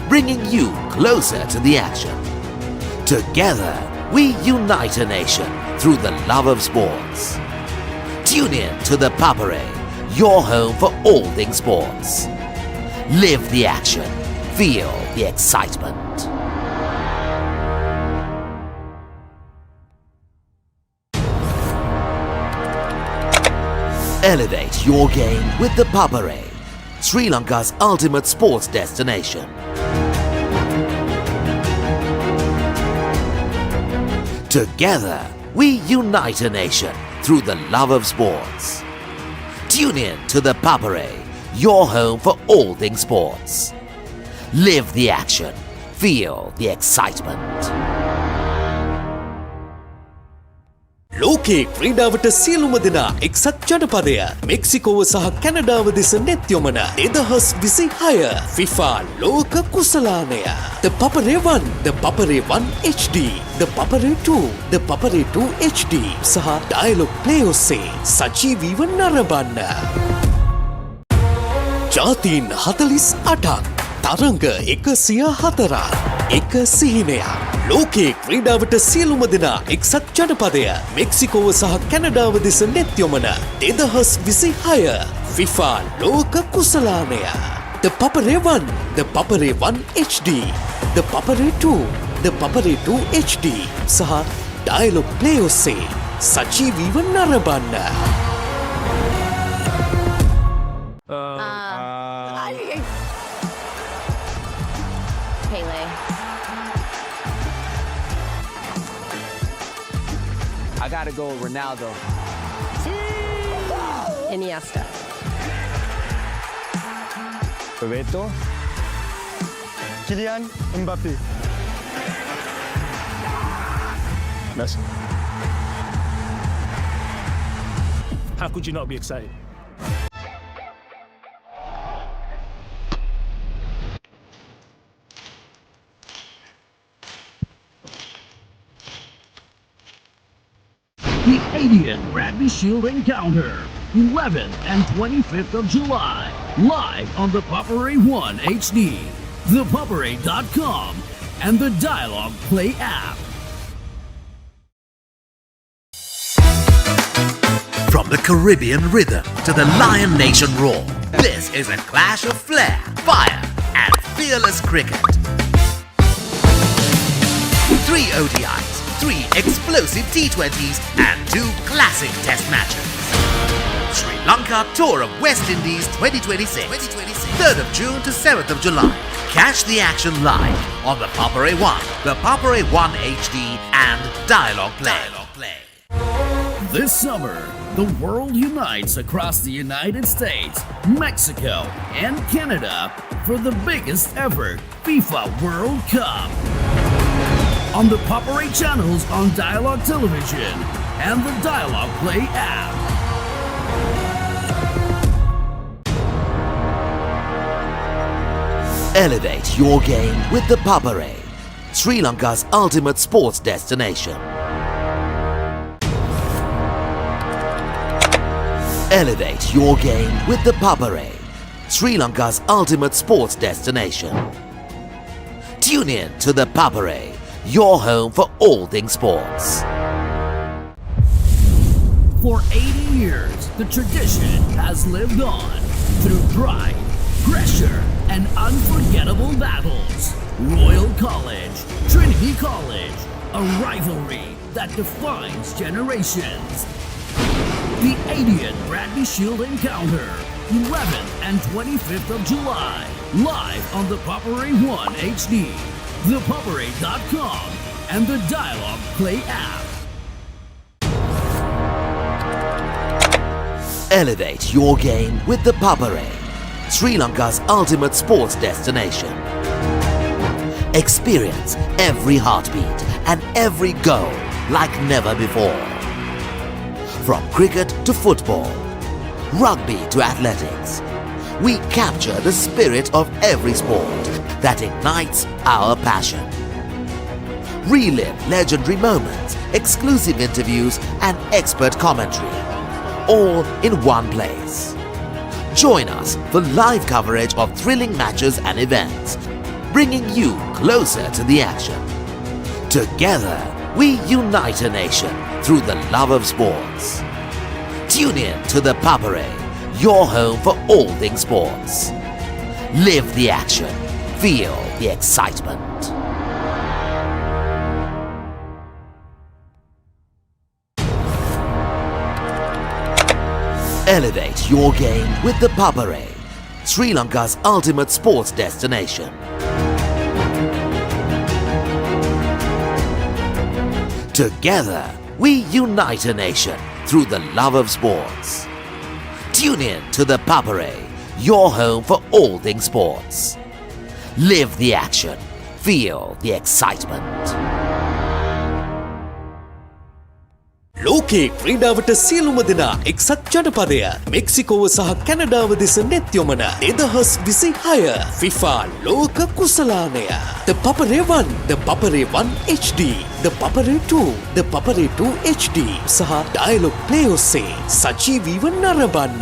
bringing you closer to the action. Together, we unite a nation through the love of sports. Tune in to the Papare, your home for all things sports. Live the action. Feel the excitement. Elevate your game with the Papare, Sri Lanka's ultimate sports destination. Together, we unite a nation through the love of sports. Tune in to the Papare, your home for all things sports. Live the action. Feel the excitement. ලෝකයේ ක්‍රීඩාවට සියලුම දෙනා එක්සත් ජනපදය මෙක්සිකෝව සහ කැනඩාව දෙස නෙත් යොමන 2026 FIFA ලෝක කුසලානය The Papare 1, The Papare 1 HD, The Papare 2, The Papare 2 HD සහ Dialog Play ඔස්සේ සජීවීව නරඹන්න. ජාතීන් 48ක් තරංග 104ක් එක සිහිනයක්. ලෝකයේ ක්‍රීඩාවට සියලුම දෙනා එක්සත් ජනපදය මෙක්සිකෝව සහ කැනඩාව දෙස නෙත් යොමන 2026 FIFA ලෝක කුසලානය The Papare 1, The Papare 1 HD, The Papare 2, The Papare 2 HD සහ Dialog Play ඔස්සේ සජීවීව නරඹන්න. Pele. I gotta go with Ronaldo. Iniesta. Bebeto. Kylian Mbappe. Messi. How could you not be excited? The 80th Rugby Shield Encounter, 11th and 25th of July, live on the Papare 1 HD, ThePapare.com, and the Dialog Play app. From the Caribbean rhythm to the Lion Nation roar, this is a clash of flair, fire, and fearless cricket. 3 ODIs, 3 explosive T20s, and 2 classic test matches. Sri Lanka Tour of West Indies 2026, 3rd of June to 7th of July. Catch the action live on the Papare 1, the Papare 1 HD, and Dialog Play. This summer, the world unites across the United States, Mexico, and Canada for the biggest ever FIFA World Cup. On the Papare channels on Dialog Television and the Dialog Play app. Elevate your game with the Papare, Sri Lanka's ultimate sports destination. Elevate your game with the Papare, Sri Lanka's ultimate sports destination. Tune in to the Papare, your home for all things sports. For 80 years, the tradition has lived on through pride, pressure, and unforgettable battles. Royal College, Trinity College, a rivalry that defines generations. The 80th Rugby Shield Encounter, 11th and 25th of July, live on the Papare 1 HD, ThePapare.com, and the Dialog Play app. Elevate your game with the Papare, Sri Lanka's ultimate sports destination. Experience every heartbeat and every goal like never before. From cricket to football, rugby to athletics, we capture the spirit of every sport that ignites our passion. Relive legendary moments, exclusive interviews, and expert commentary, all in one place. Join us for live coverage of thrilling matches and events, bringing you closer to the action. Together, we unite a nation through the love of sports. Tune in to the Papare, your home for all things sports. Live the action. Feel the excitement. Elevate your game with the Papare, Sri Lanka's ultimate sports destination. Together, we unite a nation through the love of sports. Tune in to the Papare, your home for all things sports. Live the action. Feel the excitement. ලෝකේ ක්‍රීඩාවට සියලුම දෙනා එක්සත් ජනපදය මෙක්සිකෝව සහ කැනඩාව දෙස නෙත් යොමන 2026 FIFA ලෝක කුසලානය The Papare 1, The Papare 1 HD, The Papare 2, The Papare 2 HD සහ Dialog Play ඔස්සේ සජීවීව නරඹන්න.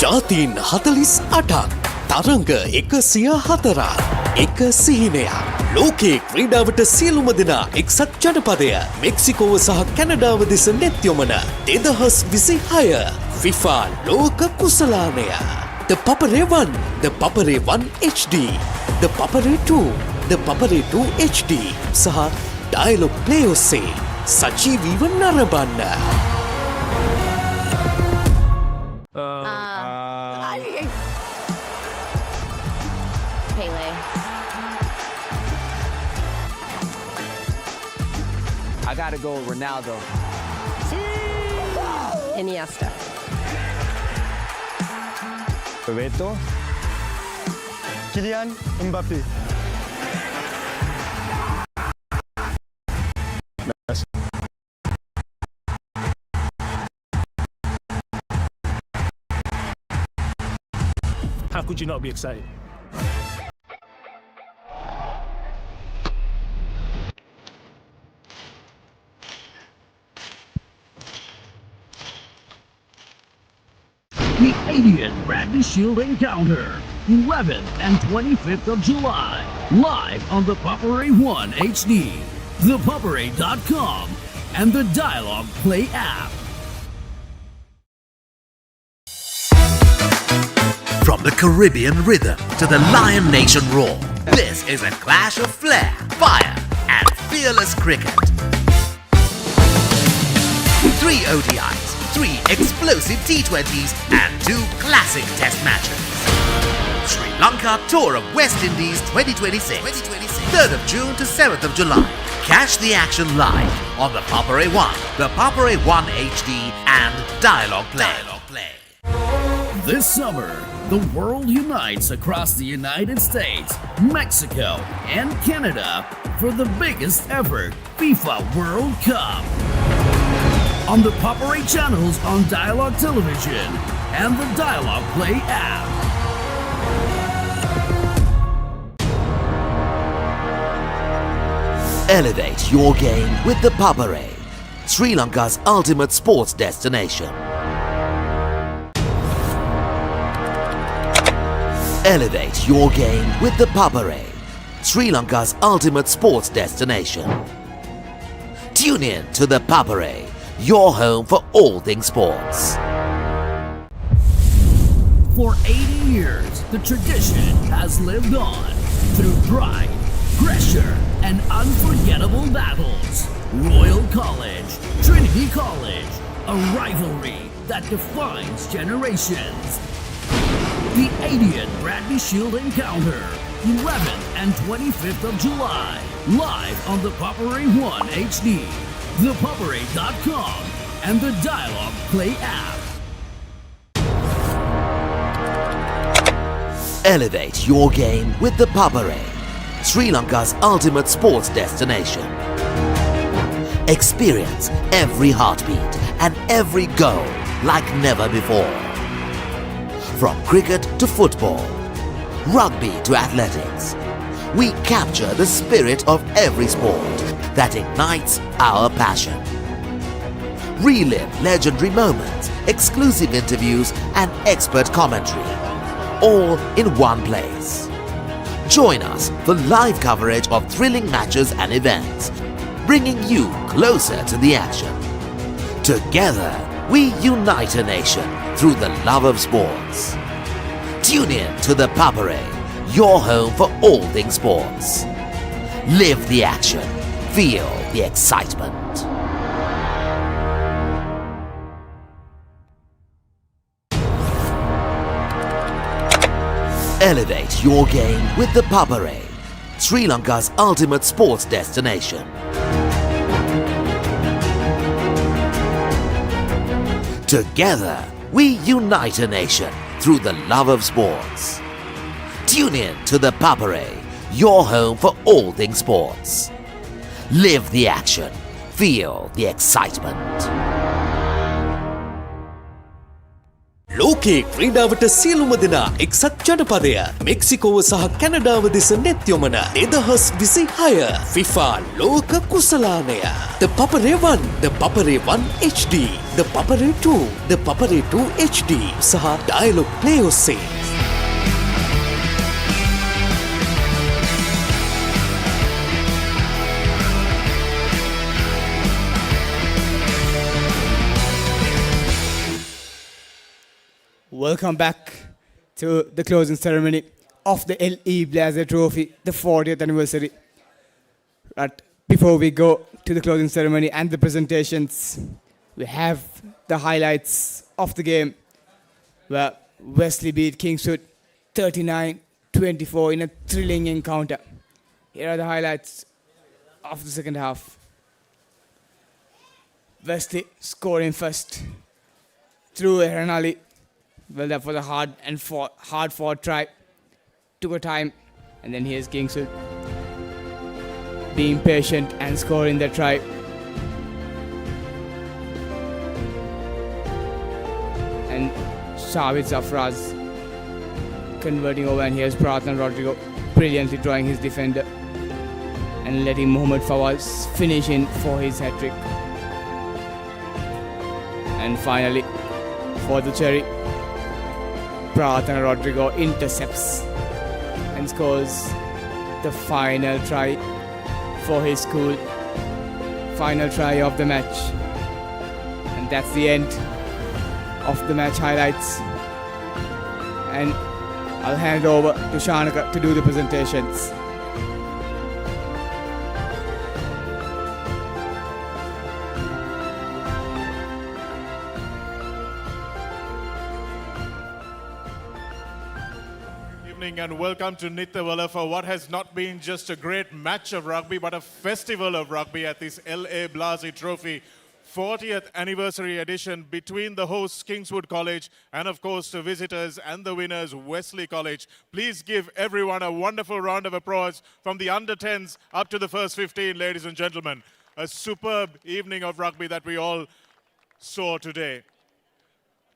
ජාතීන් 48ක් තරංග 104ක් එක සිහිනයක්. ලෝකේ ක්‍රීඩාවට සියලුම දෙනා එක්සත් ජනපදය මෙක්සිකෝව සහ කැනඩාව දෙස නෙත් යොමන 2026 FIFA ලෝක කුසලානය The Papare 1, The Papare 1 HD, The Papare 2, The Papare 2 HD සහ Dialog Play ඔස්සේ සජීවීව නරඹන්න. Pele. I gotta go Ronaldo. Iniesta. Bebeto. Kylian Mbappé. Messi. How could you not be excited? The 80th Rugby Shield Encounter, 11th and 25th of July, live on the Papare 1 HD, ThePapare.com, and the Dialog Play app. From the Caribbean rhythm to the Lion Nation roar, this is a clash of flair, fire, and fearless cricket. 3 ODIs, 3 explosive T20s, and 2 classic test matches. Sri Lanka Tour of West Indies 2026, 3rd of June to 7th of July. Catch the action live on the Papare 1, the Papare 1 HD, and Dialog Play. This summer, the world unites across the United States, Mexico, and Canada for the biggest ever FIFA World Cup. On the Papare channels on Dialog Television and the Dialog Play app. Elevate your game with the Papare, Sri Lanka's ultimate sports destination. Elevate your game with the Papare, Sri Lanka's ultimate sports destination. Tune in to the Papare, your home for all things sports. For 80 years, the tradition has lived on through pride, pressure, and unforgettable battles. Royal College, Trinity College, a rivalry that defines generations. The 80th Rugby Shield Encounter, 11th and 25th of July, live on the Papare 1 HD, ThePapare.com, and the Dialog Play app. Elevate your game with the Papare, Sri Lanka's ultimate sports destination. Experience every heartbeat and every goal like never before. From cricket to football, rugby to athletics, we capture the spirit of every sport that ignites our passion. Relive legendary moments, exclusive interviews, and expert commentary, all in one place. Join us for live coverage of thrilling matches and events, bringing you closer to the action. Together, we unite a nation through the love of sports. Tune in to the Papare, your home for all things sports. Live the action. Feel the excitement. Elevate your game with the Papare, Sri Lanka's ultimate sports destination. Together, we unite a nation through the love of sports. Tune in to the Papare, your home for all things sports. Live the action. Feel the excitement. ලෝකේ ක්‍රීඩාවට සියලුම දෙනා එක්සත් ජනපදය මෙක්සිකෝව සහ කැනඩාව දෙස නෙත් යොමන 2026 FIFA ලෝක කුසලානය The Papare 1, The Papare 1 HD, The Papare 2, The Papare 2 HD සහ Dialog Play ඔස්සේ Welcome back to the closing ceremony of the LE Blazer Trophy, the 40th anniversary. But before we go to the closing ceremony and the presentations, we have the highlights of the game where Wesley beat Kingswood 39-24 in a thrilling encounter. Here are the highlights of the second half. Wesley scoring first through Aaron Ali. Well, that was a hard fought try. Took a time, and then here's Kingswood being patient and scoring the try. And Shahid Zafraz converting over, and here's Prathan Rodrigo brilliantly drawing his defender and letting Mohamed Fawaz finish in for his hat-trick. And finally, for the cherry, Prathan Rodrigo intercepts and scores the final try for his school. Final try of the match. And that's the end of the match highlights. And I'll hand over to Shanaka to do the presentations. And welcome to Nittawela for what has not been just a great match of rugby, but a festival of rugby at this LA Blasi Trophy 40th anniversary edition between the hosts Kingswood College and of course the visitors and the winners Wesley College. Please give everyone a wonderful round of applause from the under-10s up to the first 15, ladies and gentlemen. A superb evening of rugby that we all saw today.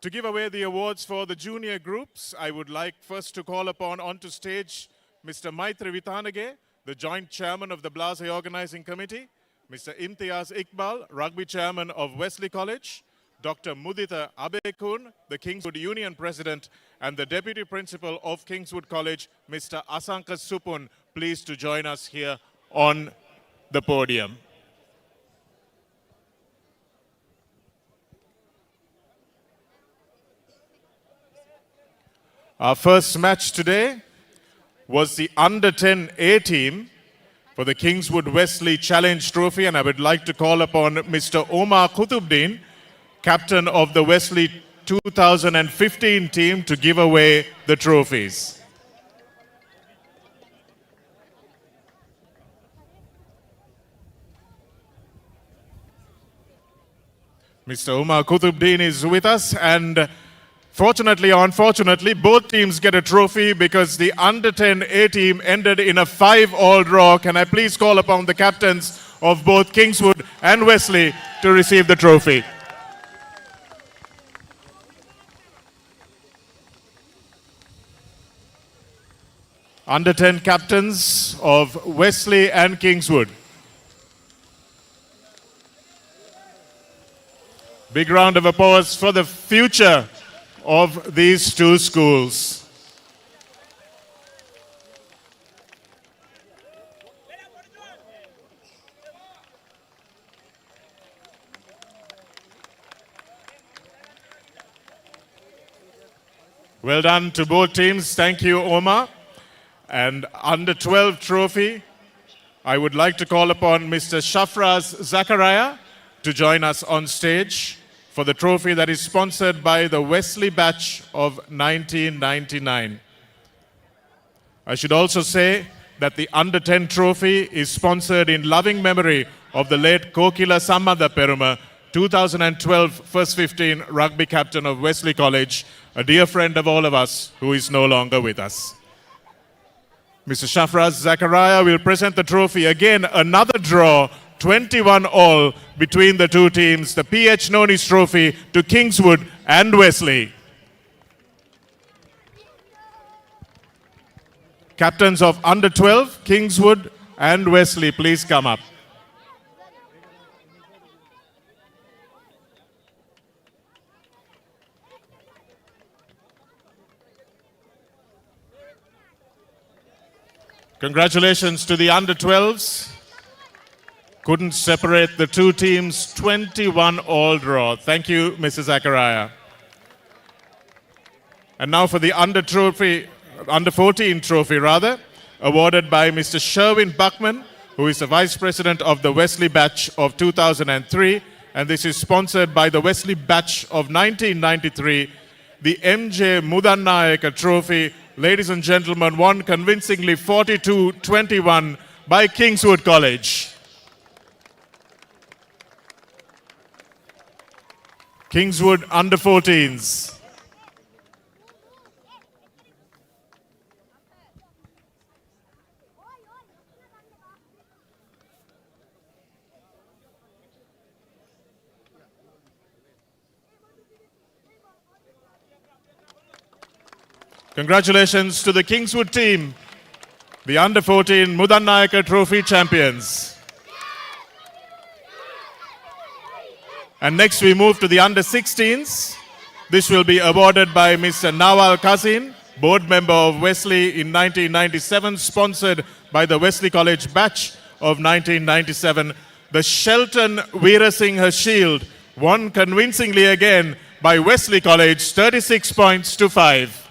To give away the awards for the junior groups, I would like first to call upon onto stage Mr. Maitri Vithanage, the joint chairman of the Blasi Organizing Committee, Mr. Imtiaz Iqbal, rugby chairman of Wesley College, Dr. Mudita Abekun, the Kingswood Union president, and the deputy principal of Kingswood College, Mr. Asanka Supun, pleased to join us here on the podium. Our first match today was the under-10 A team for the Kingswood Wesley Challenge Trophy, and I would like to call upon Mr. Omar Qutubdin, captain of the Wesley 2015 team, to give away the trophies. Mr. Omar Qutubdin is with us, and fortunately or unfortunately, both teams get a trophy because the under-10 A team ended in a 5-all draw. Can I please call upon the captains of both Kingswood and Wesley to receive the trophy? Under-10 captains of Wesley and Kingswood. Big round of applause for the future of these two schools. Well done to both teams. Thank you, Omar. And under 12 trophy, I would like to call upon Mr. Shafraz Zachariah to join us on stage for the trophy that is sponsored by the Wesley batch of 1999. I should also say that the under-10 trophy is sponsored in loving memory of the late Kokila Sammada Peruma, 2012 First 15 rugby captain of Wesley College, a dear friend of all of us who is no longer with us. Mr. Shafraz Zachariah will present the trophy again, another draw 21 all between the two teams. The PH Nonis Trophy to Kingswood and Wesley. Captains of under 12, Kingswood and Wesley, please come up. Congratulations to the under 12s. Couldn't separate the two teams, 21 all draw. Thank you, Mrs. Zachariah. And now for the under 14 trophy rather, awarded by Mr. Sherwin Buckman, who is the Vice President of the Wesley batch of 2003. And this is sponsored by the Wesley batch of 1993. The MJ Mudannayaka Trophy, ladies and gentlemen, won convincingly 42-21 by Kingswood College. Kingswood under 14s. Congratulations to the Kingswood team, the under 14 Mudannayaka Trophy champions. And next we move to the under 16s. This will be awarded by Mr. Nawal Kazin, board member of Wesley in 1997, sponsored by the Wesley College batch of 1997. The Shelton Veerasinghe Shield won convincingly again by Wesley College, 36 points to 5.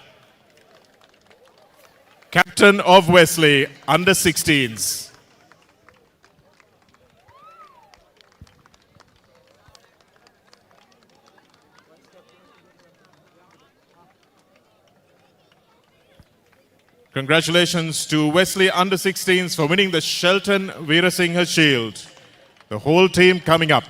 Captain of Wesley, under 16s. Congratulations to Wesley under 16s for winning the Shelton Veerasinghe Shield. The whole team coming up.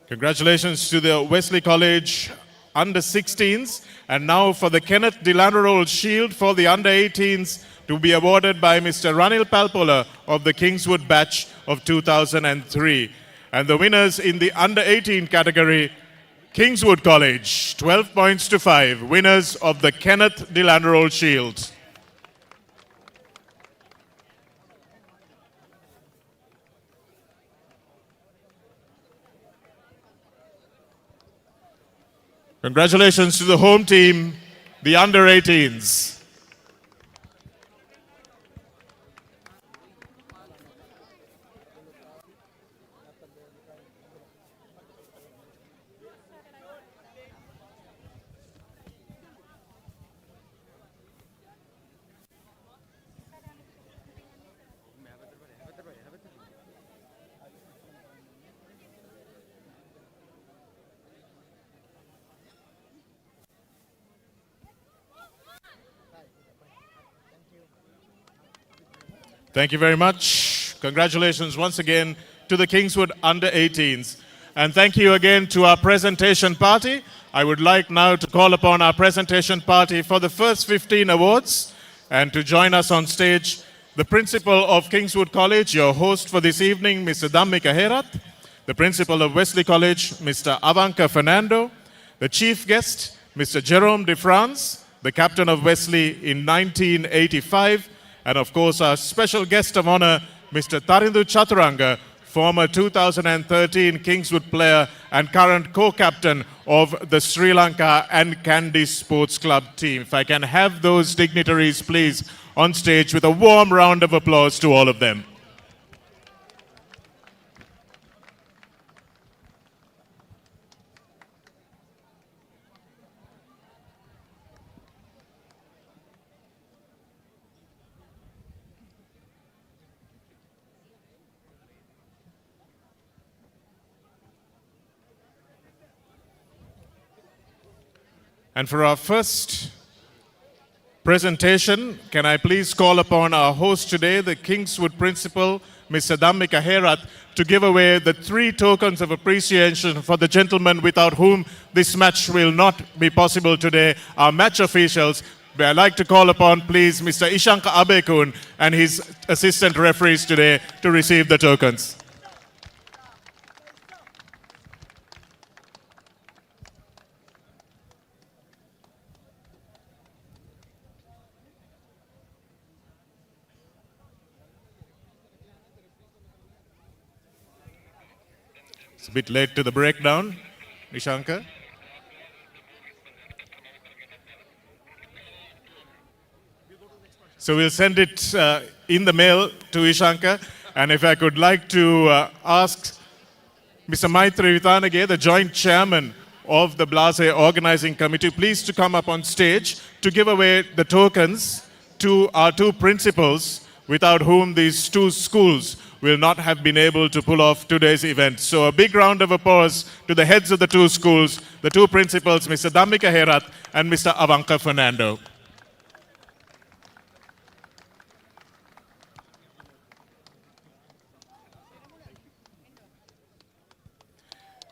Congratulations to the Wesley College under 16s. And now for the Kenneth Delanroll Shield for the under 18s to be awarded by Mr. Ranil Palpola of the Kingswood batch of 2003. And the winners in the under 18 category, Kingswood College, 12 points to 5, winners of the Kenneth Delanroll Shield. Congratulations to the home team, the under 18s. Thank you very much. Congratulations once again to the Kingswood under 18s. And thank you again to our presentation party. I would like now to call upon our presentation party for the first 15 awards. And to join us on stage, the principal of Kingswood College, your host for this evening, Mr. Dhammika Herath. The principal of Wesley College, Mr. Avanka Fernando. The chief guest, Mr. Jerome de France, the captain of Wesley in 1985. And of course, our special guest of honor, Mr. Tarindu Chaturanga, former 2013 Kingswood player and current co-captain of the Sri Lanka and Kandy Sports Club team. If I can have those dignitaries, please, on stage with a warm round of applause to all of them. And for our first presentation, can I please call upon our host today, the Kingswood principal, Mr. Dhammika Herath, to give away the 3 tokens of appreciation for the gentlemen without whom this match will not be possible today, our match officials. I'd like to call upon, please, Mr. Ishanka Abekun and his assistant referees today to receive the tokens. It's a bit late to the breakdown, Ishanka. So we'll send it in the mail to Ishanka. And if I could like to ask Mr. Maitri Vithanage, the joint chairman of the Blase organizing committee, please to come up on stage to give away the tokens to our 2 principals, without whom these 2 schools will not have been able to pull off today's event. So a big round of applause to the heads of the 2 schools, the 2 principals, Mr. Dhammika Herath and Mr. Avanka Fernando.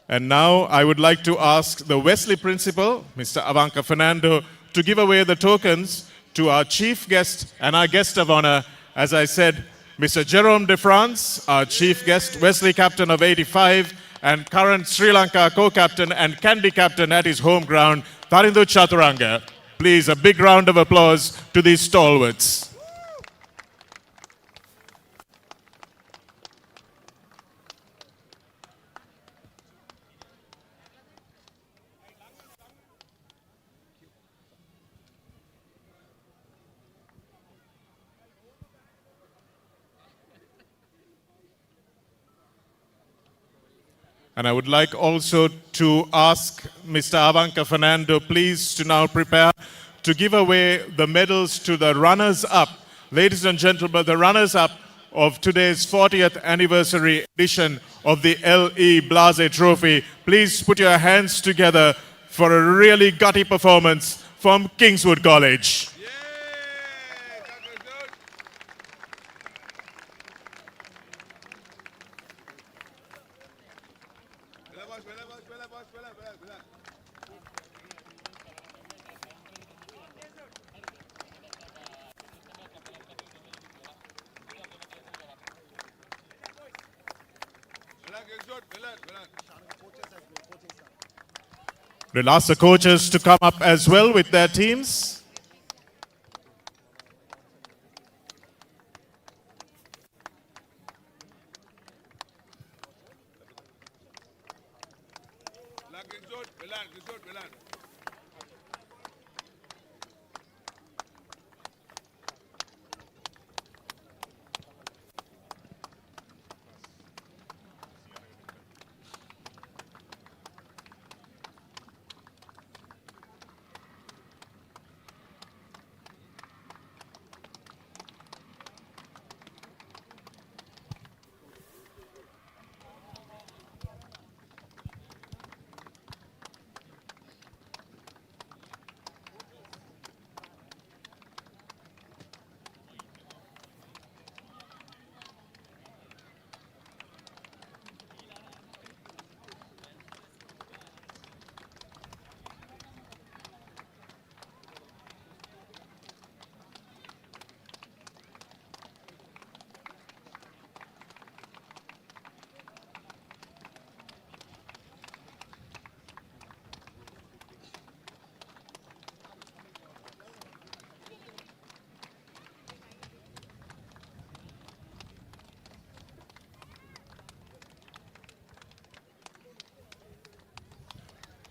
And now I would like to ask the Wesley principal, Mr. Avanka Fernando, to give away the tokens to our chief guest and our guest of honor, as I said, Mr. Jerome de France, our chief guest, Wesley captain of 85, and current Sri Lanka co-captain and Kandy captain at his home ground, Tharindu Chaturanga. Please, a big round of applause to these stalwarts. And I would like also to ask Mr. Avanka Fernando, please, to now prepare to give away the medals to the runners-up. Ladies and gentlemen, the runners-up of today's 40th anniversary edition of the L.E. Blase Trophy. Please put your hands together for a really gutty performance from Kingswood College. We'll ask the coaches to come up as well with their teams.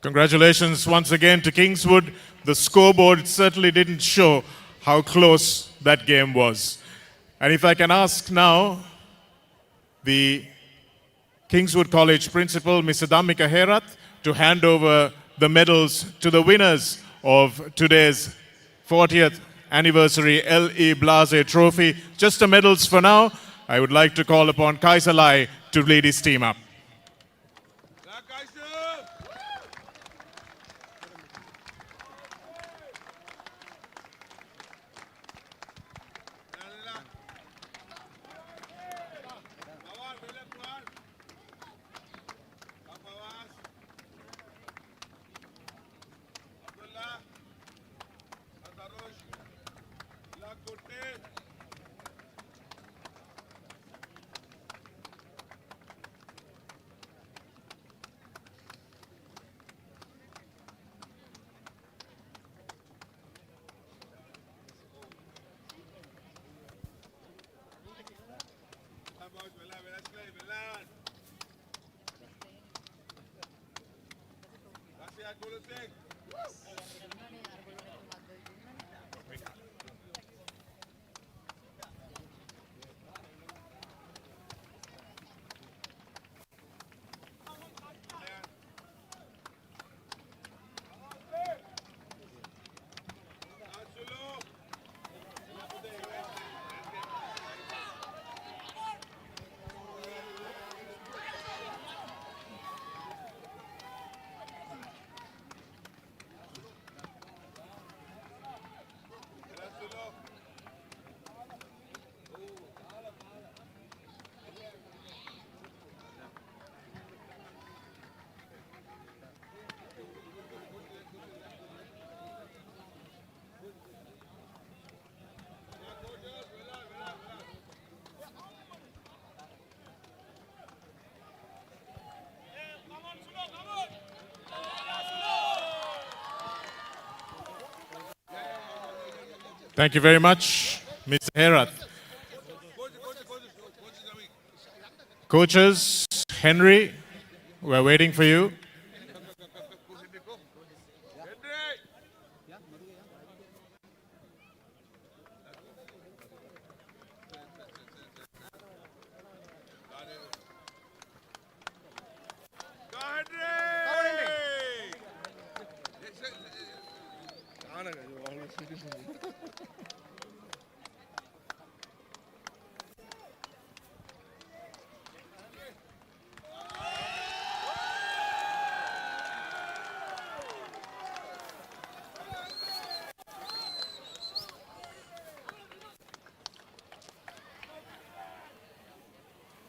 Congratulations once again to Kingswood. The scoreboard certainly didn't show how close that game was. And if I can ask now the Kingswood College principal, Mr. Dhammika Herath, to hand over the medals to the winners of today's 40th anniversary L.E. Blase Trophy. Just the medals for now. I would like to call upon Kaisalai to lead his team up. Thank you very much, Mr. Herath. Coaches, Henry, we're waiting for you.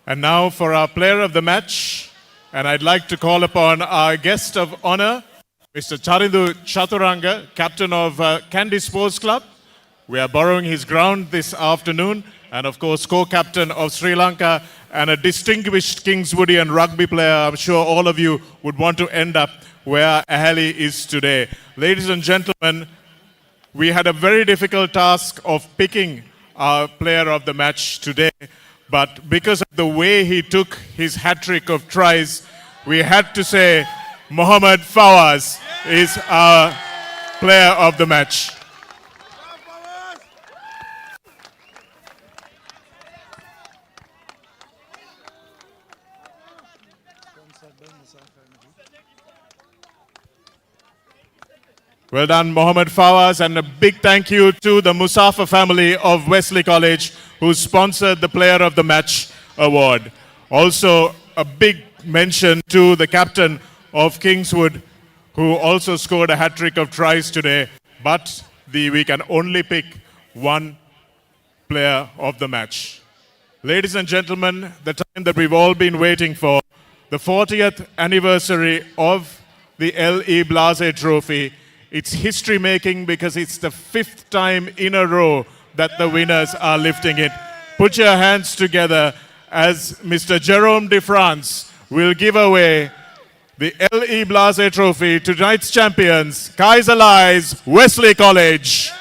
And now for our player of the match, and I'd like to call upon our guest of honor, Mr. Charindu Chaturanga, captain of Kandy Sports Club. We are borrowing his ground this afternoon, and of course co-captain of Sri Lanka and a distinguished Kingswoodian rugby player. I'm sure all of you would want to end up where Ahali is today. Ladies and gentlemen, we had a very difficult task of picking our player of the match today. But because of the way he took his hat-trick of tries, we had to say Mohammad Fawaz is our player of the match. Well done, Mohammad Fawaz, and a big thank you to the Musafa family of Wesley College who sponsored the Player of the Match award. Also, a big mention to the captain of Kingswood who also scored a hat-trick of tries today, but we can only pick one player of the match. Ladies and gentlemen, the time that we've all been waiting for, the 40th anniversary of the L.E. Blase Trophy. It's history-making because it's the 5th time in a row that the winners are lifting it. Put your hands together as Mr. Jerome de France will give away the L.E. Blase Trophy to tonight's champions, Kaiser Lies, Wesley College.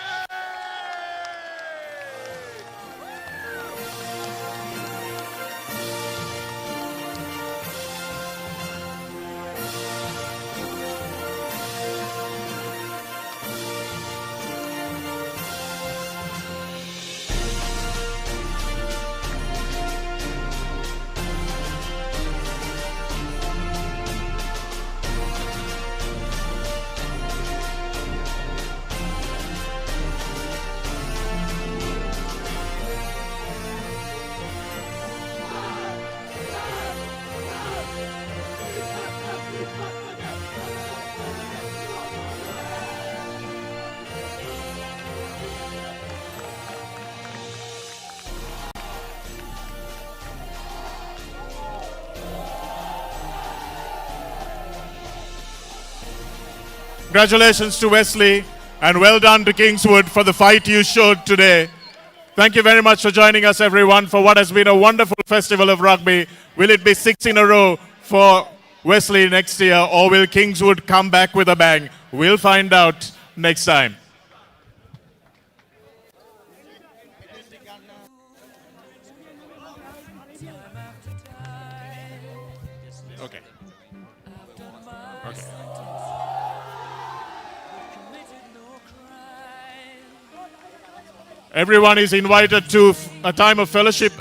Congratulations to Wesley and well done to Kingswood for the fight you showed today. Thank you very much for joining us, everyone, for what has been a wonderful festival of rugby. Will it be 6 in a row for Wesley next year, or will Kingswood come back with a bang? We'll find out next time. Okay. Okay. Everyone is invited to a time of fellowship.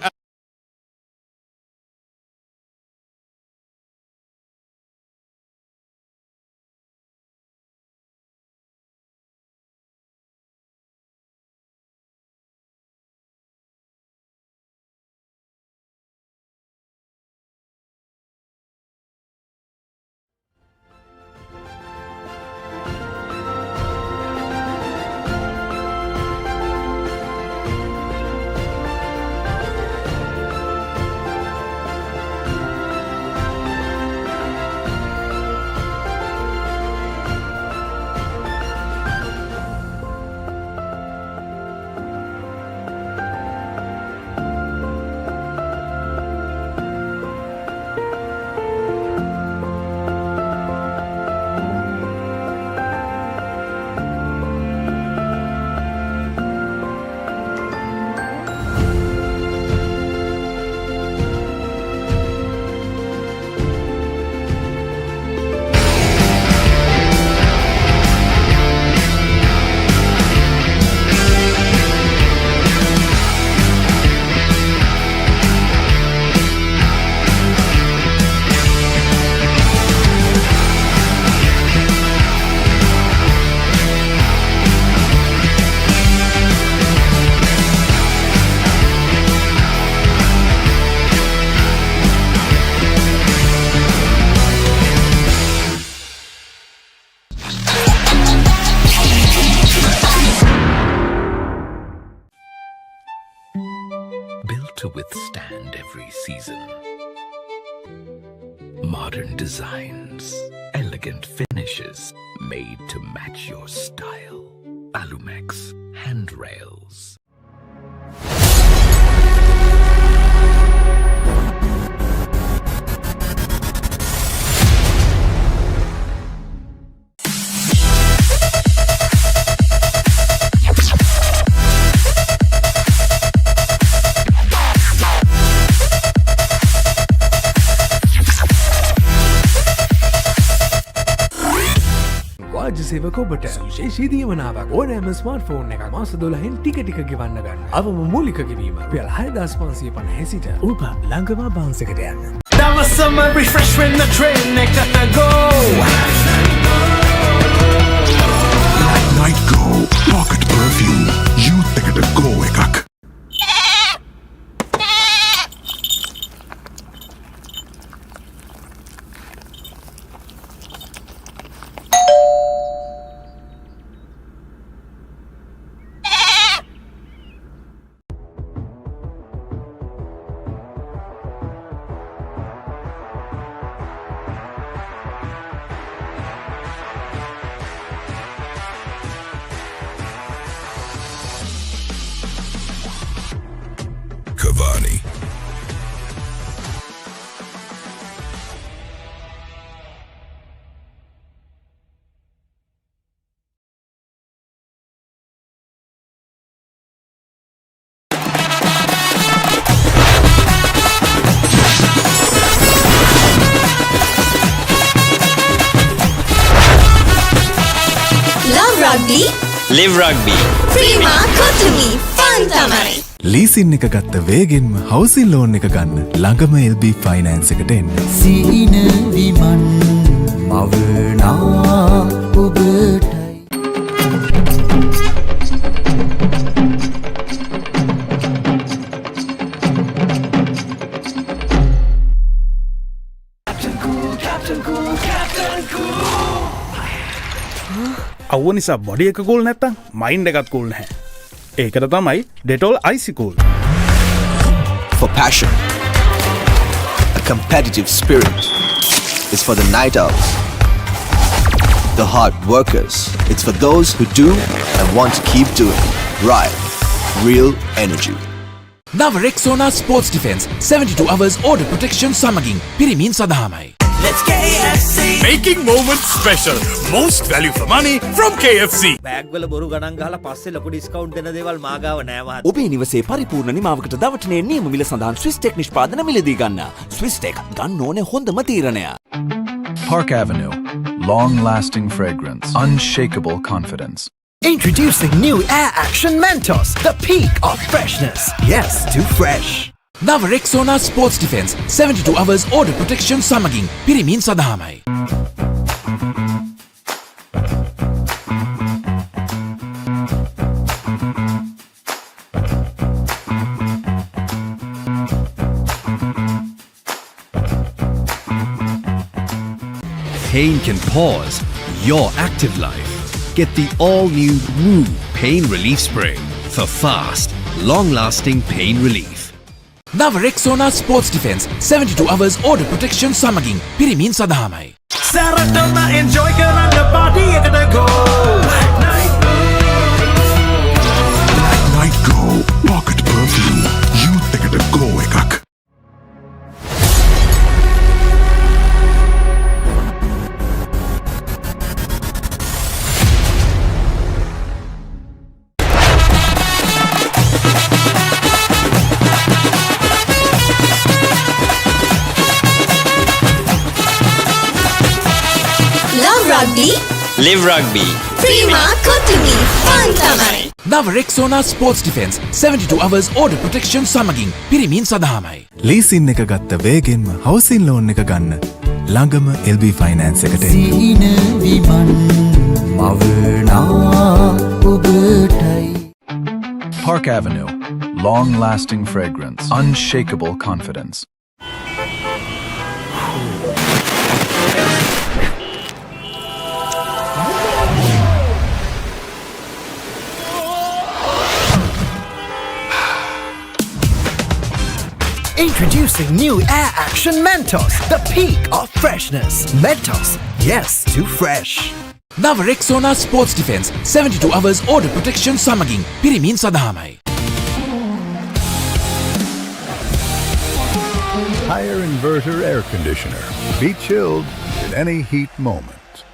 Built to withstand every season. Modern designs, elegant finishes, made to match your style. Alumex handrails. වාජ්‍ය සේවක ඔබට විශේෂී දීමනාවක් ඕනෑම smartphone එකක් මාස 12න් ටික ටික ගෙවන්න ගන්න. අවම මූලික ගෙවීම රුපියල් 6550 සිට ඔබ ළඟම බාන්ස් එකට යන්න. දවසම refresh when the train එකට go. Like night go, pocket perfume, youth එකට go එකක්. Cavani. Love rugby. Live rugby. Prima Kotumi. Fun tamari. Leasing එක ගත්ත වේගෙන්ම හවසින් ලෝන් එක ගන්න ළඟම LB ෆයිනෑන්ස් එකට එන්න. සීන විමන් මවනා ඔබටයි. අවුව නිසා බොඩි එක කූල් නැත්තම් මයින්ඩ් එකත් කූල් නැහැ. ඒකට තමයි Dettol Icy Cool. For passion, a competitive spirit. It's for the night owls, the hard workers. It's for those who do and want to keep doing. Right, real energy. Now Rexona Sports Defense 72 hours order protection සමගින් පිරිමින් සඳහාමයි. Let's KFC. Making moments special. Most value for money from KFC. Bag වල බොරු ගණන් ගහලා පස්සේ ලොකු discount දෙන දේවල් මාගාව නෑ මහත්තයා. ඔබේ නිවසේ පරිපූර්ණ නිමාවකට දවටනේ නියම මිල සඳහන් Swiss Tech නිෂ්පාදන මිලදී ගන්න. Swiss Tech ගන්න ඕනේ හොඳම තීරණය. Park Avenue. Long-lasting fragrance. Unshakable confidence. Introducing new Air Action Mentos, the peak of freshness. Yes, too fresh. නව Rexona sports defence 72 hours order protection සමගින් පිරිමින් සඳහාමයි. Pain can pause your active life. Get the all-new Woo Pain Relief Spray for fast, long-lasting pain relief. නව Rexona sports defence 72 hours order protection සමගින් පිරිමින් සඳහාමයි. සැරටම enjoy කරන්න party එකට go. Black Night Go Pocket Perfume Youth එකට go එකක්. Rugby, Live Rugby. Prima Kotumi, Fun Tamari. නව Rexona sports defence 72 hours order protection සමගින් පිරිමින් සඳහාමයි. ලීසින් එක ගත්ත වේගෙන්ම හවසින් ලෝන් එක ගන්න ළඟම LB ෆයිනෑන්ස් එකට එන්න. සීන විමන් මවනා ඔබටයි. Park Avenue. Long-lasting fragrance. Unshakable confidence. Introducing new Air Action Mentos, the peak of freshness. Mentos, yes, too fresh. නව Rexona sports defence 72 hours order protection සමගින් පිරිමින් සඳහාමයි. Higher inverter air conditioner. Be chilled in any heat moment.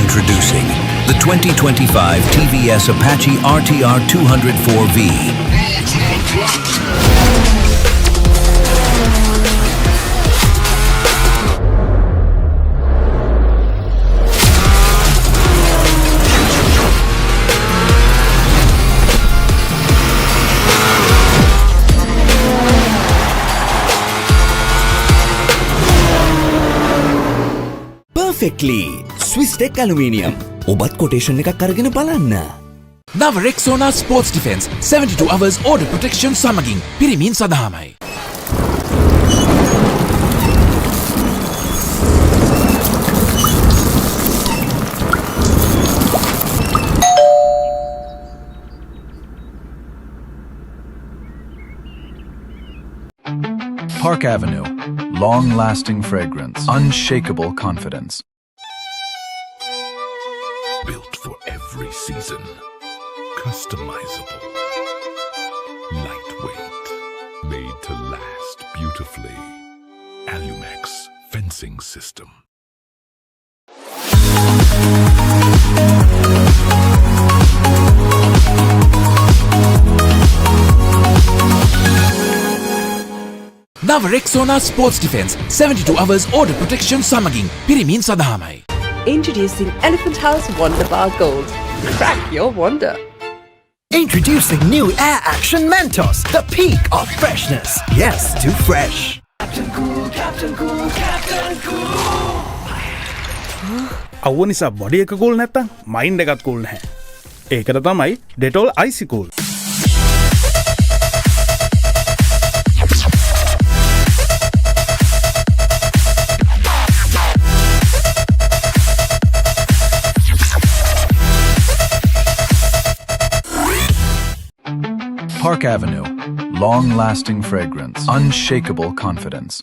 Introducing the 2025 TVS Apache RTR 204V. Perfectly Swiss Tech Aluminium. ඔබත් quotation එකක් අරගෙන බලන්න. නව Rexona sports defence 72 hours order protection සමගින් පිරිමින් සඳහාමයි. Park Avenue. Long-lasting fragrance. Unshakable confidence. Built for every season. Customizable. Lightweight. Made to last beautifully. Alumex fencing system. නව Rexona sports defence 72 hours order protection සමගින් පිරිමින් සඳහාමයි. Introducing Elephant House Wonder Bar Gold. Crack your wonder. Introducing new Air Action Mentos, the peak of freshness. Yes, too fresh. Captain Cool, Captain Cool, Captain Cool. අවුව නිසා body එක cool නැත්තම් mind එකත් cool නැහැ. ඒකට තමයි Dettol Icy Cool. Park Avenue. Long-lasting fragrance. Unshakable confidence.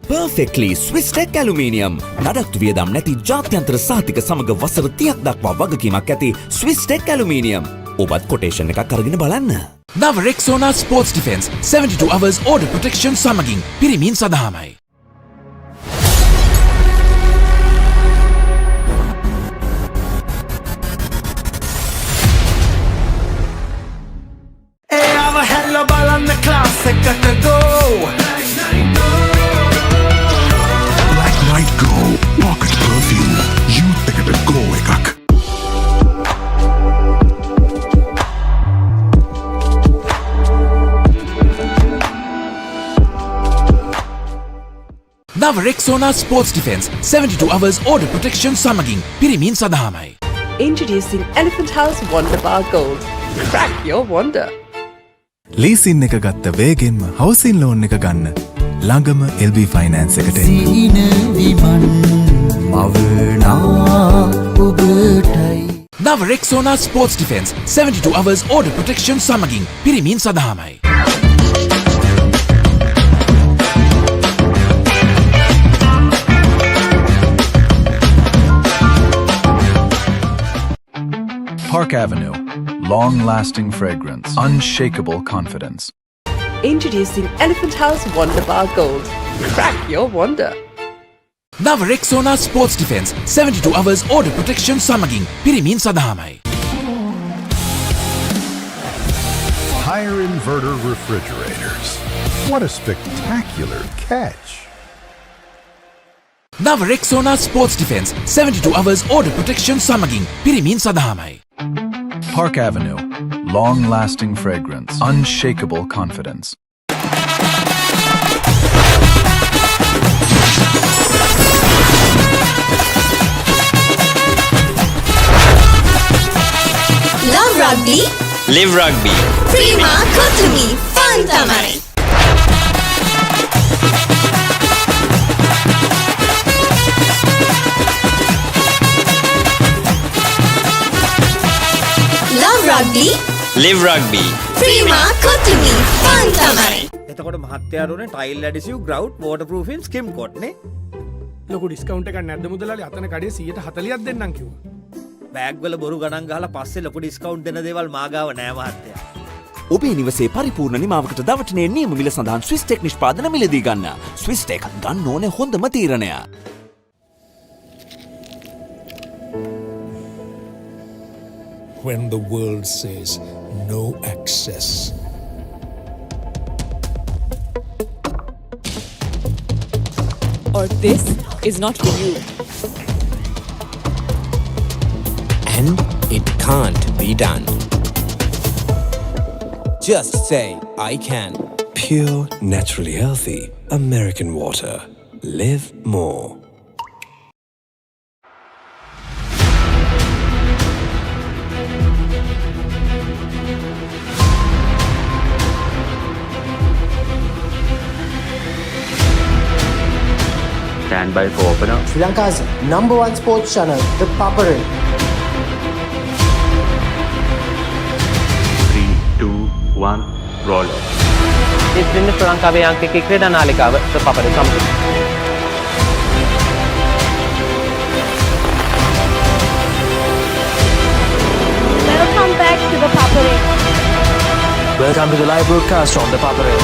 Perfectly Swiss Tech Aluminium. නඩත්තු වියදම් නැති ජාත්‍යන්තර සාතික සමග වසර 30ක් දක්වා වගකීමක් ඇති Swiss Tech Aluminium. ඔබත් කොටේෂන් එකක් අරගෙන බලන්න. නව Rexona sports defence 72 hours order protection සමගින් පිරිමින් සඳහාමයි. Hello, බලන්න class එකට go. Black Night Go Pocket Perfume Youth එකට go එකක්. නව Rexona sports defence 72 hours order protection සමගින් පිරිමින් සඳහාමයි. Introducing Elephant House Wonder Bar Gold. Crack your wonder. Leasing එක ගත්ත වේගෙන්ම හවසින් ලෝන් එක ගන්න ළඟම LB ෆයිනෑන්ස් එකට එන්න. නව Rexona sports defence 72 hours order protection සමගින් පිරිමින් සඳහාමයි. Park Avenue. Long-lasting fragrance. Unshakable confidence. Introducing Elephant House Wonder Bar Gold. Crack your wonder. නව Rexona sports defence 72 hours order protection සමගින් පිරිමින් සඳහාමයි. Higher inverter refrigerators. What a spectacular catch. නව Rexona sports defence 72 hours order protection සමගින් පිරිමින් සඳහාමයි. Park Avenue. Long-lasting fragrance. Unshakable confidence. Love Rugby. Live Rugby. Prima Kotumi. Fun Tamari. Love Rugby. Live Rugby. Prima Kotumi. Fun Tamari. එතකොට මහත්යාරුනේ tile ඇඩිසිව් ග්‍රවුට් වෝටර්ප්‍රූෆින් ස්කිම් කොට් නේ. ලොකු discount එකක් නැද්ද මුදලාලි? අතන කඩේ 140ක් දෙන්නම් කිව්වා. බෑග් වල බොරු ගණන් ගහලා පස්සේ ලොකු ඩිස්කවුන්ට් දෙන දේවල් මාගාව නෑ මහත්තයා. ඔබේ නිවසේ පරිපූර්ණ නිමාවකට දවටනේ නියම මිල සඳහන් ස්විස් ටෙක් නිෂ්පාදන මිලදී ගන්න. ස්විස් ටෙක් ගන්න ඕනේ හොඳම තීරණය. When the world says no access. Or this is not for you. And it can't be done. Just say, I can. Pure, naturally healthy American water. Live more. Stand by for opener. Sri Lanka's #1 sports channel, ThePapare. 3, 2, 1, roll. ඉතින් ශ්‍රී ලංකාවේ අංකික ක්‍රීඩා නාලිකාව ThePapare සමගින්. Welcome back to ThePapare. Welcome to the live broadcast from ThePapare.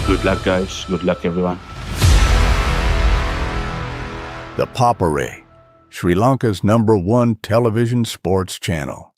Good luck, guys. Good luck, everyone. The Papare, Sri Lanka's #1 television sports channel.